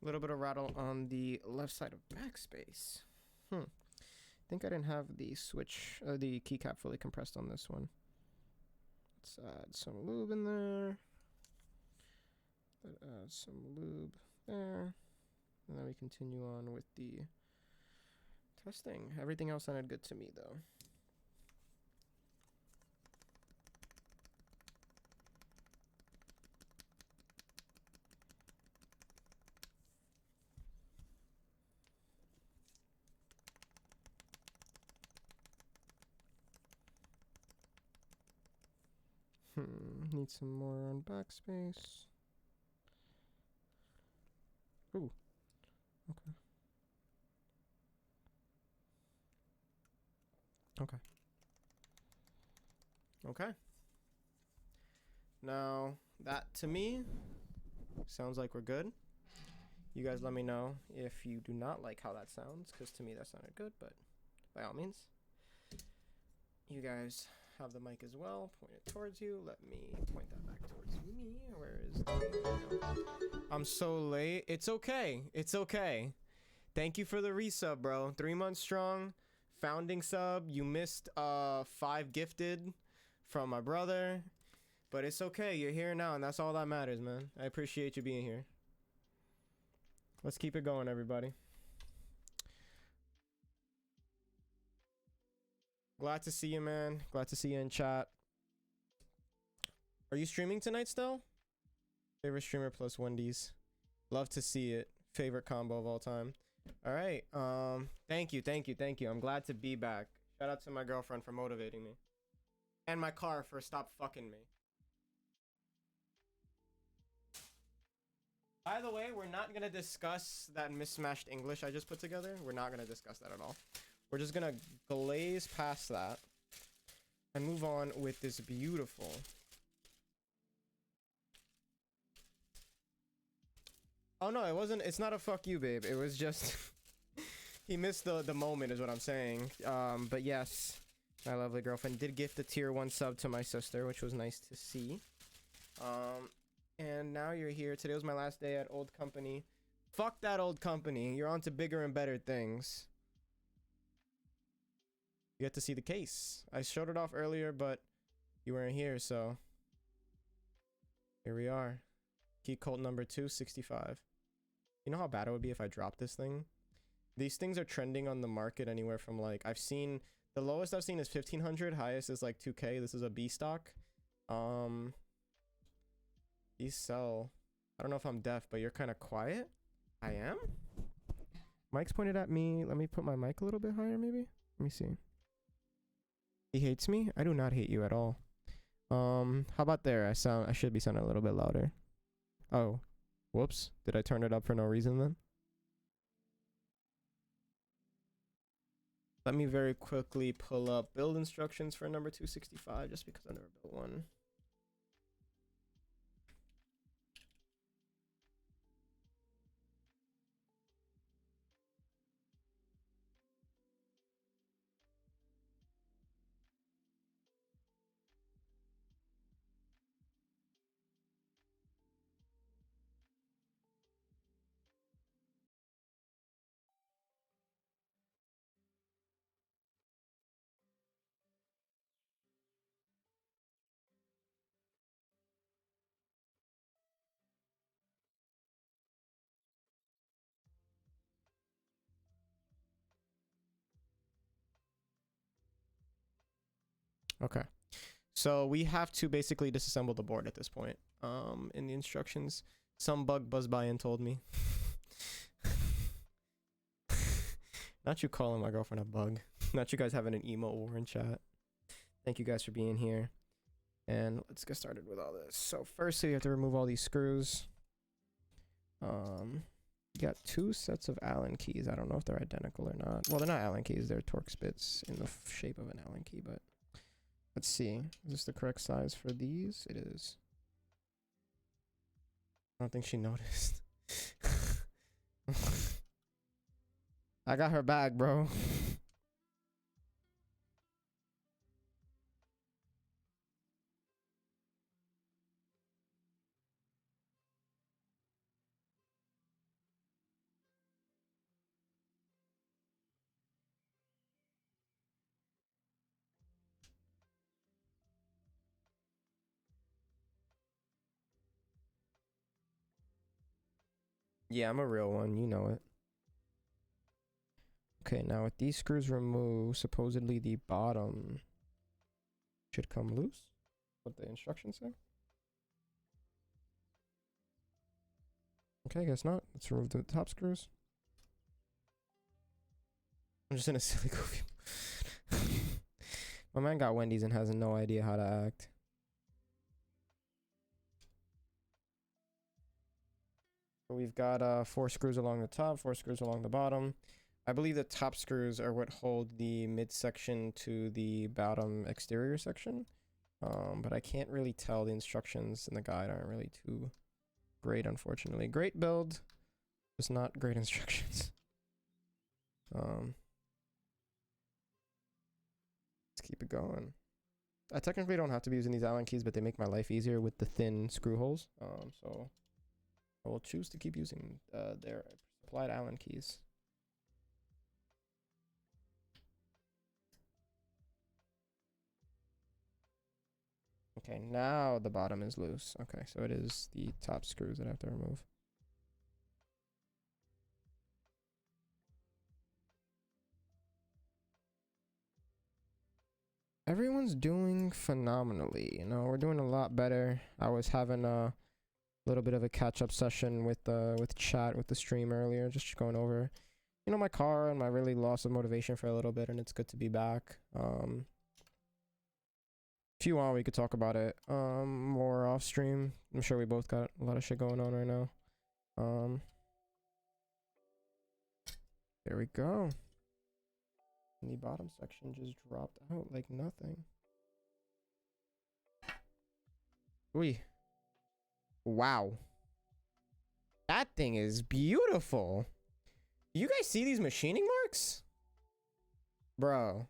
A little bit of rattle on the left side of backspace. I think I didn't have the switch, the keycap fully compressed on this one. Let's add some lube in there. Let's add some lube there. And then we continue on with the testing. Everything else sounded good to me though. Need some more on backspace. Ooh. Okay. Okay. Okay. Now, that to me sounds like we're good. You guys let me know if you do not like how that sounds, because to me that sounded good, but by all means. You guys have the mic as well. Point it towards you. Let me point that back towards me. Where is the... I'm so late. It's okay. It's okay. Thank you for the resub, bro. 3 months strong. Founding sub. You missed 5 gifted from my brother. But it's okay. You're here now, and that's all that matters, man. I appreciate you being here. Let's keep it going, everybody. Glad to see you, man. Glad to see you in chat. Are you streaming tonight still? Favorite streamer plus Wendy's. Love to see it. Favorite combo of all time. All right. Thank you. I'm glad to be back. Shout out to my girlfriend for motivating me. And my car for stop fucking me. By the way, we're not going to discuss that mismatched English I just put together. We're not going to discuss that at all. We're just gonna glaze past that and move on with this beautiful. Oh no, it wasn't. It's not a fuck you, babe. It was just he missed the moment, is what I'm saying. But yes, my lovely girlfriend did gift a tier 1 sub to my sister, which was nice to see. And now you're here. Today was my last day at old company. Fuck that old company. You're on to bigger and better things. You get to see the case. I showed it off earlier, but you weren't here, so here we are. Keycult No.2, 65. You know how bad it would be if I dropped this thing? These things are trending on the market anywhere from like, I've seen, the lowest I've seen is 1500, highest is like 2K. This is a B stock. These sell. I don't know if I'm deaf, but you're kind of quiet. I am? Mike's pointed at me. Let me put my mic a little bit higher, maybe. Let me see. He hates me? I do not hate you at all. How about there? I should be sounding a little bit louder. Oh, whoops. Did I turn it up for no reason then? Let me very quickly pull up build instructions for number 265 just because I never built one. Okay. So we have to basically disassemble the board at this point. In the instructions, some bug buzzed by and told me. Not you calling my girlfriend a bug. Not you guys having an emo war in chat. Thank you guys for being here. And let's get started with all this. So first, you have to remove all these screws. You got 2 sets of Allen keys. I don't know if they're identical or not. Well, they're not Allen keys. They're Torx bits in the shape of an Allen key, but let's see. Is this the correct size for these? It is. I don't think she noticed. I got her back, bro. Yeah, I'm a real one. You know it. Okay, now with these screws removed, supposedly the bottom should come loose. What the instructions say? Okay, I guess not. Let's remove the top screws. I'm just in a silly goofy. My man got Wendy's and has no idea how to act. We've got 4 screws along the top, 4 screws along the bottom. I believe the top screws are what hold the midsection to the bottom exterior section. But I can't really tell. The instructions in the guide aren't really too great, unfortunately. Great build, just not great instructions. Let's keep it going. I technically don't have to be using these Allen keys, but they make my life easier with the thin screw holes. So I will choose to keep using their supplied Allen keys. Okay, now the bottom is loose. Okay, so it is the top screws that I have to remove. Everyone's doing phenomenally. You know, we're doing a lot better. I was having a little bit of a catch-up session with chat with the stream earlier, just going over, you know, my car and my really loss of motivation for a little bit, and it's good to be back. If you want, we could talk about it more off stream. I'm sure we both got a lot of shit going on right now. There we go. And the bottom section just dropped out like nothing. Wee. Wow. That thing is beautiful. You guys see these machining marks? Bro.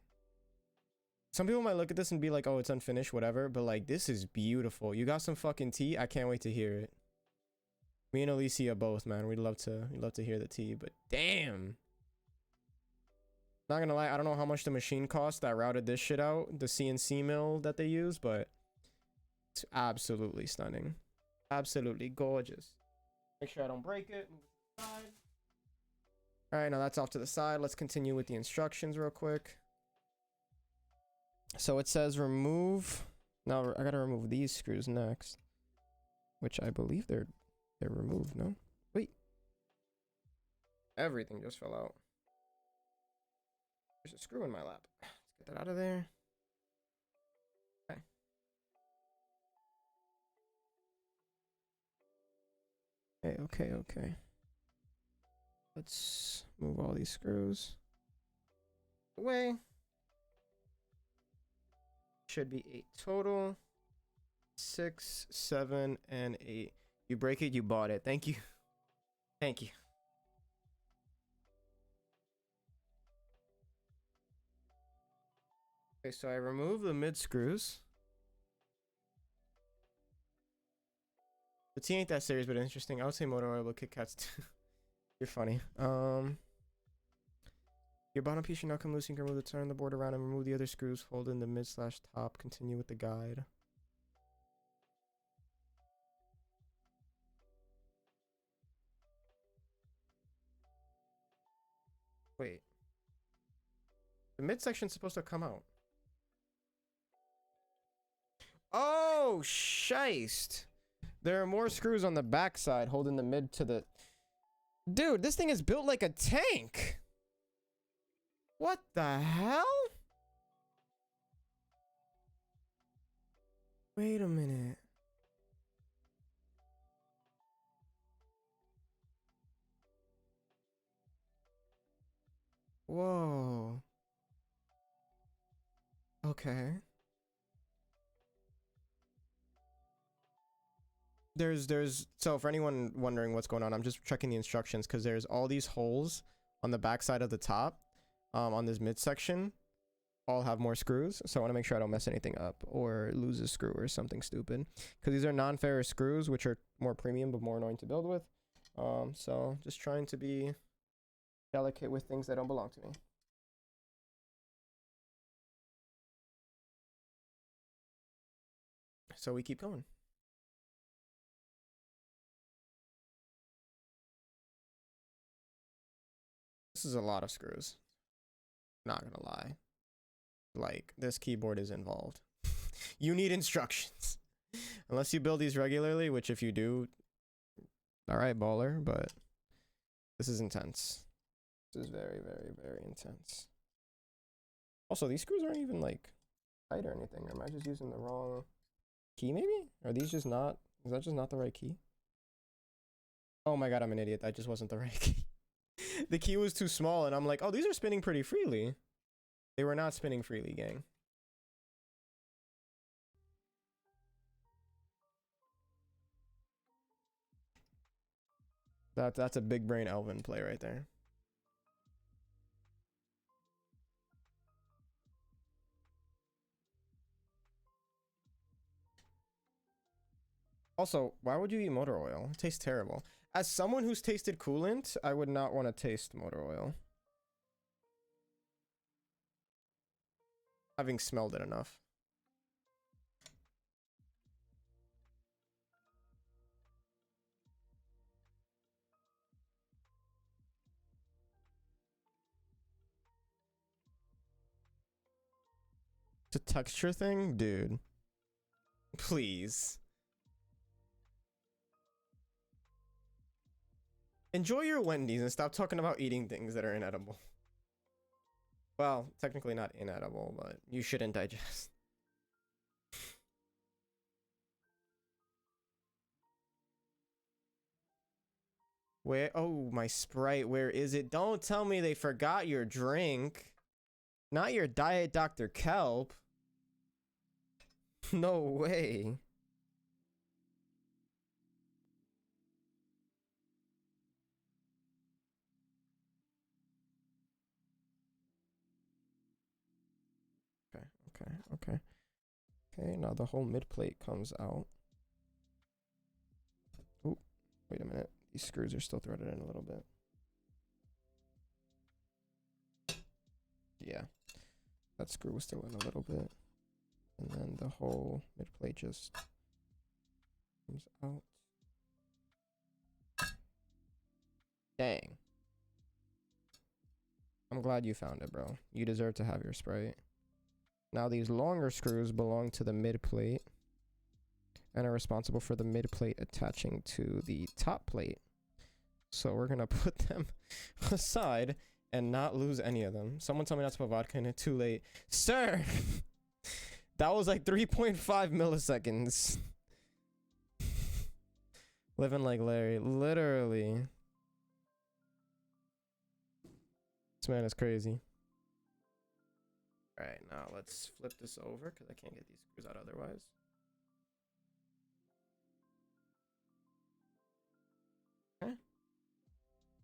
Some people might look at this and be like, oh, it's unfinished, whatever. But like, this is beautiful. You got some fucking tea? I can't wait to hear it. Me and Alicia both, man. We'd love to hear the tea, but damn. Not gonna lie, I don't know how much the machine cost that routed this shit out, the CNC mill that they use, but it's absolutely stunning. Absolutely gorgeous. Make sure I don't break it. Move it to the side. All right, now that's off to the side. Let's continue with the instructions real quick. So it says remove. Now I gotta remove these screws next, which I believe they're removed. No, wait. Everything just fell out. There's a screw in my lap. Let's get that out of there. Okay. Okay. Let's move all these screws away. Should be 8 total. 6, 7, and 8. You break it, you bought it. Thank you. Thank you. Okay, so I remove the mid screws. The T ain't that serious, but interesting. I would say motor oil, but Keycaps too. You're funny. Your bottom piece should now come loose. You can remove the turn the board around and remove the other screws. Fold in the mid/top. Continue with the guide. Wait. The midsection's supposed to come out. Oh, shiest. There are more screws on the backside holding the mid to the... Dude, this thing is built like a tank. What the hell? Wait a minute. Whoa. Okay. So for anyone wondering what's going on, I'm just checking the instructions because there's all these holes on the backside of the top, on this midsection, all have more screws. So I want to make sure I don't mess anything up or lose a screw or something stupid, because these are non-ferrous screws, which are more premium but more annoying to build with. So just trying to be delicate with things that don't belong to me. So we keep going. This is a lot of screws. Not gonna lie. Like, this keyboard is involved. You need instructions. Unless you build these regularly, which if you do, alright, baller, but this is intense. This is very, very, very intense. Also, these screws aren't even like tight or anything. Or am I just using the wrong key maybe? Are these just not, is that just not the right key? Oh my god, I'm an idiot. That just wasn't the right key. The key was too small and I'm like, oh, these are spinning pretty freely. They were not spinning freely, gang. That's a big brain Elvin play right there. Also, why would you eat motor oil? It tastes terrible. As someone who's tasted coolant, I would not want to taste motor oil. Having smelled it enough. It's a texture thing? Dude. Please. Enjoy your Wendy's and stop talking about eating things that are inedible. Well, technically not inedible, but you shouldn't digest. Where? Oh, my Sprite. Where is it? Don't tell me they forgot your drink. Not your Diet Dr. Kelp. No way. Okay, now the whole mid plate comes out. Oh, wait a minute. These screws are still threaded in a little bit. Yeah, that screw was still in a little bit. And then the whole mid plate just comes out. Dang. I'm glad you found it, bro. You deserve to have your Sprite. Now these longer screws belong to the mid plate and are responsible for the mid plate attaching to the top plate. So we're gonna put them aside and not lose any of them. Someone tell me not to put vodka in it. Too late. Sir! That was like 3.5 milliseconds. Living like Larry. Literally. This man is crazy. Alright, now let's flip this over because I can't get these screws out otherwise. Okay.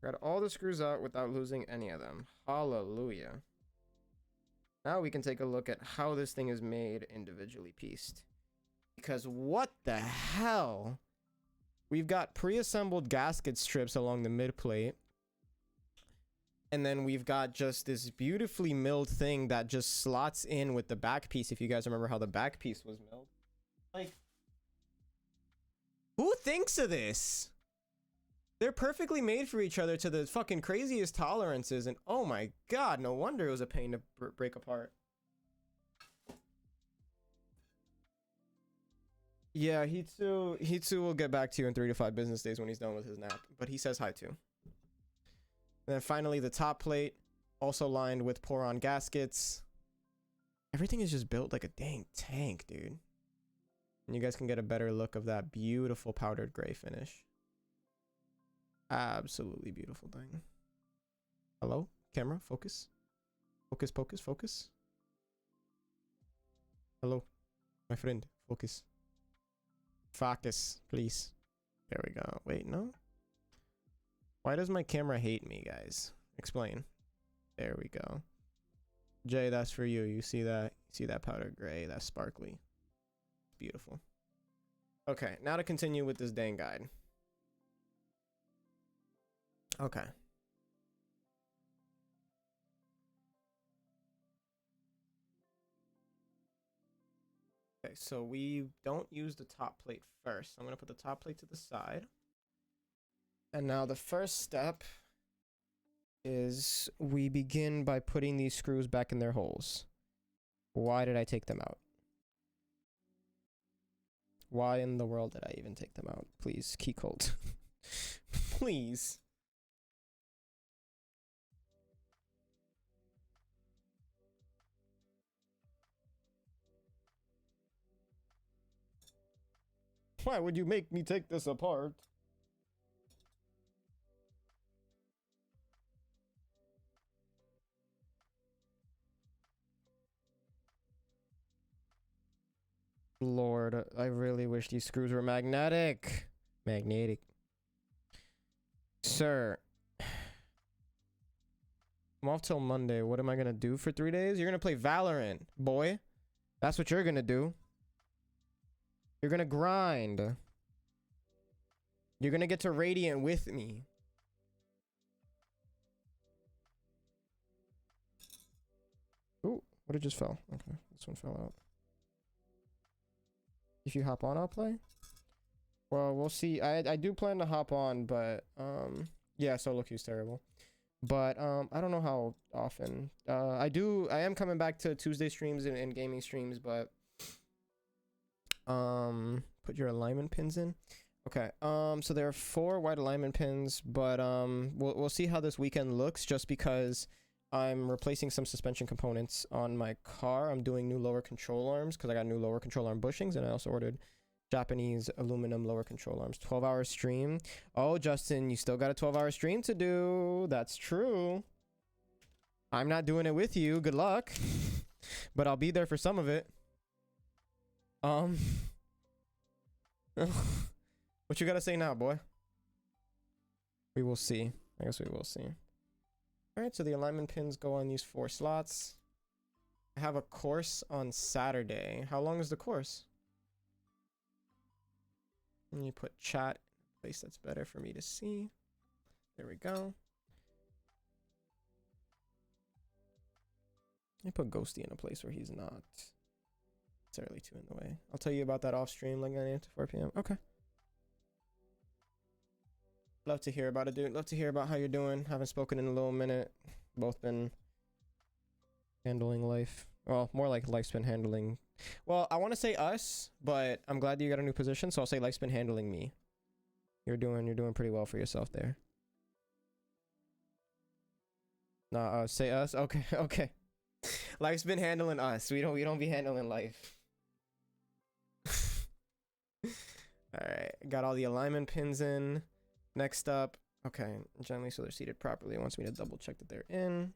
Got all the screws out without losing any of them. Hallelujah. Now we can take a look at how this thing is made individually pieced. Because what the hell? We've got pre-assembled gasket strips along the mid plate. And then we've got just this beautifully milled thing that just slots in with the back piece. If you guys remember how the back piece was milled. Like, who thinks of this? They're perfectly made for each other to the fucking craziest tolerances. And oh my god, no wonder it was a pain to break apart. Yeah, Hitsu will get back to you in 3 to 5 business days when he's done with his nap. But he says hi too. And then finally the top plate, also lined with pour-on gaskets. Everything is just built like a dang tank, dude. And you guys can get a better look of that beautiful powdered gray finish. Absolutely beautiful thing. Hello? Camera, focus. Focus, focus, focus. Hello, my friend, focus. Focus, please. There we go. Wait, no? Why does my camera hate me, guys? Explain. There we go. Jay, that's for you. You see that? You see that powder gray? That's sparkly. Beautiful. Okay, now to continue with this dang guide. Okay. Okay, so we don't use the top plate first. I'm going to put the top plate to the side. And now the first step is we begin by putting these screws back in their holes. Why did I take them out? Why in the world did I even take them out? Please, Keycult. Please. Why would you make me take this apart? Lord, I really wish these screws were magnetic. Magnetic. Sir. I'm off till Monday. What am I gonna do for 3 days? You're gonna play Valorant, boy. That's what you're gonna do. You're gonna grind. You're gonna get to Radiant with me. Ooh, what it just fell? Okay, this one fell out. If you hop on, I'll play. Well, we'll see. I do plan to hop on, but yeah, solo queue's terrible. But I don't know how often. I am coming back to Tuesday streams and gaming streams, but put your alignment pins in. Okay. So there are 4 white alignment pins, but we'll see how this weekend looks, just because I'm replacing some suspension components on my car. I'm doing new lower control arms because I got new lower control arm bushings, and I also ordered Japanese aluminum lower control arms. 12-hour stream. Oh, Justin, you still got a 12-hour stream to do. That's true. I'm not doing it with you. Good luck. But I'll be there for some of it. What you gotta say now, boy? We will see. I guess we will see. Alright, so the alignment pins go on these 4 slots. I have a course on Saturday. How long is the course? And you put chat in a place that's better for me to see. There we go. I put Ghosty in a place where he's not necessarily too in the way. I'll tell you about that off stream, like 9 a.m. to 4 p.m. Okay. Love to hear about it, dude. Love to hear about how you're doing. Haven't spoken in a little minute. Both been handling life. Well, more like life's been handling. Well, I want to say us, but I'm glad that you got a new position, so I'll say life's been handling me. You're doing pretty well for yourself there. Nah, say us. Okay, okay. Life's been handling us. We don't be handling life. Alright, got all the alignment pins in. Next up, okay, gently so they're seated properly. It wants me to double check that they're in.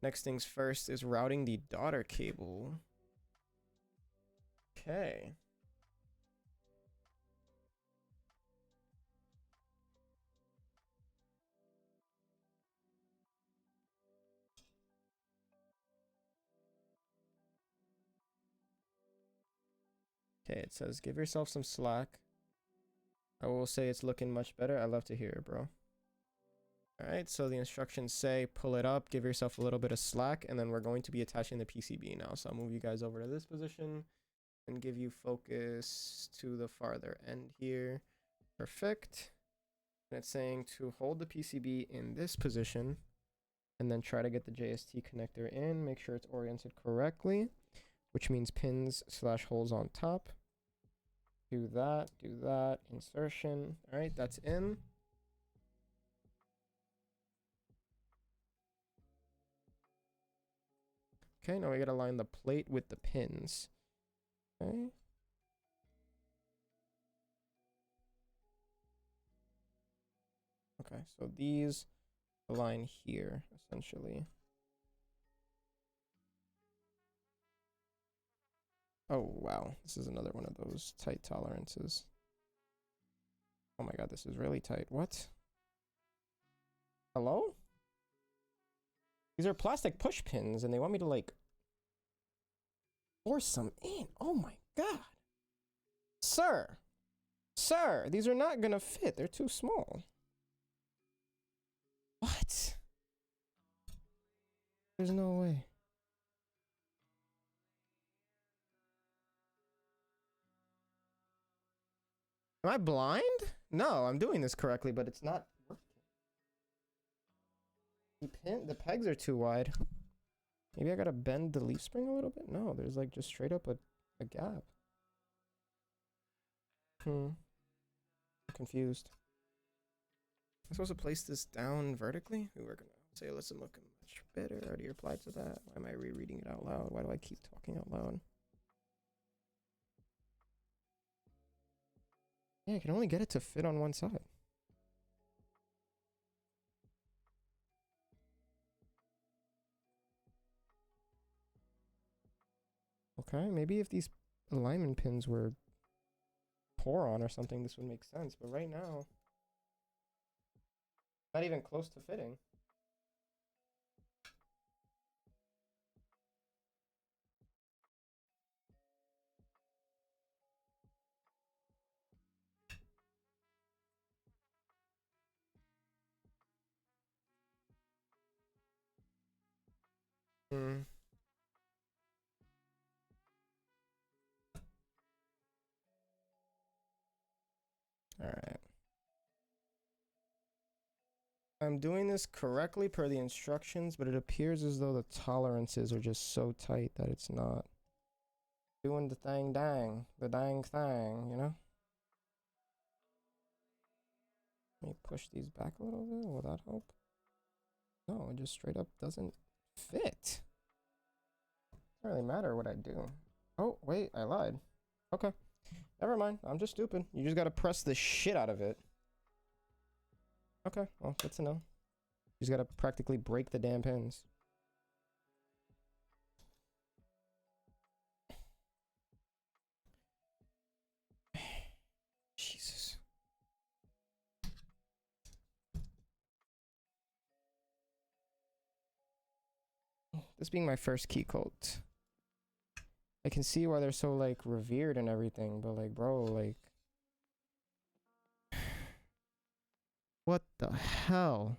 Next things first is routing the daughter cable. Okay. Okay, it says give yourself some slack. I will say it's looking much better. I love to hear it, bro. Alright, so the instructions say pull it up, give yourself a little bit of slack, and then we're going to be attaching the PCB now. So I'll move you guys over to this position and give you focus to the farther end here. Perfect. And it's saying to hold the PCB in this position and then try to get the JST connector in. Make sure it's oriented correctly, which means pins / holes on top. Do that, insertion. All right, that's in. Okay, now we gotta line the plate with the pins. Okay. Okay, so these align here, essentially. Oh, wow. This is another one of those tight tolerances. Oh my god, this is really tight. What? Hello? These are plastic push pins, and they want me to, like, force some in. Oh my god. Sir! Sir, these are not gonna fit. They're too small. What? There's no way. Am I blind? No, I'm doing this correctly, but it's not working. The pegs are too wide. Maybe I gotta bend the leaf spring a little bit? No, there's like just straight up a gap. I'm confused. I'm supposed to place this down vertically? We're gonna say, listen, look much better. I already replied to that. Why am I rereading it out loud? Why do I keep talking out loud? Yeah, I can only get it to fit on one side. Okay, maybe if these alignment pins were Poron or something, this would make sense. But right now, not even close to fitting. Alright. I'm doing this correctly per the instructions, but it appears as though the tolerances are just so tight that it's not doing the dang thing, you know? Let me push these back a little bit. Will that help? No, it just straight up doesn't fit. Doesn't really matter what I do. Oh, wait, I lied. Okay. Never mind. I'm just stupid. You just gotta press the shit out of it. Okay, well, good to know. You just gotta practically break the damn pins. Jesus. This being my first Keycult, I can see why they're so, like, revered and everything, but, like, bro, like... What the hell?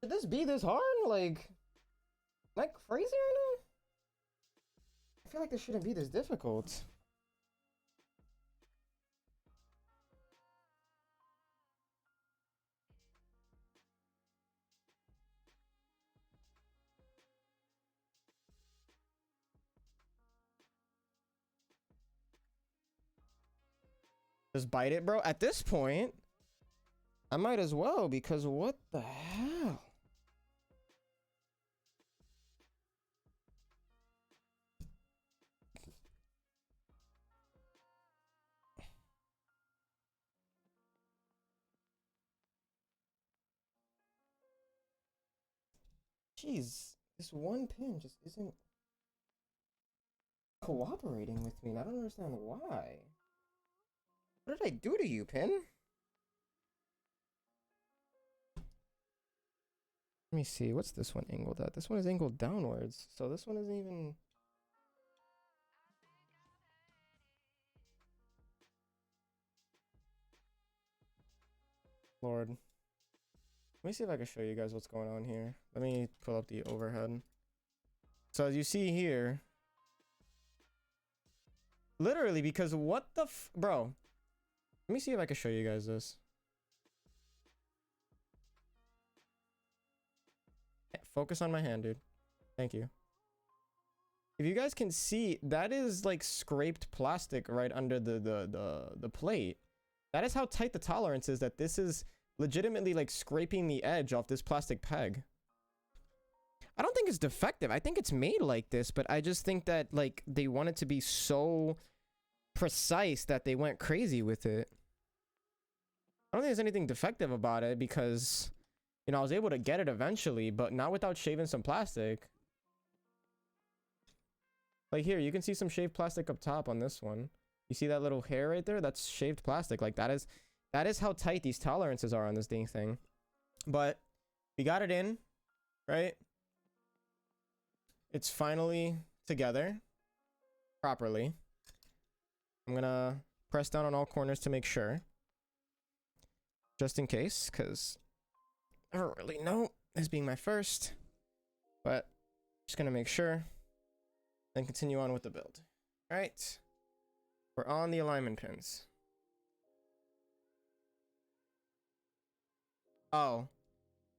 Should this be this hard? Like crazy right now? I feel like this shouldn't be this difficult. Just bite it, bro. At this point, I might as well, because what the hell? Jeez, this one pin just isn't cooperating with me, and I don't understand why. What did I do to you, pin? Let me see, what's this one angled at? This one is angled downwards, so this one isn't even... Lord. Let me see if I can show you guys what's going on here. Let me pull up the overhead. So as you see here, literally, because what the bro, let me see if I can show you guys this. Focus on my hand, dude. Thank you. If you guys can see, that is like scraped plastic right under the plate. That is how tight the tolerance is, that this is legitimately like scraping the edge off this plastic peg. I don't think it's defective. I think it's made like this, but I just think that like they want it to be so precise that they went crazy with it. I don't think there's anything defective about it, because, you know, I was able to get it eventually, but not without shaving some plastic. Like here, you can see some shaved plastic up top on this one. You see that little hair right there? That's shaved plastic. Like that is how tight these tolerances are on this dang thing. But we got it in, right? It's finally together properly. I'm gonna press down on all corners to make sure, just in case, because I don't really know, this being my first, but just gonna make sure, then continue on with the build. All right, we're on the alignment pins. Oh,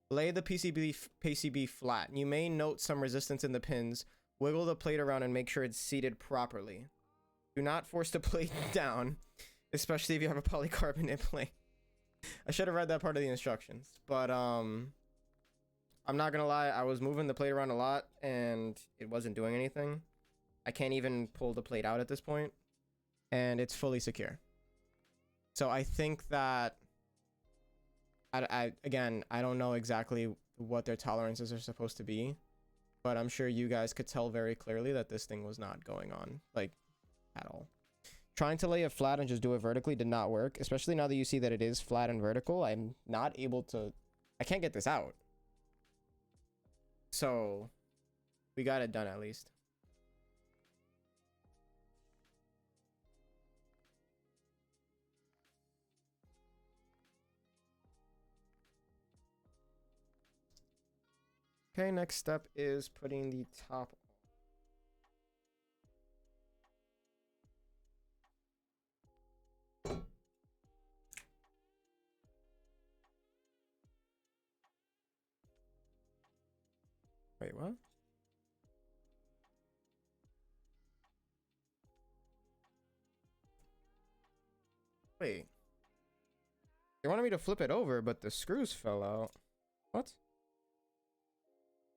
lay the PCB flat. You may note some resistance in the pins. Wiggle the plate around and make sure it's seated properly. Do not force the plate down, especially if you have a polycarbonate plate. I should have read that part of the instructions, but I'm not gonna lie, I was moving the plate around a lot and it wasn't doing anything. I can't even pull the plate out at this point, and it's fully secure. So I think that again, I don't know exactly what their tolerances are supposed to be, but I'm sure you guys could tell very clearly that this thing was not going on, like, at all. Trying to lay it flat and just do it vertically did not work, especially now that you see that it is flat and vertical. I'm not able to, I can't get this out. So we got it done at least. Okay, next step is putting the top. Wait, what? Wait. They wanted me to flip it over, but the screws fell out. What?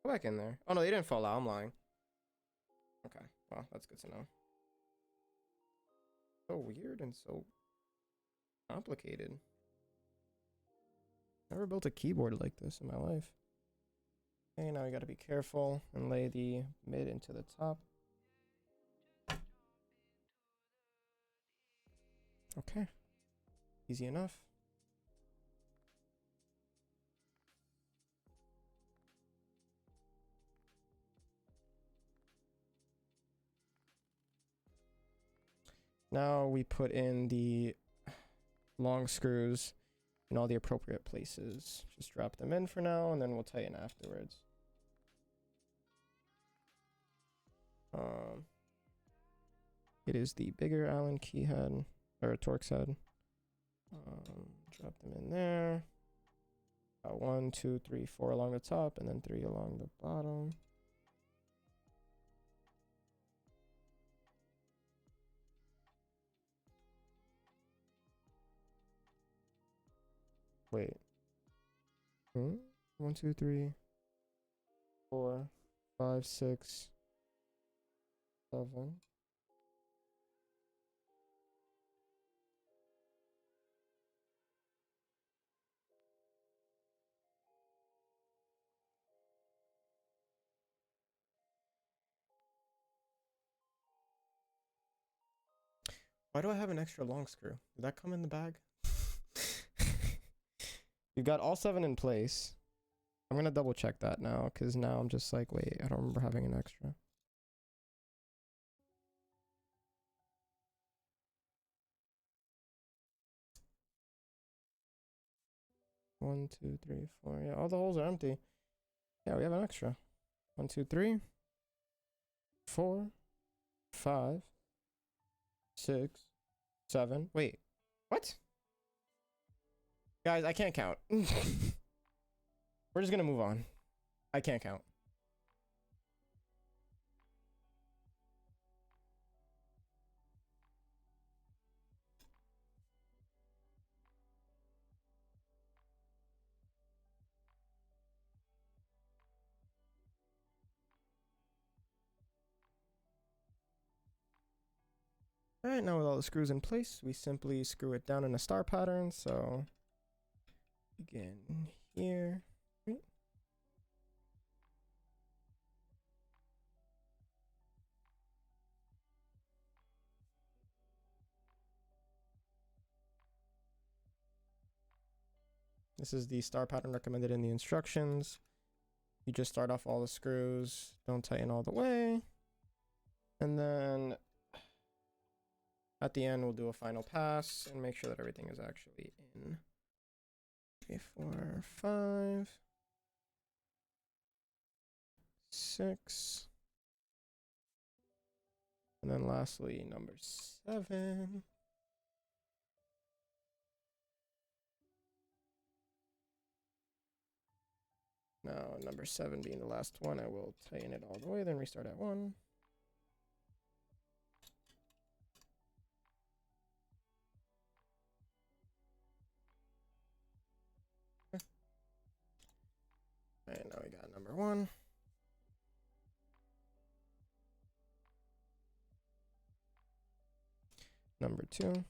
Go back in there. Oh no, they didn't fall out. I'm lying. Okay, well, that's good to know. So weird and so complicated. Never built a keyboard like this in my life. Okay, now we gotta be careful and lay the mid into the top. Okay, easy enough. Now we put in the long screws in all the appropriate places. Just drop them in for now, and then we'll tighten afterwards. It is the bigger Allen key head, or Torx head. Drop them in there. 1, 2, 3, 4 along the top, and then 3 along the bottom. Wait. 1, 2, 3, 4, 5, 6, 7. Why do I have an extra long screw? Did that come in the bag? You've got all 7 in place. I'm gonna double check that now, because now I'm just like, wait, I don't remember having an extra. One, 2, 3, 4. Yeah, all the holes are empty. Yeah, we have an extra. 1, 2, 3, 4, 5, 6, 7. Wait, what? Guys, I can't count. We're just gonna move on. I can't count. Alright, now with all the screws in place, we simply screw it down in a star pattern. So, begin here. This is the star pattern recommended in the instructions. You just start off all the screws, don't tighten all the way. And then at the end, we'll do a final pass and make sure that everything is actually in. 3, 4, 5, 6. And then lastly, number 7. Now, number 7 being the last one, I will tighten it all the way, then restart at 1. And now we got number 1. Number 2.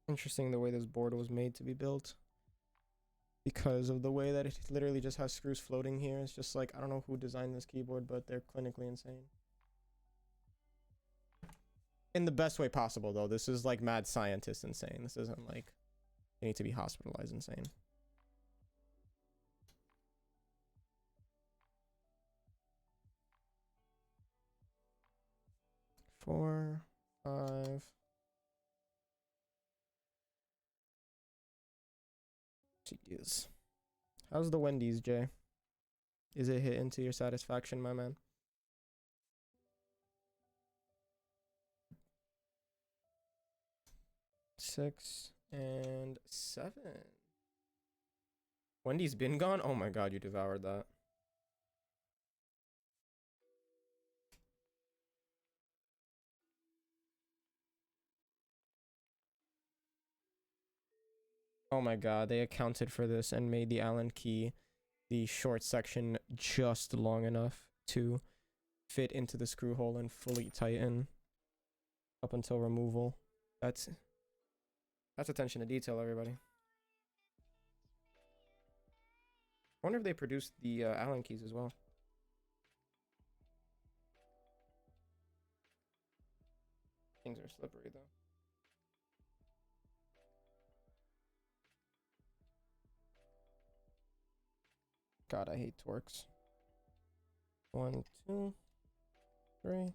Interesting the way this board was made to be built. Because of the way that it literally just has screws floating here. It's just like, I don't know who designed this keyboard, but they're clinically insane. In the best way possible, though. This is like mad scientist insane. This isn't like you need to be hospitalized insane. Four, 5. Jeez. How's the Wendy's, Jay? Is it hitting to your satisfaction, my man? Six and 7. Wendy's been gone? Oh my god, you devoured that. Oh my god, they accounted for this and made the Allen key the short section just long enough to fit into the screw hole and fully tighten up until removal. That's attention to detail, everybody. I wonder if they produced the Allen keys as well. Things are slippery though. God, I hate Torx. 1, 2, 3. I want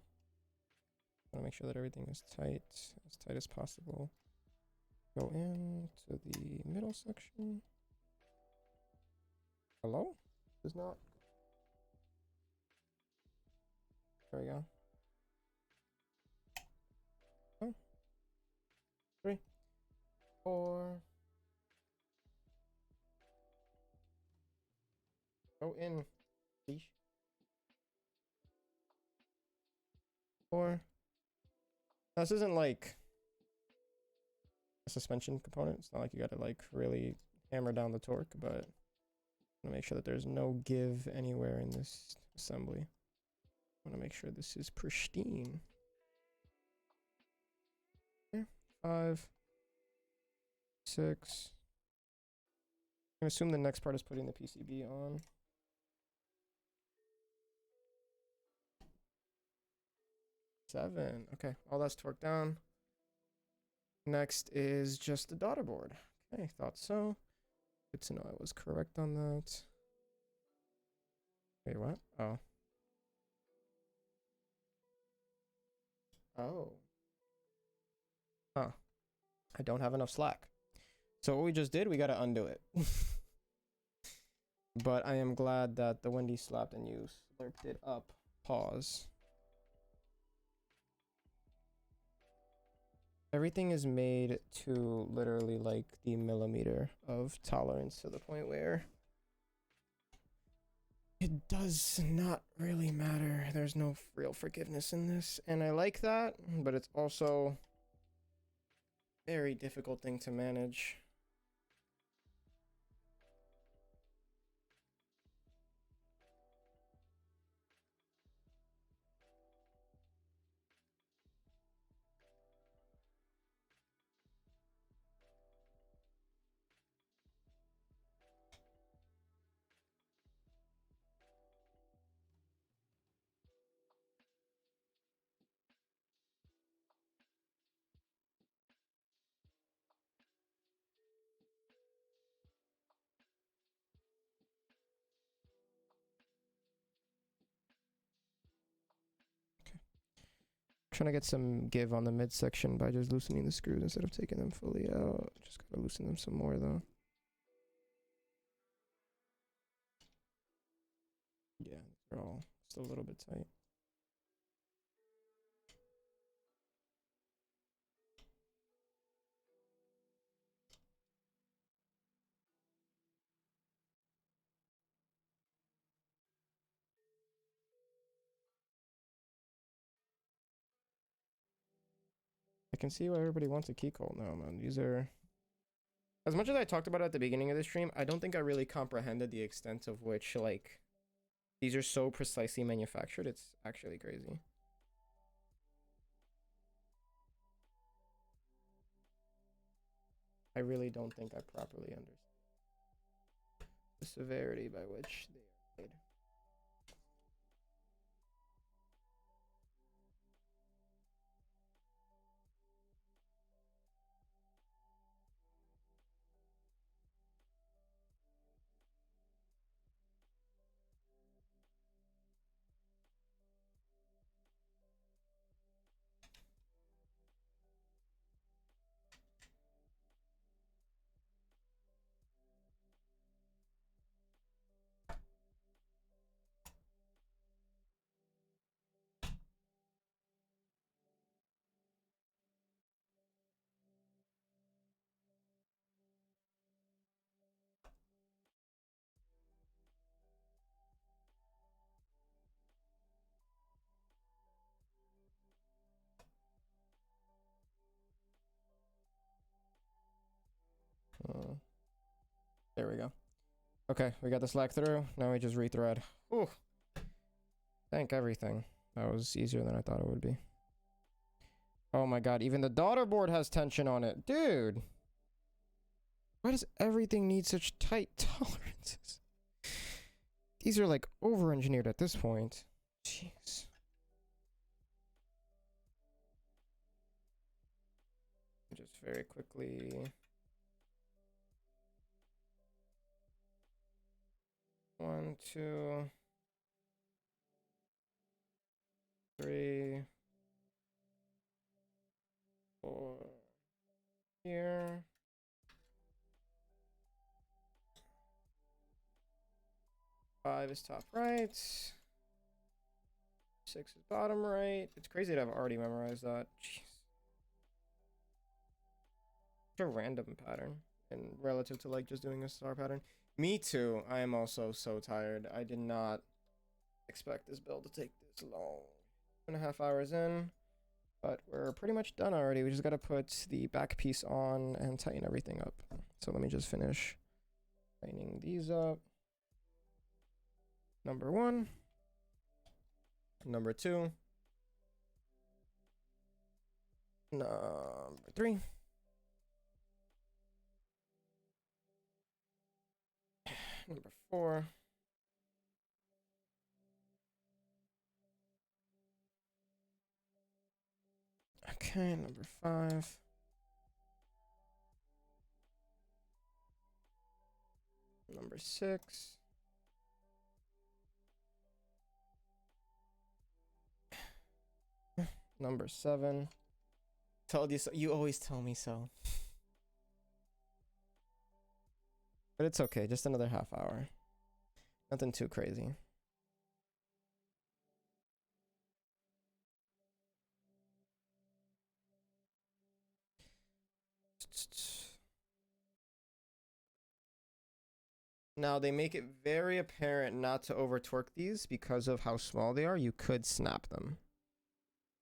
to make sure that everything is tight as possible. Go into the middle section. Hello? Does not. There we go. 1, 3, 4. Go in, please. 4. This isn't like a suspension component. It's not like you gotta like really hammer down the torque, but I'm gonna make sure that there's no give anywhere in this assembly. I want to make sure this is pristine. Okay, 5, 6. I'm gonna assume the next part is putting the PCB on. 7. Okay, all that's torqued down. Next is just the daughter board. Okay, thought so. Good to know I was correct on that. Wait, what? Oh. Oh. Huh. I don't have enough slack. So what we just did, we gotta undo it. But I am glad that the Wendy slapped and you slurped it up. Pause. Everything is made to literally like the millimeter of tolerance, to the point where it does not really matter. There's no real forgiveness in this. And I like that, but it's also a very difficult thing to manage. Trying to get some give on the midsection by just loosening the screws instead of taking them fully out. Just gotta loosen them some more though. Yeah, they're all still a little bit tight. I can see why everybody wants a Keycult now, man. These are... As much as I talked about it at the beginning of the stream, I don't think I really comprehended the extent of which, like, these are so precisely manufactured. It's actually crazy. I really don't think I properly understand the severity by which they are made. There we go. Okay, we got the slack through. Now we just rethread. Ooh. Thank everything. That was easier than I thought it would be. Oh my god, even the daughter board has tension on it. Dude. Why does everything need such tight tolerances? These are like over-engineered at this point. Jeez. Just very quickly... 1, 2, 3, 4 here. 5 is top right. 6 is bottom right. It's crazy that I've already memorized that. Jeez. Such a random pattern, and relative to like just doing a star pattern. Me too. I am also so tired. I did not expect this build to take this long. 2.5 hours in, but we're pretty much done already. We just gotta put the back piece on and tighten everything up. So let me just finish tightening these up. Number 1, number 2, number 3, number 4, okay, number 5, number 6, number 7. Told you so. You always tell me so. But it's okay, just another half hour. Nothing too crazy. Now they make it very apparent not to over torque these because of how small they are. You could snap them.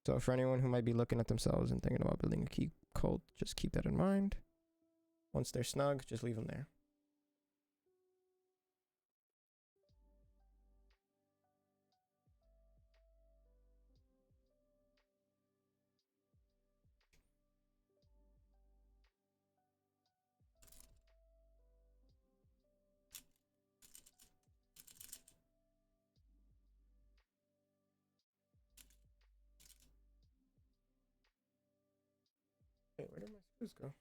So for anyone who might be looking at themselves and thinking about building a Keycult, just keep that in mind. Once they're snug, just leave them there. Wait, where did my screws go?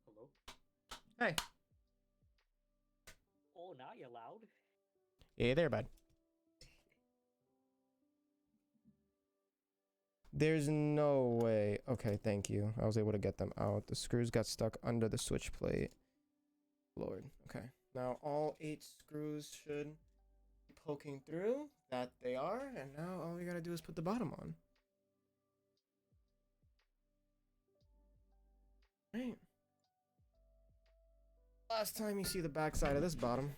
Hello? Hey. Oh, now you're loud. Hey there, bud. There's no way. Okay, thank you. I was able to get them out. The screws got stuck under the switch plate. Lord. Okay. Now all 8 screws should be poking through. That they are. And now all we gotta do is put the bottom on. Right. Last time you see the back side of this bottom.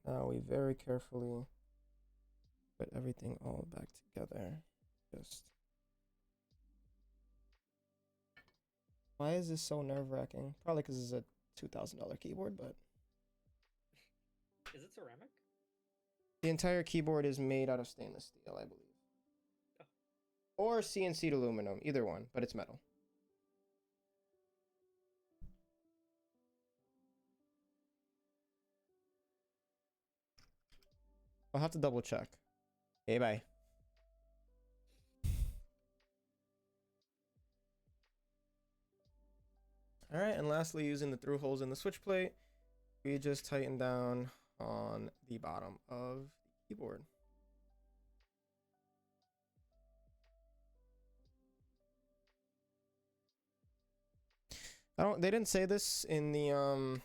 Now we very carefully put everything all back together. Just. Why is this so nerve-wracking? Probably because it's a $2,000 keyboard, but. Is it ceramic? The entire keyboard is made out of stainless steel, I believe. Oh. Or CNC'd aluminum, either one, but it's metal. I'll have to double check. Hey, bye. Alright, and lastly, using the through holes in the switch plate, we just tighten down on the bottom of the keyboard. They didn't say this in the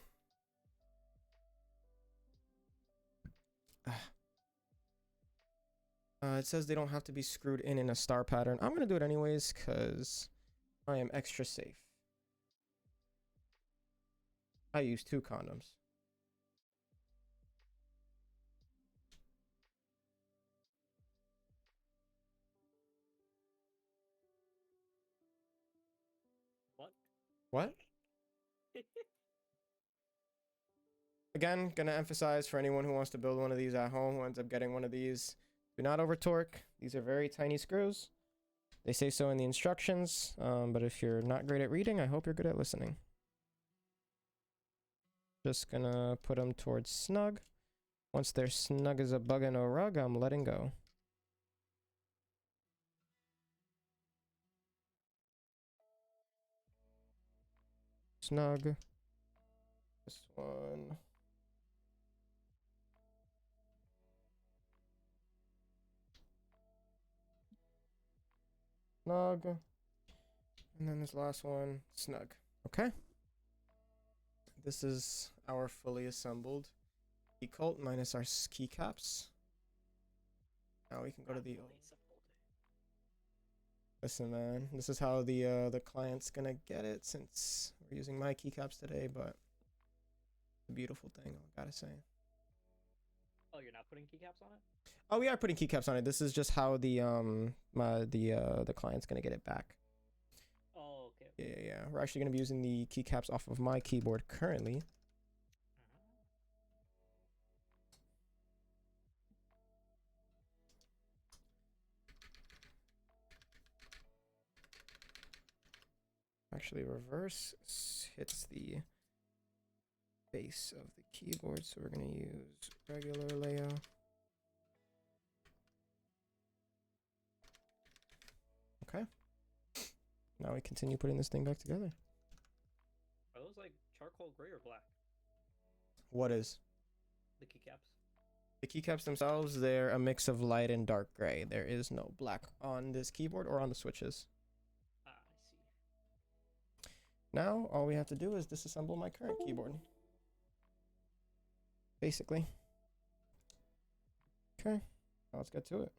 it says they don't have to be screwed in a star pattern. I'm gonna do it anyways because I am extra safe. I use 2 condoms. What? What? Again, gonna emphasize for anyone who wants to build one of these at home, who ends up getting one of these, do not over torque. These are very tiny screws. They say so in the instructions, but if you're not great at reading, I hope you're good at listening. Just gonna put them towards snug. Once they're snug as a bug in a rug, I'm letting go. Snug. This one. Snug. And then this last one, snug. Okay. This is our fully assembled Keycult minus our keycaps. Now we can go to the. Listen, man, this is how the client's gonna get it since we're using my keycaps today, but a beautiful thing, I gotta say. Oh, you're not putting keycaps on it? Oh, we are putting keycaps on it. This is just how the the client's gonna get it back. Oh, okay. Yeah. We're actually gonna be using the keycaps off of my keyboard currently. Actually, reverse hits the base of the keyboard, so we're gonna use regular layout. Okay. Now we continue putting this thing back together. Are those like charcoal gray or black? What is? The keycaps. The keycaps themselves, they're a mix of light and dark gray. There is no black on this keyboard or on the switches. Ah, I see. Now, all we have to do is disassemble my current keyboard. Basically. Okay, now let's get to it.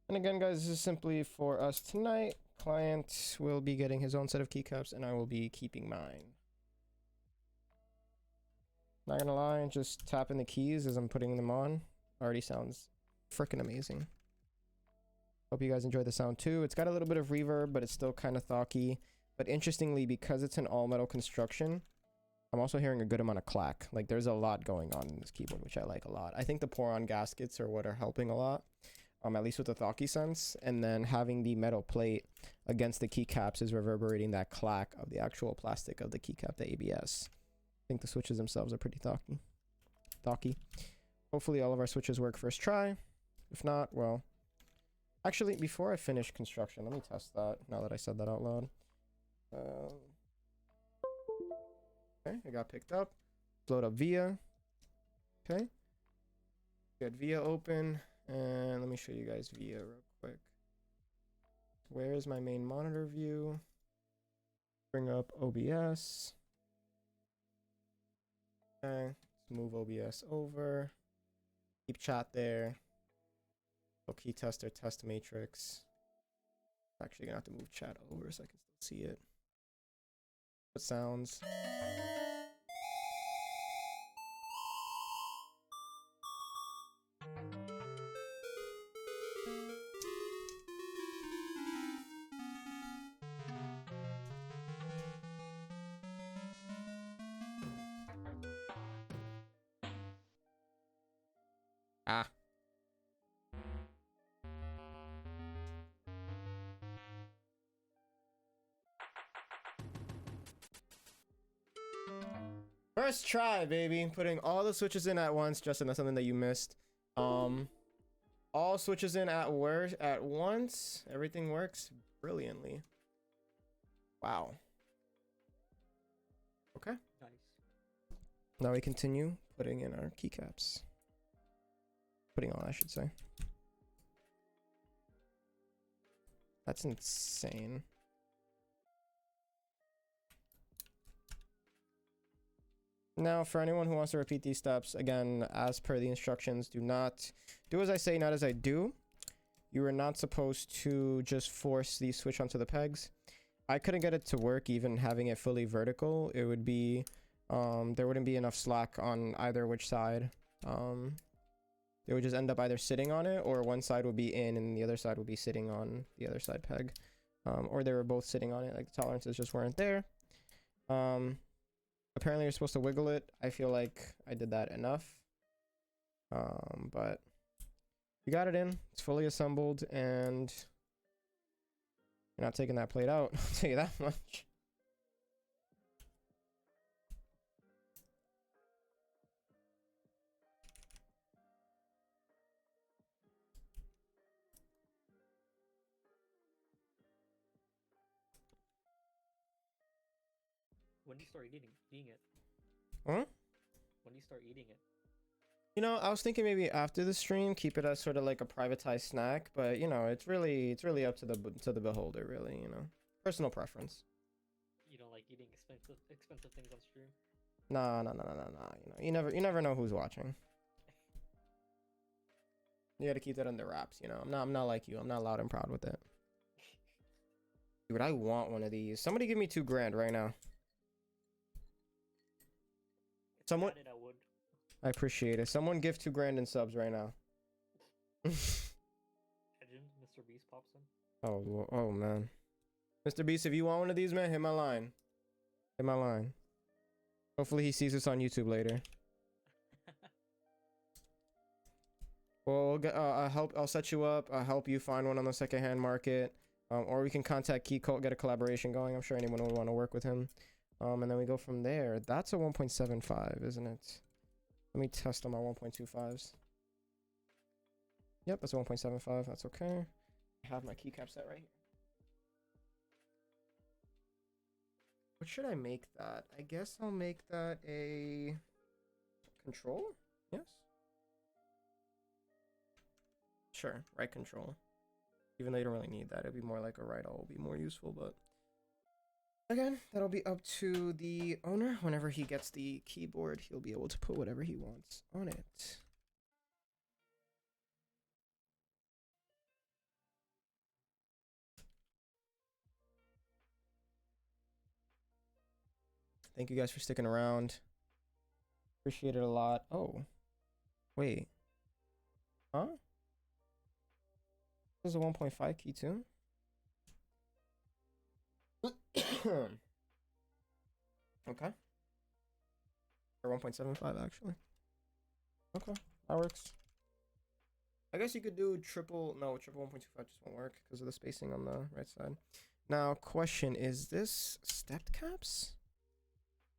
And again, guys, this is simply for us tonight. Client will be getting his own set of keycaps, and I will be keeping mine. Not gonna lie, just tapping the keys as I'm putting them on already sounds freaking amazing. Hope you guys enjoy the sound too. It's got a little bit of reverb, but it's still kind of thocky. But interestingly, because it's an all metal construction, I'm also hearing a good amount of clack. Like, there's a lot going on in this keyboard, which I like a lot. I think the pour-on gaskets are what are helping a lot. At least with the thocky sense, and then having the metal plate against the keycaps is reverberating that clack of the actual plastic of the keycap, the ABS. I think the switches themselves are pretty thocky. Hopefully all of our switches work first try. If not, well, actually, before I finish construction, let me test that now that I said that out loud. Okay, it got picked up. Load up VIA. Okay. Get VIA open. And let me show you guys VIA real quick. Where's my main monitor view? Bring up OBS. Okay, let's move OBS over. Keep chat there. So key tester, test matrix. Actually gonna have to move chat over so I can still see it. What sounds? Ah. First try, baby. Putting all the switches in at once. Justin, that's something that you missed. All switches in at once. Everything works brilliantly. Wow. Okay. Nice. Now we continue putting in our keycaps. Putting on, I should say. That's insane. Now, for anyone who wants to repeat these steps, again, as per the instructions, do not do as I say, not as I do. You are not supposed to just force the switch onto the pegs. I couldn't get it to work even having it fully vertical. It would be, there wouldn't be enough slack on either which side. They would just end up either sitting on it, or one side would be in and the other side would be sitting on the other side peg. Or they were both sitting on it, like the tolerances just weren't there. Apparently you're supposed to wiggle it. I feel like I did that enough. But you got it in, it's fully assembled, and you're not taking that plate out, I'll tell you that much. When do you start eating it? Huh? When do you start eating it? You know, I was thinking maybe after the stream, keep it as sort of like a privatized snack, but you know, it's really up to the beholder, really, you know. Personal preference. You don't like eating expensive things on stream? Nah. You know, you never know who's watching. You gotta keep that under wraps, you know. I'm not like you. I'm not loud and proud with it. Dude, I want one of these. Somebody give me 2 grand right now. If Someone, I had it, I would. I appreciate it. Someone give 2 grand in subs right now. Imagine Mr. Beast pops in. Oh man, Mr. Beast, if you want one of these, man, hit my line. Hit my line. Hopefully he sees this on YouTube later. Well, we'll get, I'll set you up. I'll help you find one on the secondhand market. Or we can contact Keycult, get a collaboration going. I'm sure anyone would want to work with him. And then we go from there. That's a 1.75, isn't it? Let me test on my 1.25s. Yep, that's a 1.75. That's okay. I have my keycap set right here. What should I make that? I guess I'll make that a control. Yes. Sure, right control. Even though you don't really need that, it'd be more like a right all will be more useful, but again, that'll be up to the owner. Whenever he gets the keyboard, he'll be able to put whatever he wants on it. Thank you guys for sticking around. Appreciate it a lot. Oh, wait. Huh? This is a 1.5 key too? Okay. Or 1.75 actually. Okay, that works. I guess you could do triple 1.25 just won't work because of the spacing on the right side. Now, question, is this stepped caps?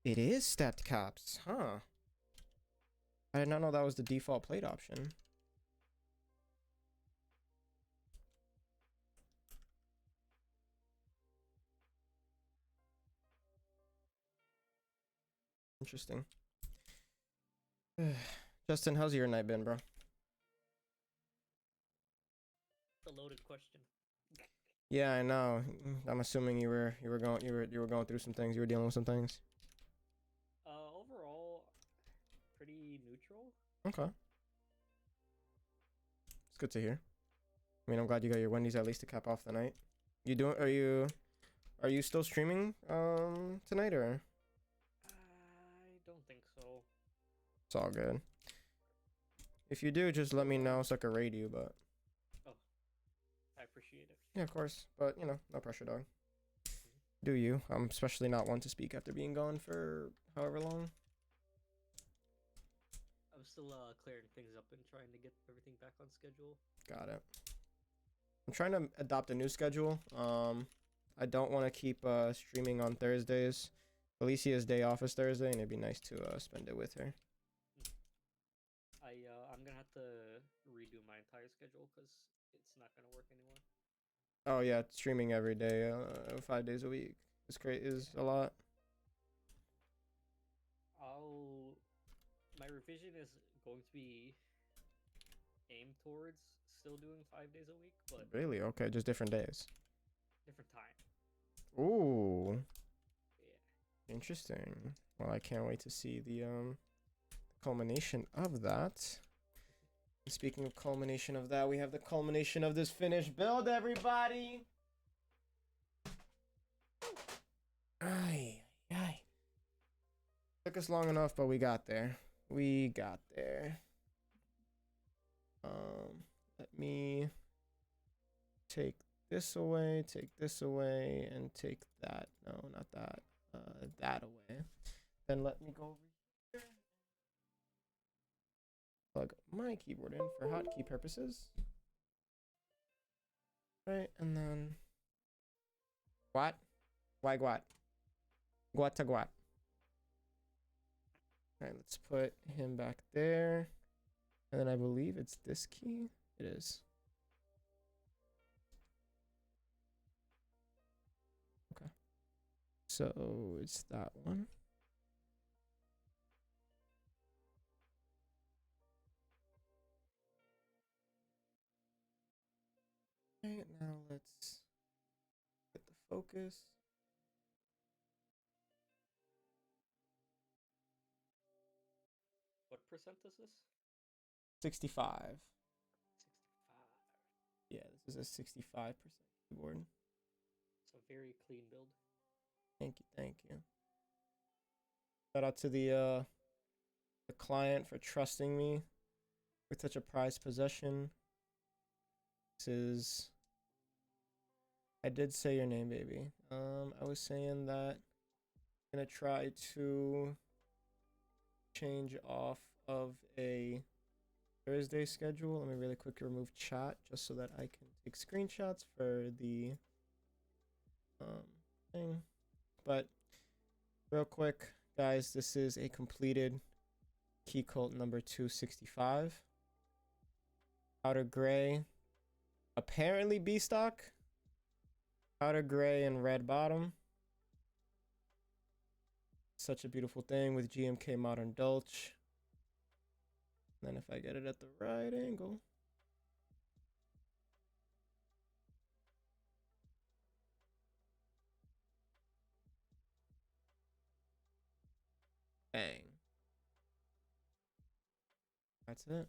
It is stepped caps, huh? I did not know that was the default plate option. Interesting. Justin, how's your night been, bro? The loaded question. Yeah, I know. I'm assuming you were going through some things. You were dealing with some things. Overall, pretty neutral. Okay. It's good to hear. I mean, I'm glad you got your Wendy's at least to cap off the night. Are you still streaming tonight or? I don't think so. It's all good. If you do, just let me know so I can raid you, but. Oh, I appreciate it. Yeah, of course. But, you know, no pressure, dog. Do you? I'm especially not one to speak after being gone for however long. I'm still clearing things up and trying to get everything back on schedule. Got it. I'm trying to adopt a new schedule. I don't want to keep streaming on Thursdays. Alicia's day off is Thursday, and it'd be nice to spend it with her. I'm gonna have to redo my entire schedule because it's not gonna work anymore. Oh yeah, streaming every day, 5 days a week is a lot. My revision is going to be aimed towards still doing 5 days a week, but Really? Okay, just different days. different time. Ooh, Yeah. interesting. Well, I can't wait to see the culmination of that. And speaking of culmination of that, we have the culmination of this finished build, everybody. Ay, ay. Took us long enough, but we got there. We got there. Let me take this away, and take that. No, not that. That away. Then let me go over here. Plug my keyboard in for hotkey purposes. Right, and then Guat? Why Guat? Guat to Guat. Alright, let's put him back there. And then I believe it's this key. It is. Okay. So it's that one. Okay, now let's get the focus. What percent is this? 65. This is a 65% keyboard. It's a very clean build. Thank you, thank you. Shout out to the client for trusting me with such a prized possession. This is. I did say your name, baby. I was saying that I'm gonna try to change off of a Thursday schedule. Let me really quickly remove chat just so that I can take screenshots for the thing. But real quick, guys, this is a completed Keycult number 265. Powder gray, apparently B stock. Powder gray and red bottom. Such a beautiful thing with GMK Modern Dolch. And then if I get it at the right angle. Bang. That's it.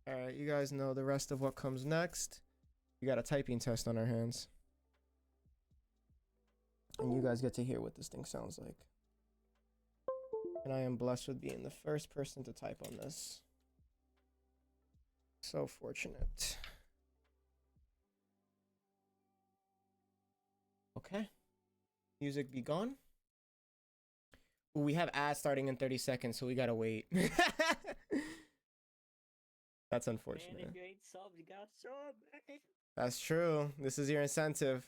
Alright, you guys know the rest of what comes next. We got a typing test on our hands. And you guys get to hear what this thing sounds like. And I am blessed with being the first person to type on this. So fortunate. Okay. Music be gone. Ooh, we have ads starting in 30 seconds, so we gotta wait. That's unfortunate. Man, if you ain't subbed, you got sub, man. That's true. This is your incentive.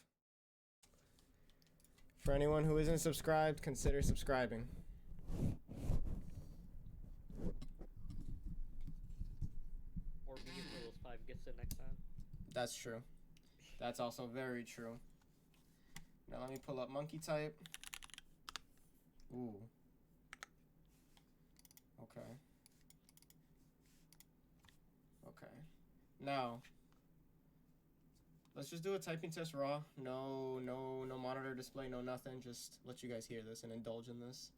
For anyone who isn't subscribed, consider subscribing. Or be for those 5 gifts the next time. That's true. That's also very true. Now let me pull up monkey type. Ooh. Okay. Okay. Now, let's just do a typing test raw. No monitor display, no nothing. Just let you guys hear this and indulge in this.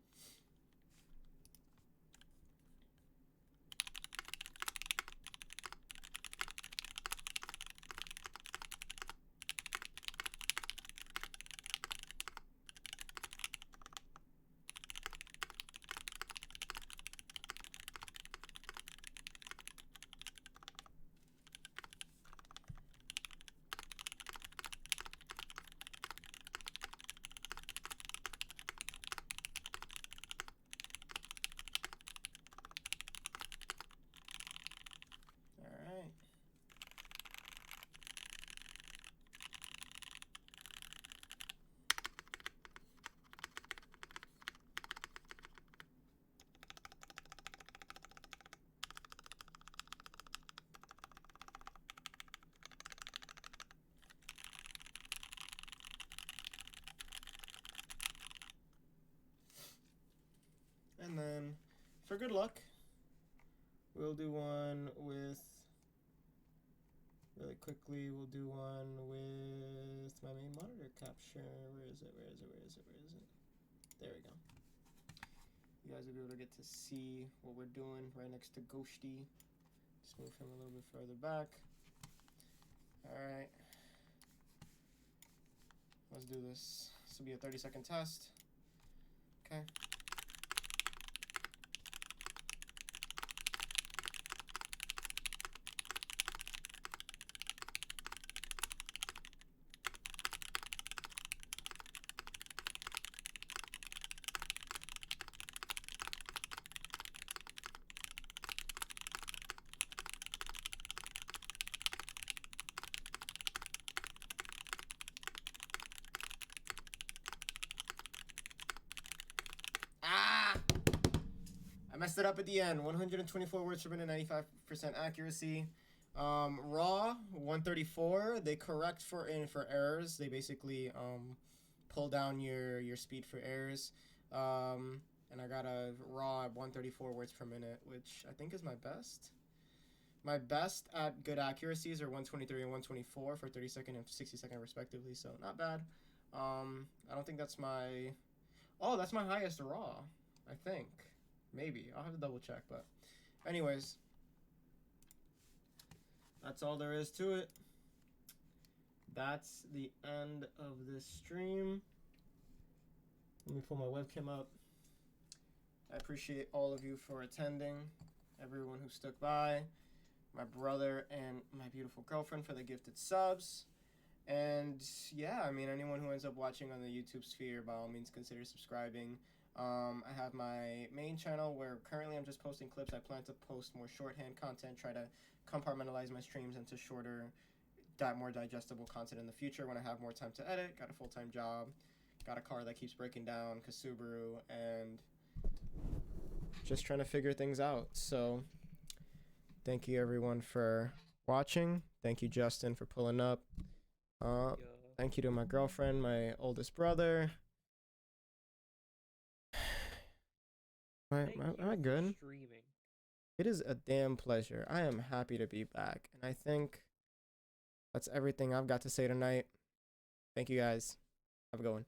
And then, for good luck, we'll do one with, really quickly, we'll do one with my main monitor capture. Where is it? There we go. You guys will be able to get to see what we're doing right next to Ghosty. Just move him a little bit further back. Alright. Let's do this. This will be a 30-second test. Okay. Messed it up at the end. 124 words per minute, 95% accuracy. Raw 134. They correct for errors. They basically pull down your speed for errors. And I got a raw at 134 words per minute, which I think is my best. My best at good accuracies are 123 and 124 for 30-second and 60-second respectively. So not bad. I don't think that's my. Oh, that's my highest raw, I think. Maybe. I'll have to double check. But anyways, that's all there is to it. That's the end of this stream. Let me pull my webcam up. I appreciate all of you for attending, everyone who stuck by, my brother and my beautiful girlfriend for the gifted subs. And yeah, I mean, anyone who ends up watching on the YouTube sphere, by all means, consider subscribing. I have my main channel where currently I'm just posting clips. I plan to post more shorthand content, try to compartmentalize my streams into shorter, more digestible content in the future when I have more time to edit. Got a full-time job, got a car that keeps breaking down, Subaru, and just trying to figure things out. So thank you everyone for watching. Thank you, Justin, for pulling up. Thank you to my girlfriend, my oldest brother. Am I good? Streaming. It is a damn pleasure. I am happy to be back. And I think that's everything I've got to say tonight. Thank you guys. Have a good one.